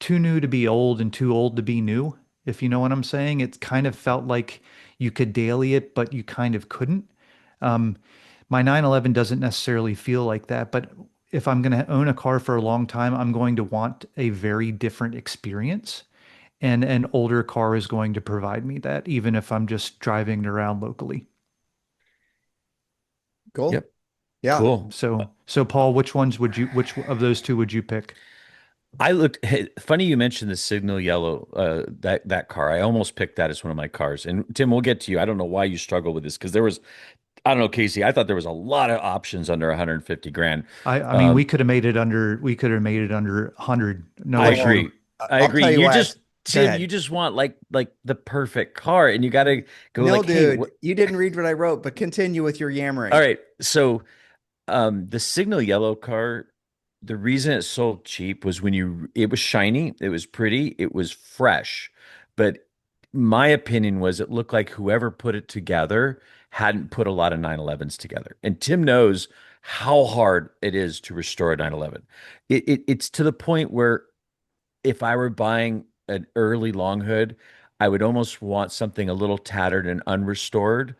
Speaker 3: too new to be old and too old to be new. If you know what I'm saying, it kind of felt like you could daily it, but you kind of couldn't. Um, my 911 doesn't necessarily feel like that, but if I'm going to own a car for a long time, I'm going to want a very different experience. And an older car is going to provide me that, even if I'm just driving around locally.
Speaker 5: Cool.
Speaker 2: Yep.
Speaker 5: Yeah.
Speaker 2: Cool.
Speaker 3: So Paul, which of those two would you pick?
Speaker 2: I looked. Hey, funny you mentioned the signal yellow. That car. I almost picked that as one of my cars. And Tim, we'll get to you. I don't know why you struggle with this because there was. I don't know, Casey. I thought there was a lot of options under 150 grand.
Speaker 3: I mean, we could have made it under 100. No
Speaker 2: I
Speaker 3: issue.
Speaker 2: agree. I
Speaker 5: I'll
Speaker 2: agree.
Speaker 5: tell you
Speaker 2: You
Speaker 5: why.
Speaker 2: just
Speaker 5: Go
Speaker 2: Tim,
Speaker 5: ahead.
Speaker 2: you just want like the perfect car, and you got to go
Speaker 5: No,
Speaker 2: like, hey,
Speaker 5: dude, you didn't read what I wrote, but continue with your yammering.
Speaker 2: all right. So, the signal yellow car, the reason it sold cheap was it was shiny, it was pretty, it was fresh, but my opinion was it looked like whoever put it together hadn't put a lot of 911s together. And Tim knows how hard it is to restore a 911. It's to the point where if I were buying an early long hood, I would almost want something a little tattered and unrestored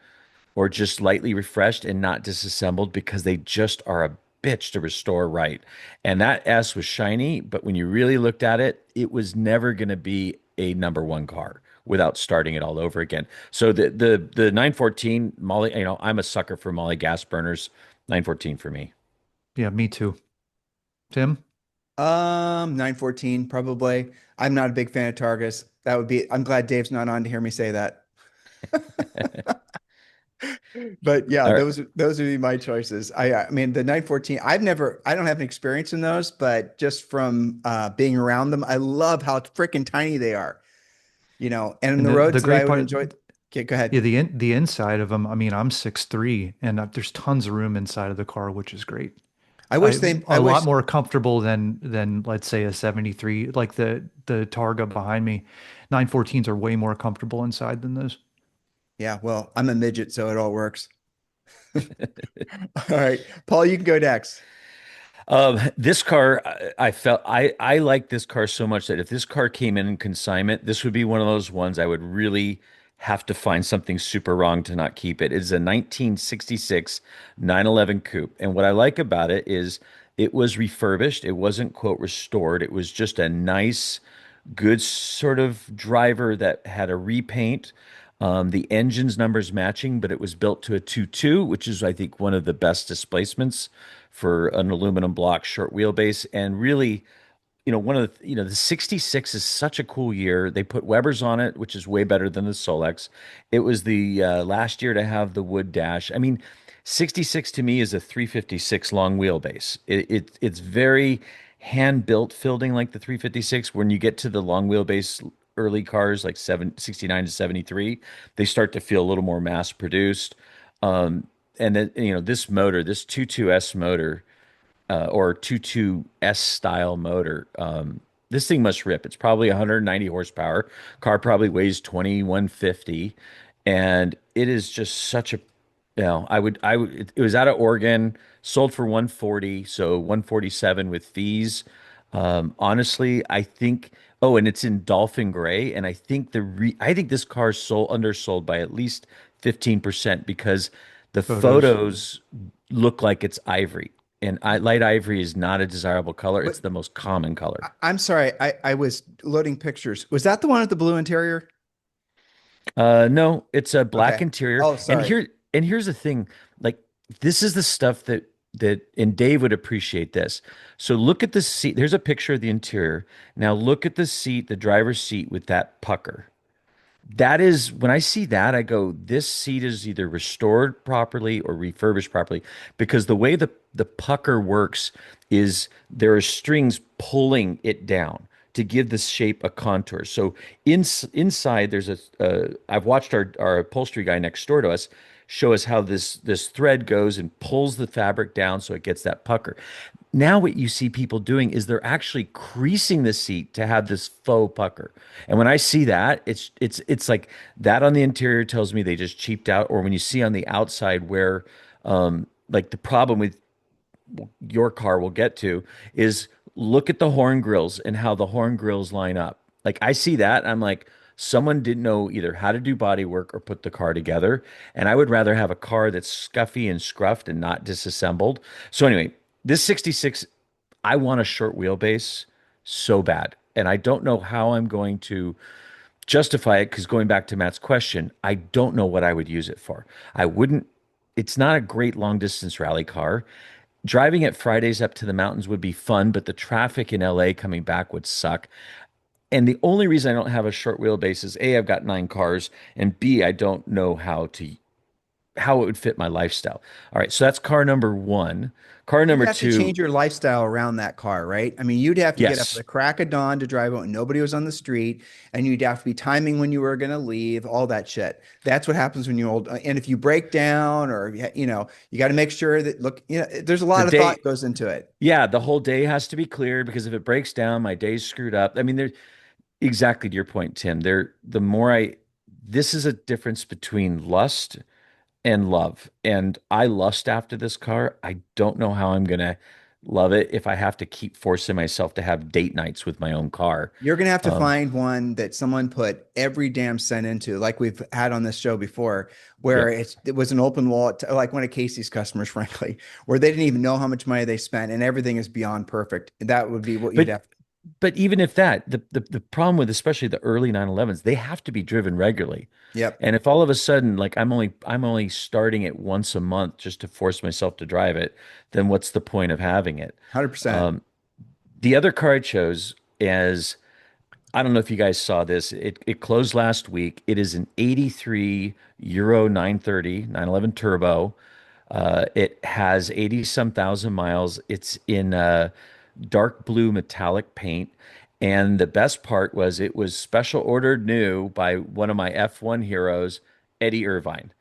Speaker 2: or just lightly refreshed and not disassembled because they just are a bitch to restore right. And that S was shiny, but when you really looked at it, it was never going to be a number one car without starting it all over again. So the 914 Molly, I'm a sucker for Molly gas burners. 914 for me.
Speaker 3: Yeah, me too. Tim?
Speaker 5: 914 probably. I'm not a big fan of Targas. That would be, I'm glad Dave's not on to hear me say that. But yeah,
Speaker 2: All right.
Speaker 5: those would be my choices. I mean the 914, I don't have an experience in those, but just from being around them, I love how freaking tiny they are. And
Speaker 3: And
Speaker 5: the
Speaker 3: the
Speaker 5: roads that I
Speaker 3: great
Speaker 5: would
Speaker 3: part,
Speaker 5: enjoy. Okay, go ahead.
Speaker 3: yeah, the inside of them. I mean, I'm 6'3", and there's tons of room inside of the car, which is great.
Speaker 5: I
Speaker 3: A lot
Speaker 5: wish,
Speaker 3: more comfortable than let's say a 73, like the Targa behind me. 914s are way more comfortable inside than those.
Speaker 5: yeah, well, I'm a midget, so it all works. All right, Paul, you can go next.
Speaker 2: This car, I felt I like this car so much that if this car came in consignment, this would be one of those ones I would really have to find something super wrong to not keep it. It's a 1966 911 coupe, and what I like about it is it was refurbished. It wasn't quote restored. It was just a nice, good sort of driver that had a repaint. The engine's numbers matching, but it was built to a 2.2, which is, I think, one of the best displacements for an aluminum block short wheelbase. And really, one of the 66 is such a cool year. They put Weber's on it, which is way better than the Solex. It was the last year to have the wood dash. I mean, 66 to me is a 356 long wheelbase. It's very hand built fielding like the 356. When you get to the long wheelbase early cars like 69 to 73, they start to feel a little more mass produced. And then, this motor, this 22S motor, or 22S style motor. This thing must rip. It's probably 190 horsepower. Car probably weighs 2150, and it is just such a, it was out of Oregon, sold for 140, so 147 with fees. Honestly, I think. Oh, and it's in Dolphin Gray, and I think this car is sold undersold by at least 15% because the
Speaker 3: Photos.
Speaker 2: photos look like it's ivory. And light ivory is not a desirable color. It's
Speaker 5: But
Speaker 2: the most common color.
Speaker 5: I'm sorry, I was loading pictures. Was that the one with the blue interior?
Speaker 2: No, it's a black
Speaker 5: Okay.
Speaker 2: interior.
Speaker 5: Oh,
Speaker 2: And
Speaker 5: sorry.
Speaker 2: here's the thing, like this is the stuff that and Dave would appreciate this. So look at the seat. There's a picture of the interior. Now look at the seat, the driver's seat with that pucker. That is when I see that, I go, this seat is either restored properly or refurbished properly because the way the pucker works is there are strings pulling it down to give the shape a contour. So inside there's I've watched our upholstery guy next door to us show us how this thread goes and pulls the fabric down so it gets that pucker. Now what you see people doing is they're actually creasing the seat to have this faux pucker. And when I see that, it's like that on the interior tells me they just cheaped out. Or when you see on the outside where like the problem with your car will get to is look at the horn grills and how the horn grills line up. Like I see that, I'm like, someone didn't know either how to do body work or put the car together. And I would rather have a car that's scuffy and scruffed and not disassembled. So anyway, this 66, I want a short wheelbase so bad. And I don't know how I'm going to justify it because going back to Matt's question, I don't know what I would use it for. I wouldn't, it's not a great long distance rally car. Driving it Fridays up to the mountains would be fun, but the traffic in LA coming back would suck. And the only reason I don't have a short wheelbase is A, I've got 9 cars, and B, I don't know how it would fit my lifestyle. All right, so that's car number one. Car
Speaker 5: You'd
Speaker 2: number
Speaker 5: have to
Speaker 2: two,
Speaker 5: change your lifestyle around that car, right? I mean, you'd have to get up at
Speaker 2: yes.
Speaker 5: the crack of dawn to drive out when nobody was on the street, and you'd have to be timing when you were going to leave, all that shit. That's what happens when you're old. And if you break down, or you got to make sure that there's a
Speaker 2: The
Speaker 5: lot of
Speaker 2: day,
Speaker 5: thought goes into it.
Speaker 2: yeah, the whole day has to be cleared because if it breaks down, my day's screwed up. I mean, there exactly to your point, Tim. The more this is a difference between lust and love. And I lust after this car. I don't know how I'm gonna love it if I have to keep forcing myself to have date nights with my own car.
Speaker 5: You're gonna have to
Speaker 2: Um,
Speaker 5: find one that someone put every damn cent into, like we've had on this show before, where
Speaker 2: yep.
Speaker 5: it was an open wallet, like one of Casey's customers, frankly, where they didn't even know how much money they spent, and everything is beyond perfect. That would be what you'd
Speaker 2: But
Speaker 5: have.
Speaker 2: but even if that, the problem with especially the early 911s, they have to be driven regularly.
Speaker 5: Yep,
Speaker 2: And if all of a sudden, like I'm only starting it once a month just to force myself to drive it, then what's the point of having it?
Speaker 5: 100%.
Speaker 2: Um, the other car I chose is I don't know if you guys saw this. It closed last week. It is an 83 Euro 930 911 turbo. It has 80 some thousand miles. It's in dark blue metallic paint. And the best part was it was special ordered new by one of my F1 heroes, Eddie Irvine.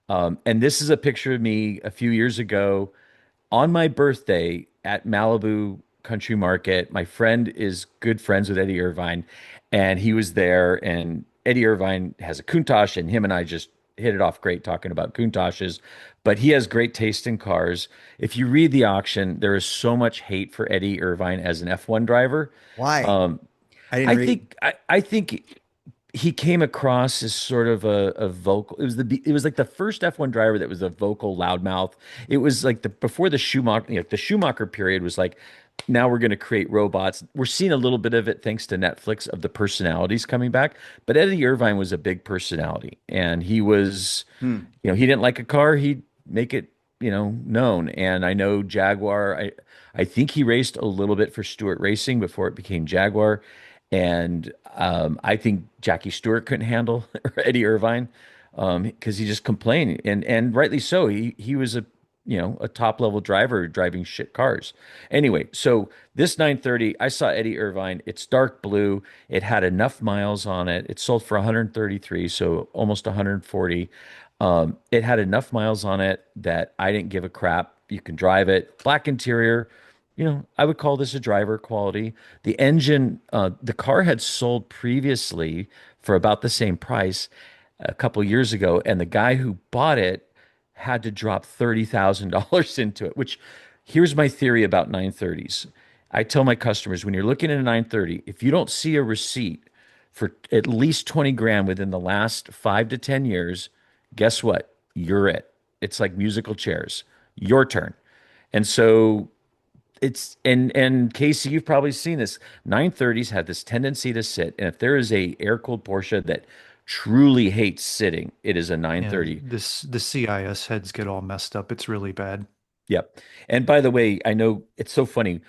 Speaker 2: And this is a picture of me a few years ago on my birthday at Malibu Country Market. My friend is good friends with Eddie Irvine, and he was there. And Eddie Irvine has a Countach, and him and I just hit it off great talking about Countaches. But he has great taste in cars. If you read the auction, there is so much hate for Eddie Irvine as an F1 driver.
Speaker 5: Why?
Speaker 2: Um,
Speaker 5: I didn't
Speaker 2: I
Speaker 5: read.
Speaker 2: think I think he came across as sort of a vocal. It was like the first F1 driver that was a vocal loudmouth. It was like the before the Schumacher, the Schumacher period was like, now we're going to create robots. We're seeing a little bit of it thanks to Netflix of the personalities coming back. But Eddie Irvine was a big personality, and he was,
Speaker 5: Hmm.
Speaker 2: he didn't like a car, he'd make it, known. And I know Jaguar. I think he raced a little bit for Stewart Racing before it became Jaguar. And I think Jackie Stewart couldn't handle Eddie Irvine because he just complained, and rightly so. He was a top level driver driving shit cars. Anyway, so this 930, I saw Eddie Irvine. It's dark blue. It had enough miles on it. It sold for 133, so almost 140. It had enough miles on it that I didn't give a crap. You can drive it. Black interior, I would call this a driver quality. The engine, the car had sold previously for about the same price a couple years ago, and the guy who bought it had to drop $30,000 into it, which here's my theory about 930s. I tell my customers when you're looking at a 930, if you don't see a receipt for at least 20 grand within the last 5 to 10 years, guess what? You're it. It's like musical chairs. Your turn. And so and Casey, you've probably seen this. 930s have this tendency to sit, and if there is a air-cooled Porsche that truly hates sitting, it is a
Speaker 3: Yeah,
Speaker 2: 930.
Speaker 3: the CIS heads get all messed up. It's really bad.
Speaker 2: Yep. And by the way, I know it's so funny.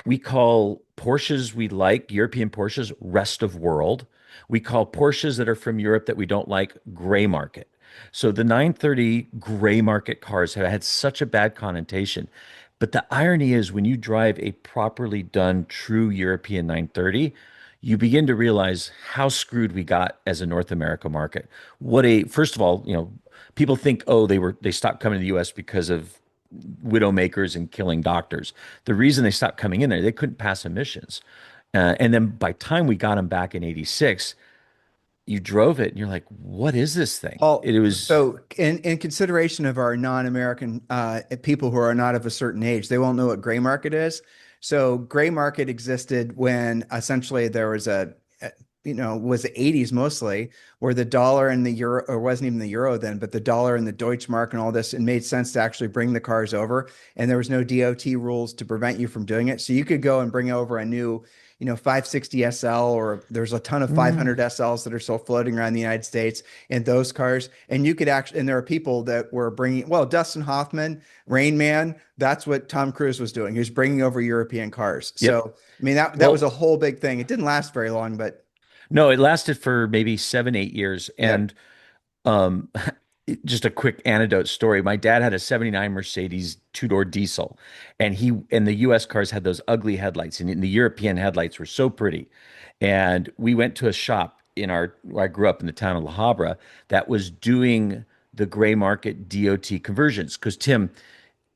Speaker 2: We call Porsches we like, European Porsches, rest of world. We call Porsches that are from Europe that we don't like, gray market. So the 930 gray market cars have had such a bad connotation. But the irony is when you drive a properly done true European 930, you begin to realize how screwed we got as a North America market. First of all, people think, oh, they stopped coming to the US because of widowmakers and killing doctors. The reason they stopped coming in there, they couldn't pass emissions. And then by the time we got them back in 86, you drove it and you're like, what is this thing?
Speaker 5: Paul,
Speaker 2: It was,
Speaker 5: so in consideration of our non-American people who are not of a certain age, they won't know what gray market is. So gray market existed when essentially there was was the 80s mostly, where the dollar and the euro, or wasn't even the euro then, but the dollar and the Deutschmark and all this, it made sense to actually bring the cars over. And there was no DOT rules to prevent you from doing it. So you could go and bring over a new 560 SL, or there's a ton of 500 SLs that are still floating around the United States in those cars. And you could actually, and there are people that were bringing, well, Dustin Hoffman, Rain Man, that's what Tom Cruise was doing. He was bringing over European cars.
Speaker 2: yep.
Speaker 5: So, I mean, that was
Speaker 2: Well,
Speaker 5: a whole big thing. It didn't last very long, but
Speaker 2: no, it lasted for maybe 7, 8 years.
Speaker 5: yeah.
Speaker 2: And Um, just a quick anecdote story. My dad had a 79 Mercedes two-door diesel, and the US cars had those ugly headlights, and the European headlights were so pretty. And we went to a shop where I grew up in the town of La Habra that was doing the gray market DOT conversions. Because Tim,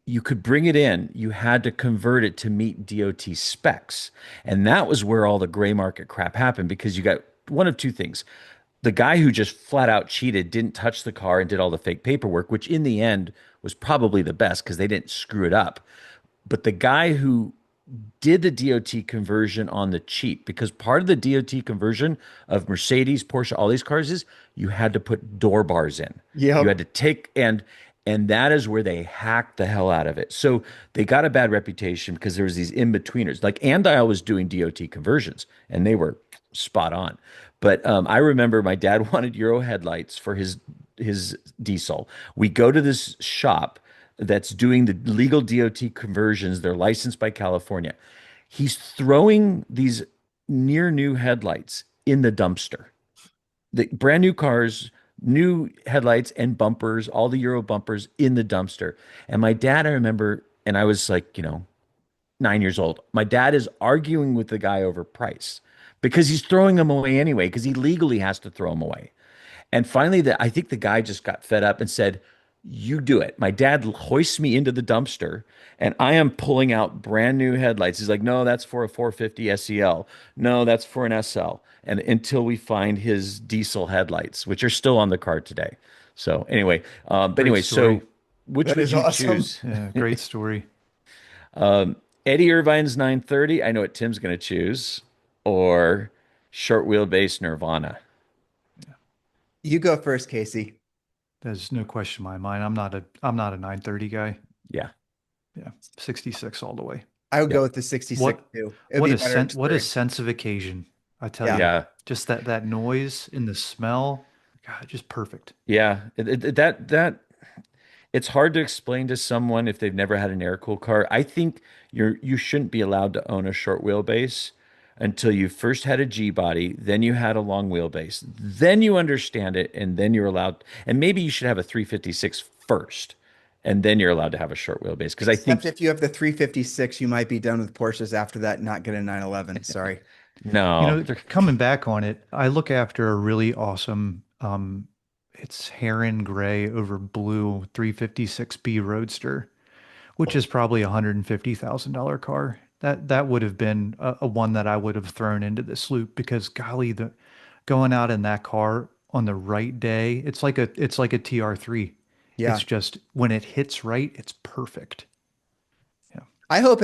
Speaker 2: you could bring it in, you had to convert it to meet DOT specs. And that was where all the gray market crap happened because you got one of two things. The guy who just flat out cheated didn't touch the car and did all the fake paperwork, which in the end was probably the best because they didn't screw it up. But the guy who did the DOT conversion on the cheap, because part of the DOT conversion of Mercedes, Porsche, all these cars is you had to put door bars in. You
Speaker 5: Yep.
Speaker 2: had to take and that is where they hacked the hell out of it. So they got a bad reputation because there was these in-betweeners. Like Andile was doing DOT conversions and they were spot on. But I remember my dad wanted Euro headlights for his diesel. We go to this shop that's doing the legal DOT conversions. They're licensed by California. He's throwing these near new headlights in the dumpster. The brand new cars, new headlights and bumpers, all the Euro bumpers in the dumpster. And my dad, I remember, and I was like, 9 years old. My dad is arguing with the guy over price because he's throwing them away anyway, because he legally has to throw them away. And finally, I think the guy just got fed up and said, "You do it." My dad hoists me into the dumpster and I am pulling out brand new headlights. He's like, "No, that's for a 450 SEL. No, that's for an SL." And until we find his diesel headlights, which are still on the car today. So anyway,
Speaker 3: Great story.
Speaker 2: so which
Speaker 5: That
Speaker 2: would
Speaker 5: is
Speaker 2: you
Speaker 5: awesome.
Speaker 2: choose?
Speaker 3: Yeah, great story.
Speaker 2: Eddie Irvine's 930. I know what Tim's going to choose, or short wheelbase Nirvana.
Speaker 5: You go first, Casey.
Speaker 3: There's no question in my mind. I'm not a 930 guy.
Speaker 2: Yeah.
Speaker 3: Yeah, 66 all the way.
Speaker 5: I would
Speaker 2: Yeah.
Speaker 5: go with the 66
Speaker 3: What
Speaker 5: too. It'd
Speaker 3: what
Speaker 5: be
Speaker 3: a
Speaker 5: better
Speaker 3: sense what a
Speaker 5: experience.
Speaker 3: sense of occasion. I tell
Speaker 5: Yeah.
Speaker 3: you.
Speaker 2: Yeah.
Speaker 3: Just that noise and the smell. God, just perfect.
Speaker 2: Yeah. That it's hard to explain to someone if they've never had an air-cooled car. I think you shouldn't be allowed to own a short wheelbase until you first had a G body, then you had a long wheelbase. Then you understand it, and then you're allowed, and maybe you should have a 356 first, and then you're allowed to have a short wheelbase. Because I
Speaker 5: Except
Speaker 2: think
Speaker 5: if you have the 356, you might be done with Porsches after that and not get a 911. Sorry.
Speaker 2: no,
Speaker 3: Coming back on it, I look after a really awesome it's heron gray over blue 356B Roadster, which is probably $150,000 car. That would have been a one that I would have thrown into this loop because golly, the going out in that car on the right day, it's like a TR3.
Speaker 5: Yeah.
Speaker 3: It's just when it hits right, it's perfect. Yeah. Anyway,
Speaker 5: I hope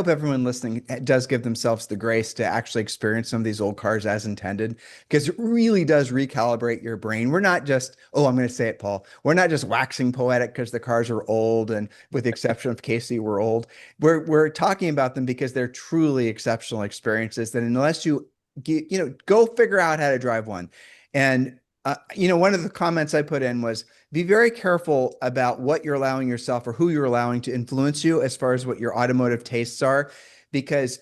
Speaker 5: everyone listening does give themselves the grace to actually experience some of these old cars as intended, because it really does recalibrate your brain. We're not just, oh, I'm going to say it, Paul. We're not just waxing poetic because the cars are old, and with the exception of Casey, we're old. We're talking about them because they're truly exceptional experiences that unless go figure out how to drive one. And one of the comments I put in was, be very careful about what you're allowing yourself or who you're allowing to influence you as far as what your automotive tastes are, because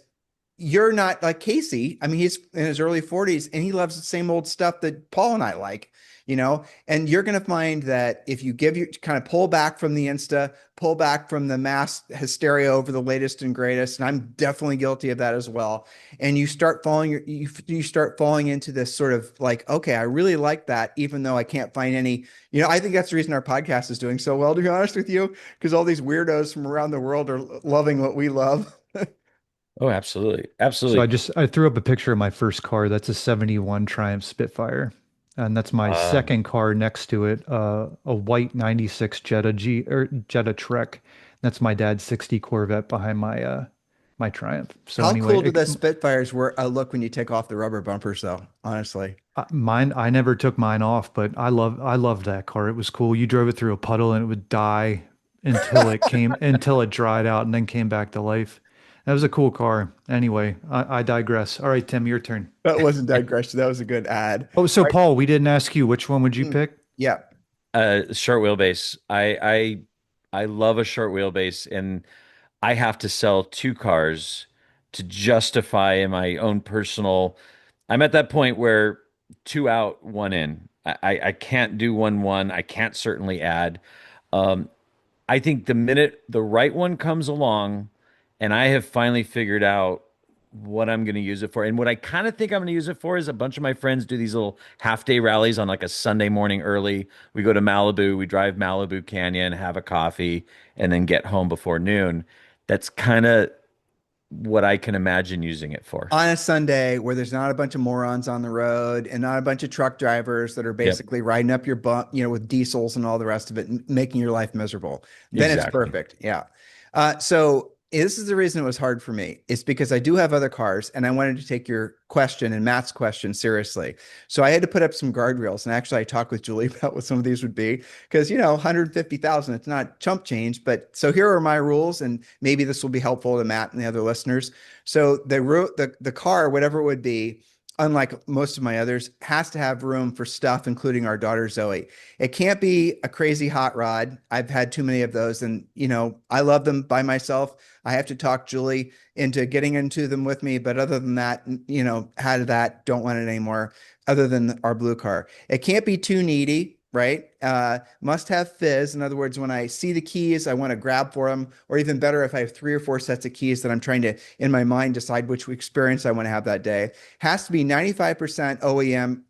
Speaker 5: you're not like Casey. I mean, he's in his early 40s and he loves the same old stuff that Paul and I like, and you're going to find that if you kind of pull back from the pull back from the mass hysteria over the latest and greatest, and I'm definitely guilty of that as well. And you start you start falling into this sort of like, okay, I really like that, even though I can't find any, I think that's the reason our podcast is doing so well, to be honest with you, because all these weirdos from around the world are loving what we love.
Speaker 2: oh, absolutely,
Speaker 3: so
Speaker 2: absolutely.
Speaker 3: I threw up a picture of my first car. That's a 71 Triumph Spitfire. And that's my
Speaker 2: Uh,
Speaker 3: second car next to it, a white 96 Jetta Trek. That's my dad's 60 Corvette behind my Triumph. So
Speaker 5: How
Speaker 3: anyway,
Speaker 5: cool do the Spitfires look when you take off the rubber bumpers, though? Honestly.
Speaker 3: mine I never took mine off, but I loved that car. It was cool. You drove it through a puddle and it would die until it dried out and then came back to life. That was a cool car. Anyway, I digress. All right, Tim, your turn.
Speaker 5: That wasn't digression. That was a good ad.
Speaker 3: Oh, so
Speaker 5: All right.
Speaker 3: Paul, we didn't ask you which one would you
Speaker 5: Mm,
Speaker 3: pick?
Speaker 5: yeah.
Speaker 2: short wheelbase. I love a short wheelbase, and I have to sell two cars to justify my own personal. I'm at that point where two out, one in. I can't do one. I can't certainly add. Um, I think the minute the right one comes along, and I have finally figured out what I'm going to use it for, and what I kind of think I'm going to use it for is a bunch of my friends do these little half day rallies on like a Sunday morning early. We go to Malibu, we drive Malibu Canyon, have a coffee, and then get home before noon. That's kind of what I can imagine using it for.
Speaker 5: On a Sunday where there's not a bunch of morons on the road and not a bunch of truck drivers that are
Speaker 2: Yep,
Speaker 5: basically riding up your butt, with diesels and all the rest of it and making your life miserable. Then it's
Speaker 2: exactly.
Speaker 5: perfect. Yeah. So this is the reason it was hard for me. It's because I do have other cars and I wanted to take your question and Matt's question seriously. So I had to put up some guardrails. And actually I talked with Julie about what some of these would be because, 150,000, it's not chump change, but so here are my rules and maybe this will be helpful to Matt and the other listeners. So the car, whatever it would be, unlike most of my others, has to have room for stuff, including our daughter Zoe. It can't be a crazy hot rod. I've had too many of those, and I love them by myself. I have to talk Julie into getting into them with me, but other than that, had that, don't want it anymore. Other than our blue car, it can't be too needy, right? Must have fizz. In other words, when I see the keys, I want to grab for them, or even better, if I have 3 or 4 sets of keys that I'm trying to, in my mind, decide which experience I want to have that day. Has to be 95% OEM.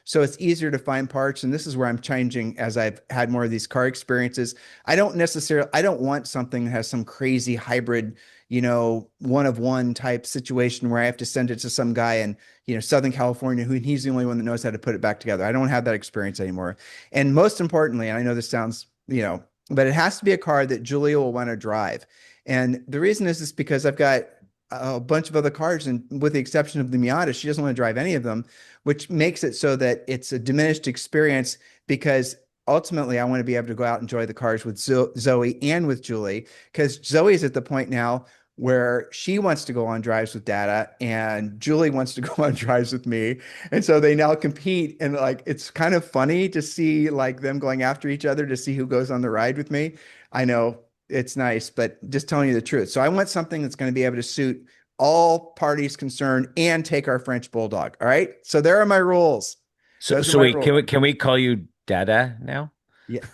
Speaker 5: So it's easier to find parts. And this is where I'm changing as I've had more of these car experiences. I don't want something that has some crazy hybrid, one of one type situation where I have to send it to some guy in, Southern California, who he's the only one that knows how to put it back together. I don't have that experience anymore. And most importantly, and I know this sounds, but it has to be a car that Julia will want to drive. And the reason is because I've got a bunch of other cars, and with the exception of the Miata, she doesn't want to drive any of them, which makes it so that it's a diminished experience because ultimately I want to be able to go out and enjoy the cars with Zoe and with Julie, because Zoe is at the point now where she wants to go on drives with Dada and Julie wants to go on drives with me. And so they now compete, and it's kind of funny to see them going after each other to see who goes on the ride with me. I know it's nice, but just telling you the truth. So I want something that's going to be able to suit all parties concerned and take our French Bulldog. All right. So there are my rules.
Speaker 2: So wait, can we call you Dada now?
Speaker 5: Yeah.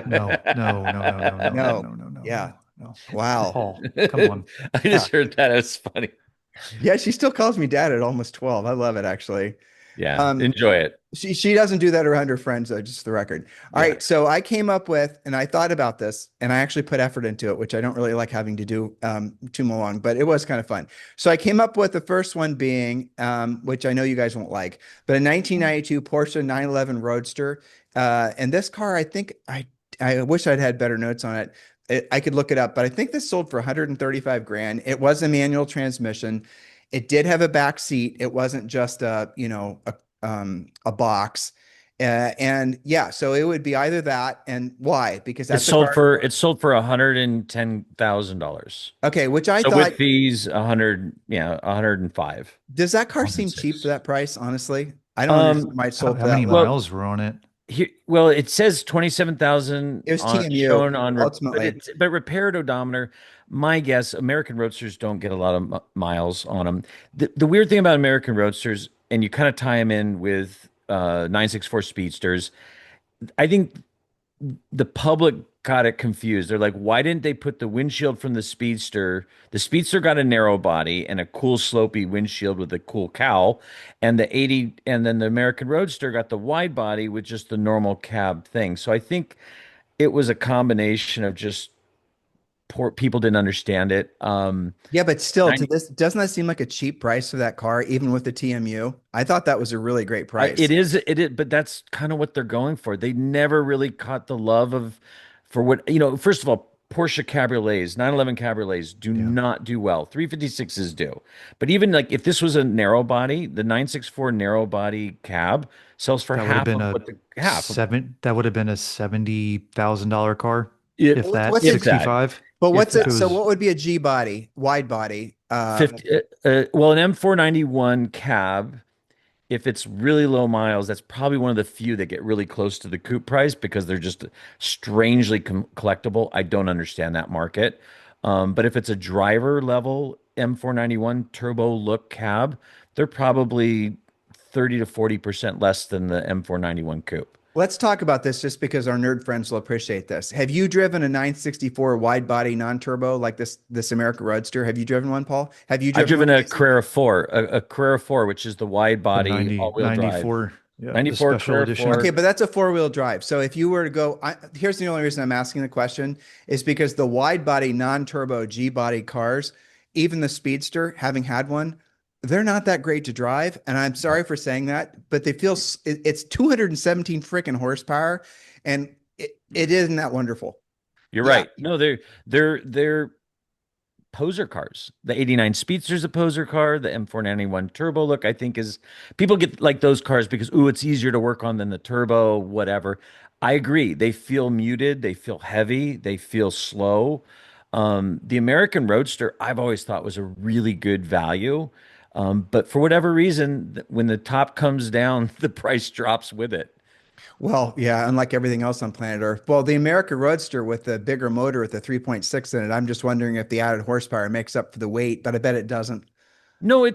Speaker 3: No.
Speaker 5: Yeah.
Speaker 3: No.
Speaker 5: Wow.
Speaker 3: Paul, come on.
Speaker 2: I just heard that. It was funny.
Speaker 5: Yeah, she still calls me dad at almost 12. I love it, actually.
Speaker 2: Yeah, enjoy it.
Speaker 5: She doesn't do that around her friends, though, just the record. All right, so I came up with, and I thought about this, and I actually put effort into it, which I don't really like having to do too long, but it was kind of fun. So I came up with the first one being, which I know you guys won't like, but a 1992 Porsche 911 Roadster. And this car, I think, I wish I'd had better notes on it. I could look it up, but I think this sold for 135 grand. It was a manual transmission. It did have a back seat. It wasn't just a box. And yeah, so it would be either that, and why? Because
Speaker 2: It sold for $110,000.
Speaker 5: Okay, which I
Speaker 2: so
Speaker 5: thought
Speaker 2: with fees 105.
Speaker 5: Does that car seem cheap for that price? Honestly, I don't understand why it sold
Speaker 3: How
Speaker 5: for
Speaker 3: many
Speaker 5: that low.
Speaker 3: miles were on it?
Speaker 2: Well, it says 27,000
Speaker 5: It was TMU,
Speaker 2: shown on
Speaker 5: ultimately.
Speaker 2: but repaired odometer. My guess, American Roadsters don't get a lot of miles on them. The weird thing about American Roadsters, and you kind of tie them in with 964 Speedsters, I think the public got it confused. They're like, why didn't they put the windshield from the Speedster? The Speedster got a narrow body and a cool slopey windshield with a cool cowl, and then the American Roadster got the wide body with just the normal cab thing. So I think it was a combination of just poor people didn't understand it.
Speaker 5: Yeah, but still, doesn't that seem like a cheap price for that car, even with the TMU? I thought that was a really great price.
Speaker 2: It is, but that's kind of what they're going for. They never really caught the love for what, first of all, Porsche Cabriolets, 911 Cabriolets do not do well. 356s do. But even if this was a narrow body, the 964 narrow body cab sells for half of what the half.
Speaker 3: That would have been a $70,000 car.
Speaker 2: If
Speaker 3: that's 65.
Speaker 5: But what's it? So what would be a G body, wide body?
Speaker 2: 50, well, an M491 cab, if it's really low miles, that's probably one of the few that get really close to the coupe price because they're just strangely collectible. I don't understand that market. But if it's a driver level M491 turbo look cab, they're probably 30 to 40% less than the M491 coupe.
Speaker 5: Let's talk about this just because our nerd friends will appreciate this. Have you driven a 964 wide body non-turbo like this American Roadster? Have you driven one, Paul? Have you driven
Speaker 2: I've driven a Carrera 4, a Carrera 4, which is the wide body all-wheel drive.
Speaker 3: 94. Yeah,
Speaker 2: 94
Speaker 3: special
Speaker 2: Carrera
Speaker 3: edition.
Speaker 2: 4.
Speaker 5: Okay, but that's a four-wheel drive. So if you were to go, here's the only reason I'm asking the question is because the wide body non-turbo G body cars, even the Speedster, having had one, they're not that great to drive. And I'm sorry for saying that, but it's 217 freaking horsepower, and it isn't that wonderful.
Speaker 2: You're
Speaker 5: Yeah.
Speaker 2: right. No, they're poser cars. The 89 Speedster's a poser car. The M491 Turbo look, I think, is people get like those cars because, ooh, it's easier to work on than the Turbo, whatever. I agree. They feel muted. They feel heavy. They feel slow. The American Roadster, I've always thought was a really good value. But for whatever reason, when the top comes down, the price drops with it.
Speaker 5: Well, yeah, unlike everything else on planet Earth. Well, the America Roadster with the bigger motor with the 3.6 in it, I'm just wondering if the added horsepower makes up for the weight, but I bet it doesn't.
Speaker 2: No,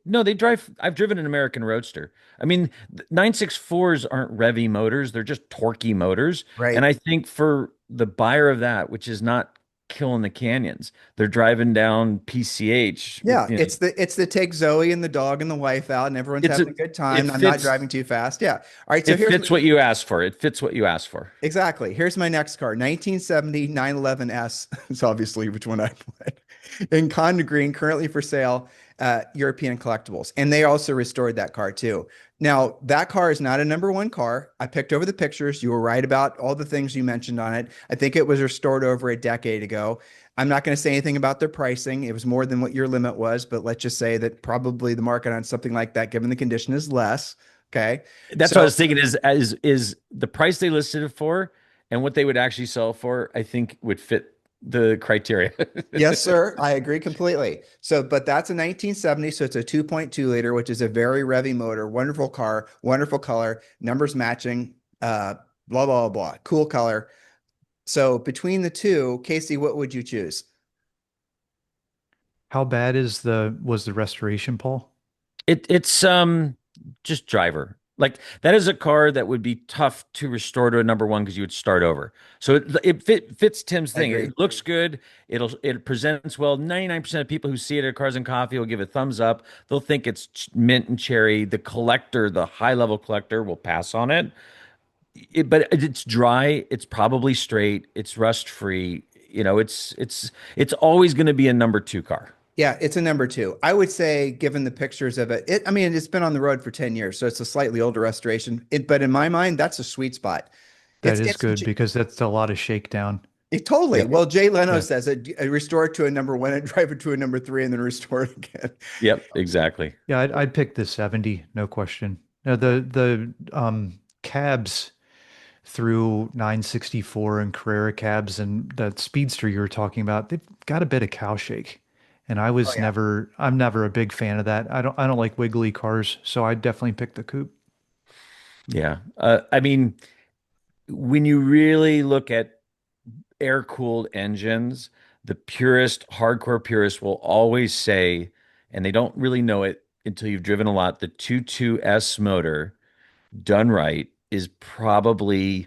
Speaker 2: no, they drive. I've driven an American Roadster. I mean, 964s aren't revvy motors, they're just torquey motors. And
Speaker 5: Right.
Speaker 2: I think for the buyer of that, which is not killing the canyons, they're driving down PCH with,
Speaker 5: Yeah, it's the take Zoe and the dog and the wife out and everyone's
Speaker 2: it's
Speaker 5: having
Speaker 2: a
Speaker 5: a good
Speaker 2: it
Speaker 5: time. I'm not
Speaker 2: fits
Speaker 5: driving too fast. Yeah. All right, so
Speaker 2: it
Speaker 5: here's
Speaker 2: fits what you asked for. It fits what you asked for.
Speaker 5: exactly. Here's my next car, 1970 911S. It's obviously which one I put. In Conda Green, currently for sale, European Collectibles. And they also restored that car too. Now, that car is not a number one car. I picked over the pictures. You were right about all the things you mentioned on it. I think it was restored over a decade ago. I'm not going to say anything about their pricing. It was more than what your limit was, but let's just say that probably the market on something like that, given the condition, is less. Okay.
Speaker 2: That's what I
Speaker 5: So
Speaker 2: was thinking is the price they listed it for and what they would actually sell for, I think would fit the criteria.
Speaker 5: yes, sir. I agree completely. So, but that's a 1970. So it's a 2.2 liter, which is a very revvy motor. Wonderful car, wonderful color, numbers matching, blah, blah, blah. Cool color. So between the two, Casey, what would you choose?
Speaker 3: How bad was the restoration, Paul?
Speaker 2: It's just driver. Like that is a car that would be tough to restore to a number one because you would start over. So fits Tim's
Speaker 5: I
Speaker 2: thing.
Speaker 5: agree.
Speaker 2: It looks good. It presents well. 99% of people who see it at Cars and Coffee will give it a thumbs up. They'll think it's mint and cherry. The collector, the high level collector, will pass on it. But it's dry. It's probably straight. It's rust free. You know, it's always going to be a number two car.
Speaker 5: Yeah, it's a number two. I would say, given the pictures of it, I mean, it's been on the road for 10 years, so it's a slightly older restoration. But in my mind, that's a sweet spot.
Speaker 3: That
Speaker 5: It's
Speaker 3: is
Speaker 5: it's
Speaker 3: good because that's a lot of shakedown.
Speaker 5: totally. Well, Jay Leno
Speaker 3: Yeah.
Speaker 5: says it, restore it to a number one and drive it to a number three and then restore it again.
Speaker 2: Yep, exactly.
Speaker 3: Yeah, I'd pick the 70, no question. Now the cabs through 964 and Carrera cabs and that Speedster you were talking about, they've got a bit of cow shake. And
Speaker 5: Oh, yeah.
Speaker 3: I'm never a big fan of that. I don't like wiggly cars, so I'd definitely pick the coupe.
Speaker 2: Yeah. I mean, when you really look at air-cooled engines, the purist, hardcore purist will always say, and they don't really know it until you've driven a lot, the 22S motor done right is probably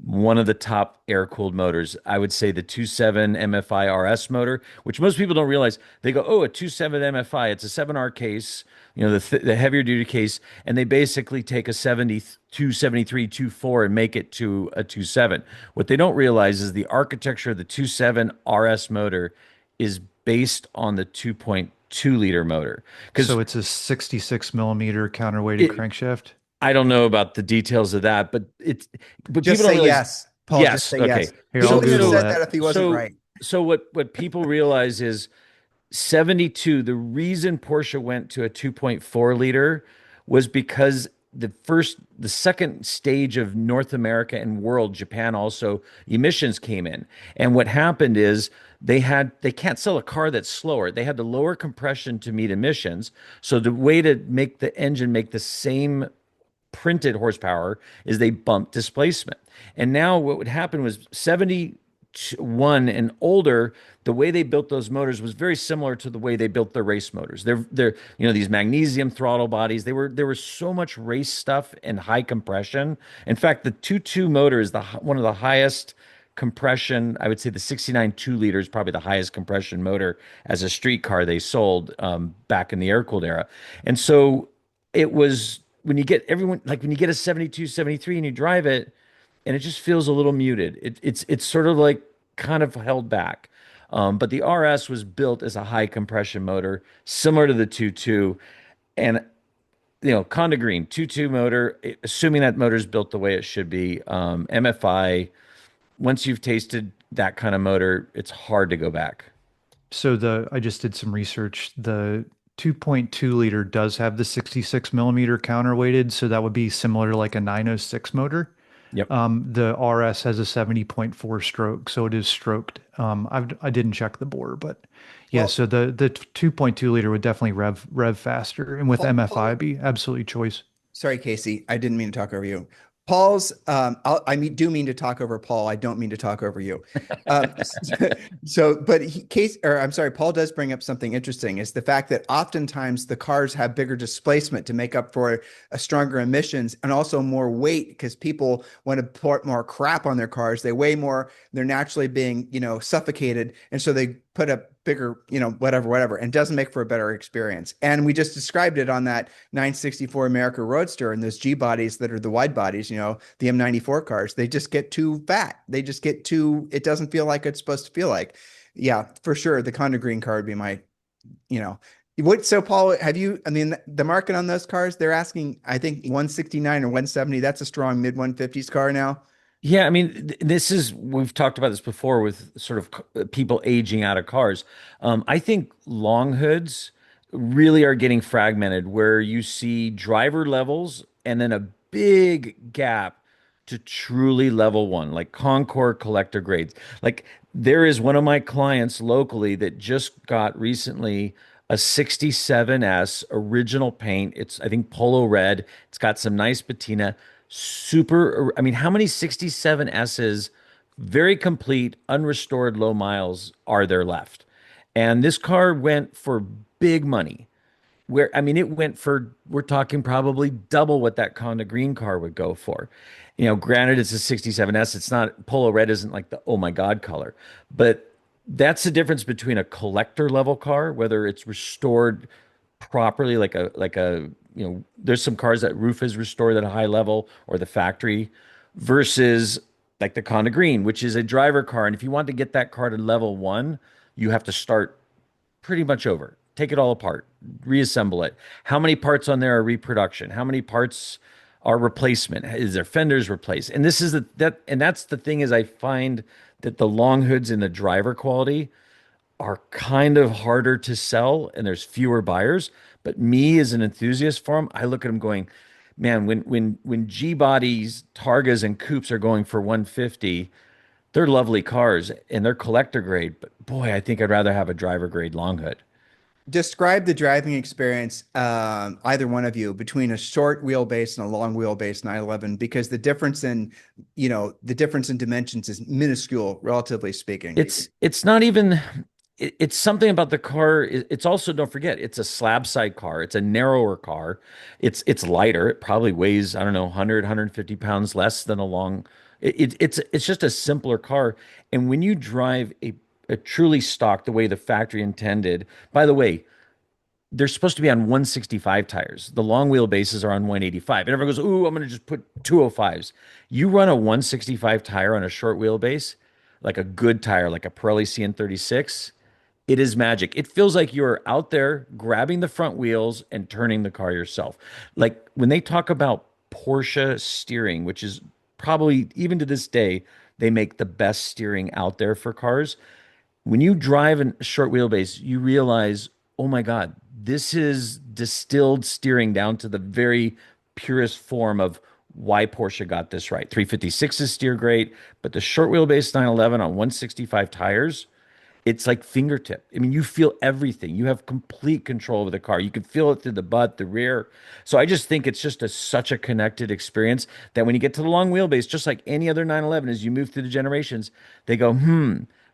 Speaker 2: one of the top air-cooled motors. I would say the 27 MFI RS motor, which most people don't realize. They go, "Oh, a 27 MFI, it's a 7R case, you know, the heavier duty case," and they basically take a 72, 73, 24 and make it to a 27. What they don't realize is the architecture of the 27 RS motor is based on the 2.2 liter motor. Because
Speaker 3: So it's a 66 millimeter counterweighted crankshaft.
Speaker 2: I don't know about the details of that, but
Speaker 5: Just
Speaker 2: people don't
Speaker 5: say
Speaker 2: realize.
Speaker 5: yes, Paul. Just
Speaker 2: Yes,
Speaker 5: say
Speaker 2: okay.
Speaker 5: yes.
Speaker 3: Here,
Speaker 5: He
Speaker 3: I'll
Speaker 5: wouldn't have
Speaker 3: Google
Speaker 5: said
Speaker 3: that.
Speaker 5: that if he wasn't right.
Speaker 2: So what people realize is 72, the reason Porsche went to a 2.4 liter was because the second stage of North America and world, Japan also, emissions came in. And what happened is they can't sell a car that's slower. They had to lower compression to meet emissions. So the way to make the engine make the same printed horsepower is they bumped displacement. And now what would happen was 71 and older, the way they built those motors was very similar to the way they built their race motors. They're these magnesium throttle bodies. There was so much race stuff and high compression. In fact, the 2.2 motor is one of the highest compression. I would say the 69 2 liter is probably the highest compression motor as a street car they sold back in the air-cooled era. And so it was when you get a 72, 73 and you drive it and it just feels a little muted. It's sort of like kind of held back. But the RS was built as a high compression motor, similar to the 2.2. And Conda Green 2.2 motor, assuming that motor is built the way it should be, MFI. Once you've tasted that kind of motor, it's hard to go back.
Speaker 3: So I just did some research. The 2.2 liter does have the 66 millimeter counterweighted, so that would be similar to like a 906 motor.
Speaker 2: Yep.
Speaker 3: The RS has a 70.4 stroke, so it is stroked. I didn't check the bore, but yeah,
Speaker 5: Well,
Speaker 3: so the 2.2 liter would definitely rev faster, and with MFI
Speaker 5: Paul,
Speaker 3: be absolutely choice.
Speaker 5: sorry, Casey, I didn't mean to talk over you. Paul's, do mean to talk over Paul. I don't mean to talk over you. Um, but I'm sorry, Paul does bring up something interesting. Is the fact that oftentimes the cars have bigger displacement to make up for a stronger emissions and also more weight because people want to put more crap on their cars. They weigh more. They're naturally being, suffocated, and so they put a bigger, whatever, and doesn't make for a better experience. And we just described it on that 964 America Roadster and those G bodies that are the wide bodies, the M94 cars. They just get too fat. They just get too, it doesn't feel like it's supposed to feel like. Yeah, for sure. The Conda Green car would be my, you know, so Paul, the market on those cars, they're asking, I think 169 or 170. That's a strong mid 150s car now.
Speaker 2: Yeah, I mean, we've talked about this before with sort of people aging out of cars. I think long hoods really are getting fragmented where you see driver levels and then a big gap to truly level one, like Concord collector grades. Like there is one of my clients locally that just got recently a 67S original paint. It's, I think, polo red. It's got some nice patina. Super, I mean, how many 67Ss, very complete, unrestored low miles are there left? And this car went for big money. Where, I mean, it went for, we're talking probably double what that Conda Green car would go for. Granted, it's a 67S. It's not, polo red isn't like the oh my God color, but that's the difference between a collector level car, whether it's restored properly, there's some cars that roof is restored at a high level or the factory versus like the Conda Green, which is a driver car. And if you want to get that car to level one, you have to start pretty much over. Take it all apart, reassemble it. How many parts on there are reproduction? How many parts are replacement? Is there fenders replaced? And that's the thing is I find that the long hoods in the driver quality are kind of harder to sell and there's fewer buyers. But me as an enthusiast for them, I look at them going, man, when G bodies, Targas, and Coupes are going for 150, they're lovely cars and they're collector grade. But boy, I think I'd rather have a driver grade long hood.
Speaker 5: Describe the driving experience, either one of you, between a short wheelbase and a long wheelbase 911, because the difference in dimensions is minuscule, relatively speaking.
Speaker 2: It's not even it's something about the car. It's also, don't forget, it's a slab side car. It's a narrower car. It's lighter. It probably weighs, I don't know, 150 pounds less than a long. It's just a simpler car. And when you drive a truly stock the way the factory intended, by the way, they're supposed to be on 165 tires. The long wheelbases are on 185. And everyone goes, ooh, I'm going to just put 205s. You run a 165 tire on a short wheelbase, like a good tire, like a Pirelli CN36, it is magic. It feels like you're out there grabbing the front wheels and turning the car yourself. Like when they talk about Porsche steering, which is probably, even to this day, they make the best steering out there for cars. When you drive a short wheelbase, you realize, oh my God, this is distilled steering down to the very purest form of why Porsche got this right. 356s steer great, but the short wheelbase 911 on 165 tires, it's like fingertip. I mean, you feel everything. You have complete control over the car. You can feel it through the butt, the rear. So I just think it's just such a connected experience that when you get to the long wheelbase, just like any other 911, as you move through the generations, they go,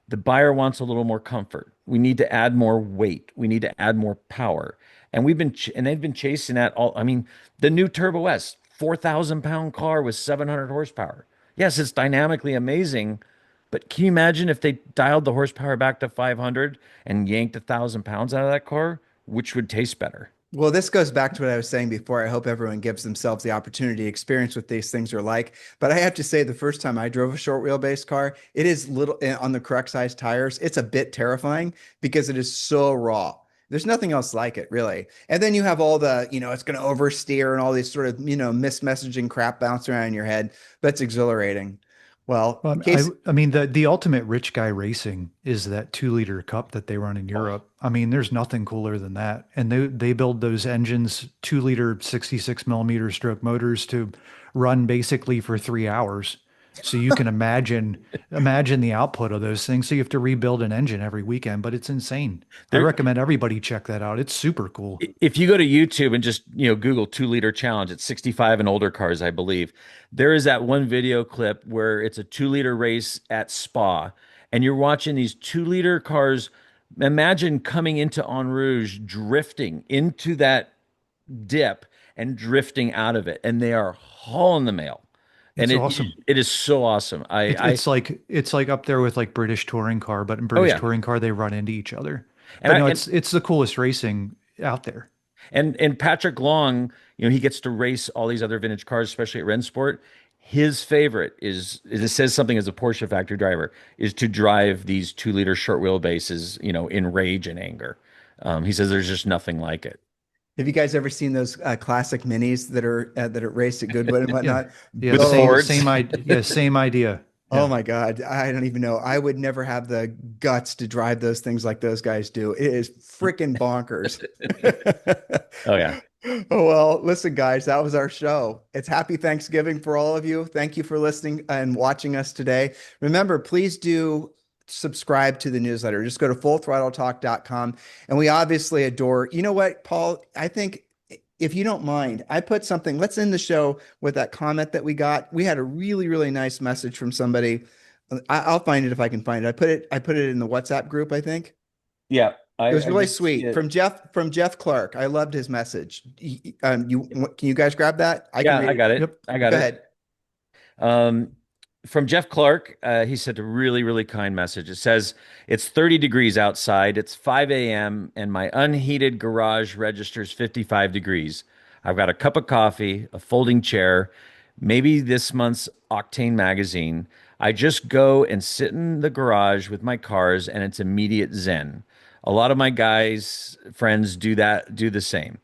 Speaker 2: the buyer wants a little more comfort. We need to add more weight. We need to add more power. And they've been chasing that all. I mean, the new Turbo S, 4,000 pound car with 700 horsepower. Yes, it's dynamically amazing, but can you imagine if they dialed the horsepower back to 500 and yanked 1,000 pounds out of that car, which would taste better?
Speaker 5: Well, this goes back to what I was saying before. I hope everyone gives themselves the opportunity to experience what these things are like. But I have to say, the first time I drove a short wheelbase car, it is little on the correct size tires. It's a bit terrifying because it is so raw. There's nothing else like it, really. And then you have all the, it's going to oversteer and all these sort of, missed messaging crap bouncing around in your head. That's exhilarating. Well, in
Speaker 3: Well,
Speaker 5: case
Speaker 3: I mean, the ultimate rich guy racing is that 2 liter cup that they run in Europe. I mean, there's nothing cooler than that. And they build those engines, 2 liter 66 millimeter stroke motors to run basically for 3 hours. So you can imagine the output of those things. So you have to rebuild an engine every weekend, but it's insane. I
Speaker 2: There,
Speaker 3: recommend everybody check that out. It's super cool.
Speaker 2: if you go to YouTube and just, Google 2 liter challenge, it's 65 and older cars, I believe. There is that one video clip where it's a 2 liter race at Spa, and you're watching these 2 liter cars. Imagine coming into En Rouge, drifting into that dip and drifting out of it, and they are hauling the mail. And
Speaker 3: It's awesome.
Speaker 2: it is so awesome.
Speaker 3: It's like up there with like British touring car, but in
Speaker 2: Oh
Speaker 3: British
Speaker 2: yeah,
Speaker 3: touring car they run into each other.
Speaker 2: and
Speaker 3: But
Speaker 2: I
Speaker 3: no,
Speaker 2: and
Speaker 3: it's the coolest racing out there.
Speaker 2: and Patrick Long, he gets to race all these other vintage cars, especially at Rennsport. His favorite is it says something as a Porsche factory driver is to drive these 2 liter short wheelbases, in rage and anger. He says there's just nothing like it.
Speaker 5: have you guys ever seen those classic minis that are raced at Goodwood and
Speaker 3: Yeah.
Speaker 5: whatnot?
Speaker 3: Yeah,
Speaker 2: With the
Speaker 5: Those
Speaker 2: Fords.
Speaker 3: same idea.
Speaker 5: Oh
Speaker 3: Yeah.
Speaker 5: my God. I don't even know. I would never have the guts to drive those things like those guys do. It is freaking bonkers.
Speaker 2: Oh yeah.
Speaker 5: Oh, well, listen, guys, that was our show. It's happy Thanksgiving for all of you. Thank you for listening and watching us today. Remember, please do subscribe to the newsletter. Just go to fullthrottletalk.com. And we obviously adore, you know what, Paul? I think if you don't mind, I put something, let's end the show with that comment that we got. We had a really, really nice message from somebody. I'll find it if I can find it. I put it in the WhatsApp group, I think.
Speaker 2: Yeah.
Speaker 5: It was
Speaker 2: I
Speaker 5: really
Speaker 2: did see
Speaker 5: sweet
Speaker 2: it.
Speaker 5: from Jeff Clark. I loved his message. Can you guys grab that? I can
Speaker 2: Yeah,
Speaker 5: read
Speaker 2: I
Speaker 5: it.
Speaker 2: got it.
Speaker 3: Yep.
Speaker 2: I got
Speaker 5: Go
Speaker 2: it.
Speaker 5: ahead.
Speaker 2: Um, from Jeff Clark, he sent a really, really kind message. It says, it's 30 degrees outside. It's 5 a.m. and my unheated garage registers 55 degrees. I've got a cup of coffee, a folding chair, maybe this month's Octane magazine. I just go and sit in the garage with my cars and it's immediate zen. A lot of my guys, friends do the same.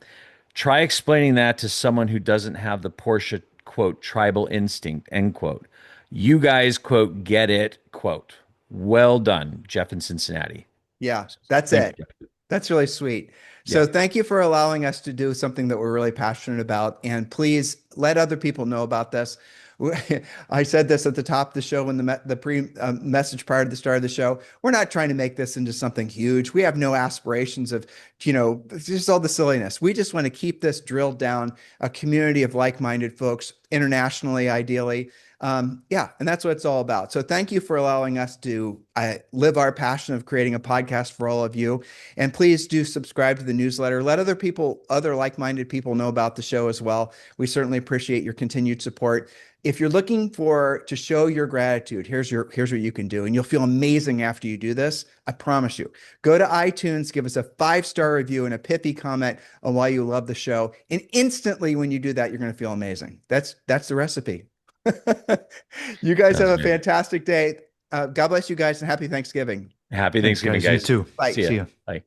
Speaker 2: Try explaining that to someone who doesn't have the Porsche, quote, tribal instinct, end quote. You guys, quote, get it, quote. Well done, Jeff in Cincinnati.
Speaker 5: Yeah, that's
Speaker 2: Thank
Speaker 5: it.
Speaker 2: you.
Speaker 5: That's really sweet.
Speaker 2: Yeah.
Speaker 5: So thank you for allowing us to do something that we're really passionate about. And please let other people know about this. I said this at the top of the show when the pre message prior to the start of the show. We're not trying to make this into something huge. We have no aspirations of, just all the silliness. We just want to keep this drilled down, a community of like-minded folks internationally, ideally. Yeah, and that's what it's all about. So thank you for allowing us to live our passion of creating a podcast for all of you. And please do subscribe to the newsletter. Let other like-minded people know about the show as well. We certainly appreciate your continued support. If you're looking to show your gratitude, here's what you can do, and you'll feel amazing after you do this. I promise you. Go to iTunes, give us a 5-star review and a pithy comment on why you love the show, and instantly when you do that, you're going to feel amazing. That's the recipe. You guys have a fantastic day. God bless you guys and happy Thanksgiving.
Speaker 2: Happy Thanksgiving,
Speaker 3: You
Speaker 2: guys.
Speaker 3: too.
Speaker 5: Bye.
Speaker 2: See ya.
Speaker 3: See ya.
Speaker 2: Bye.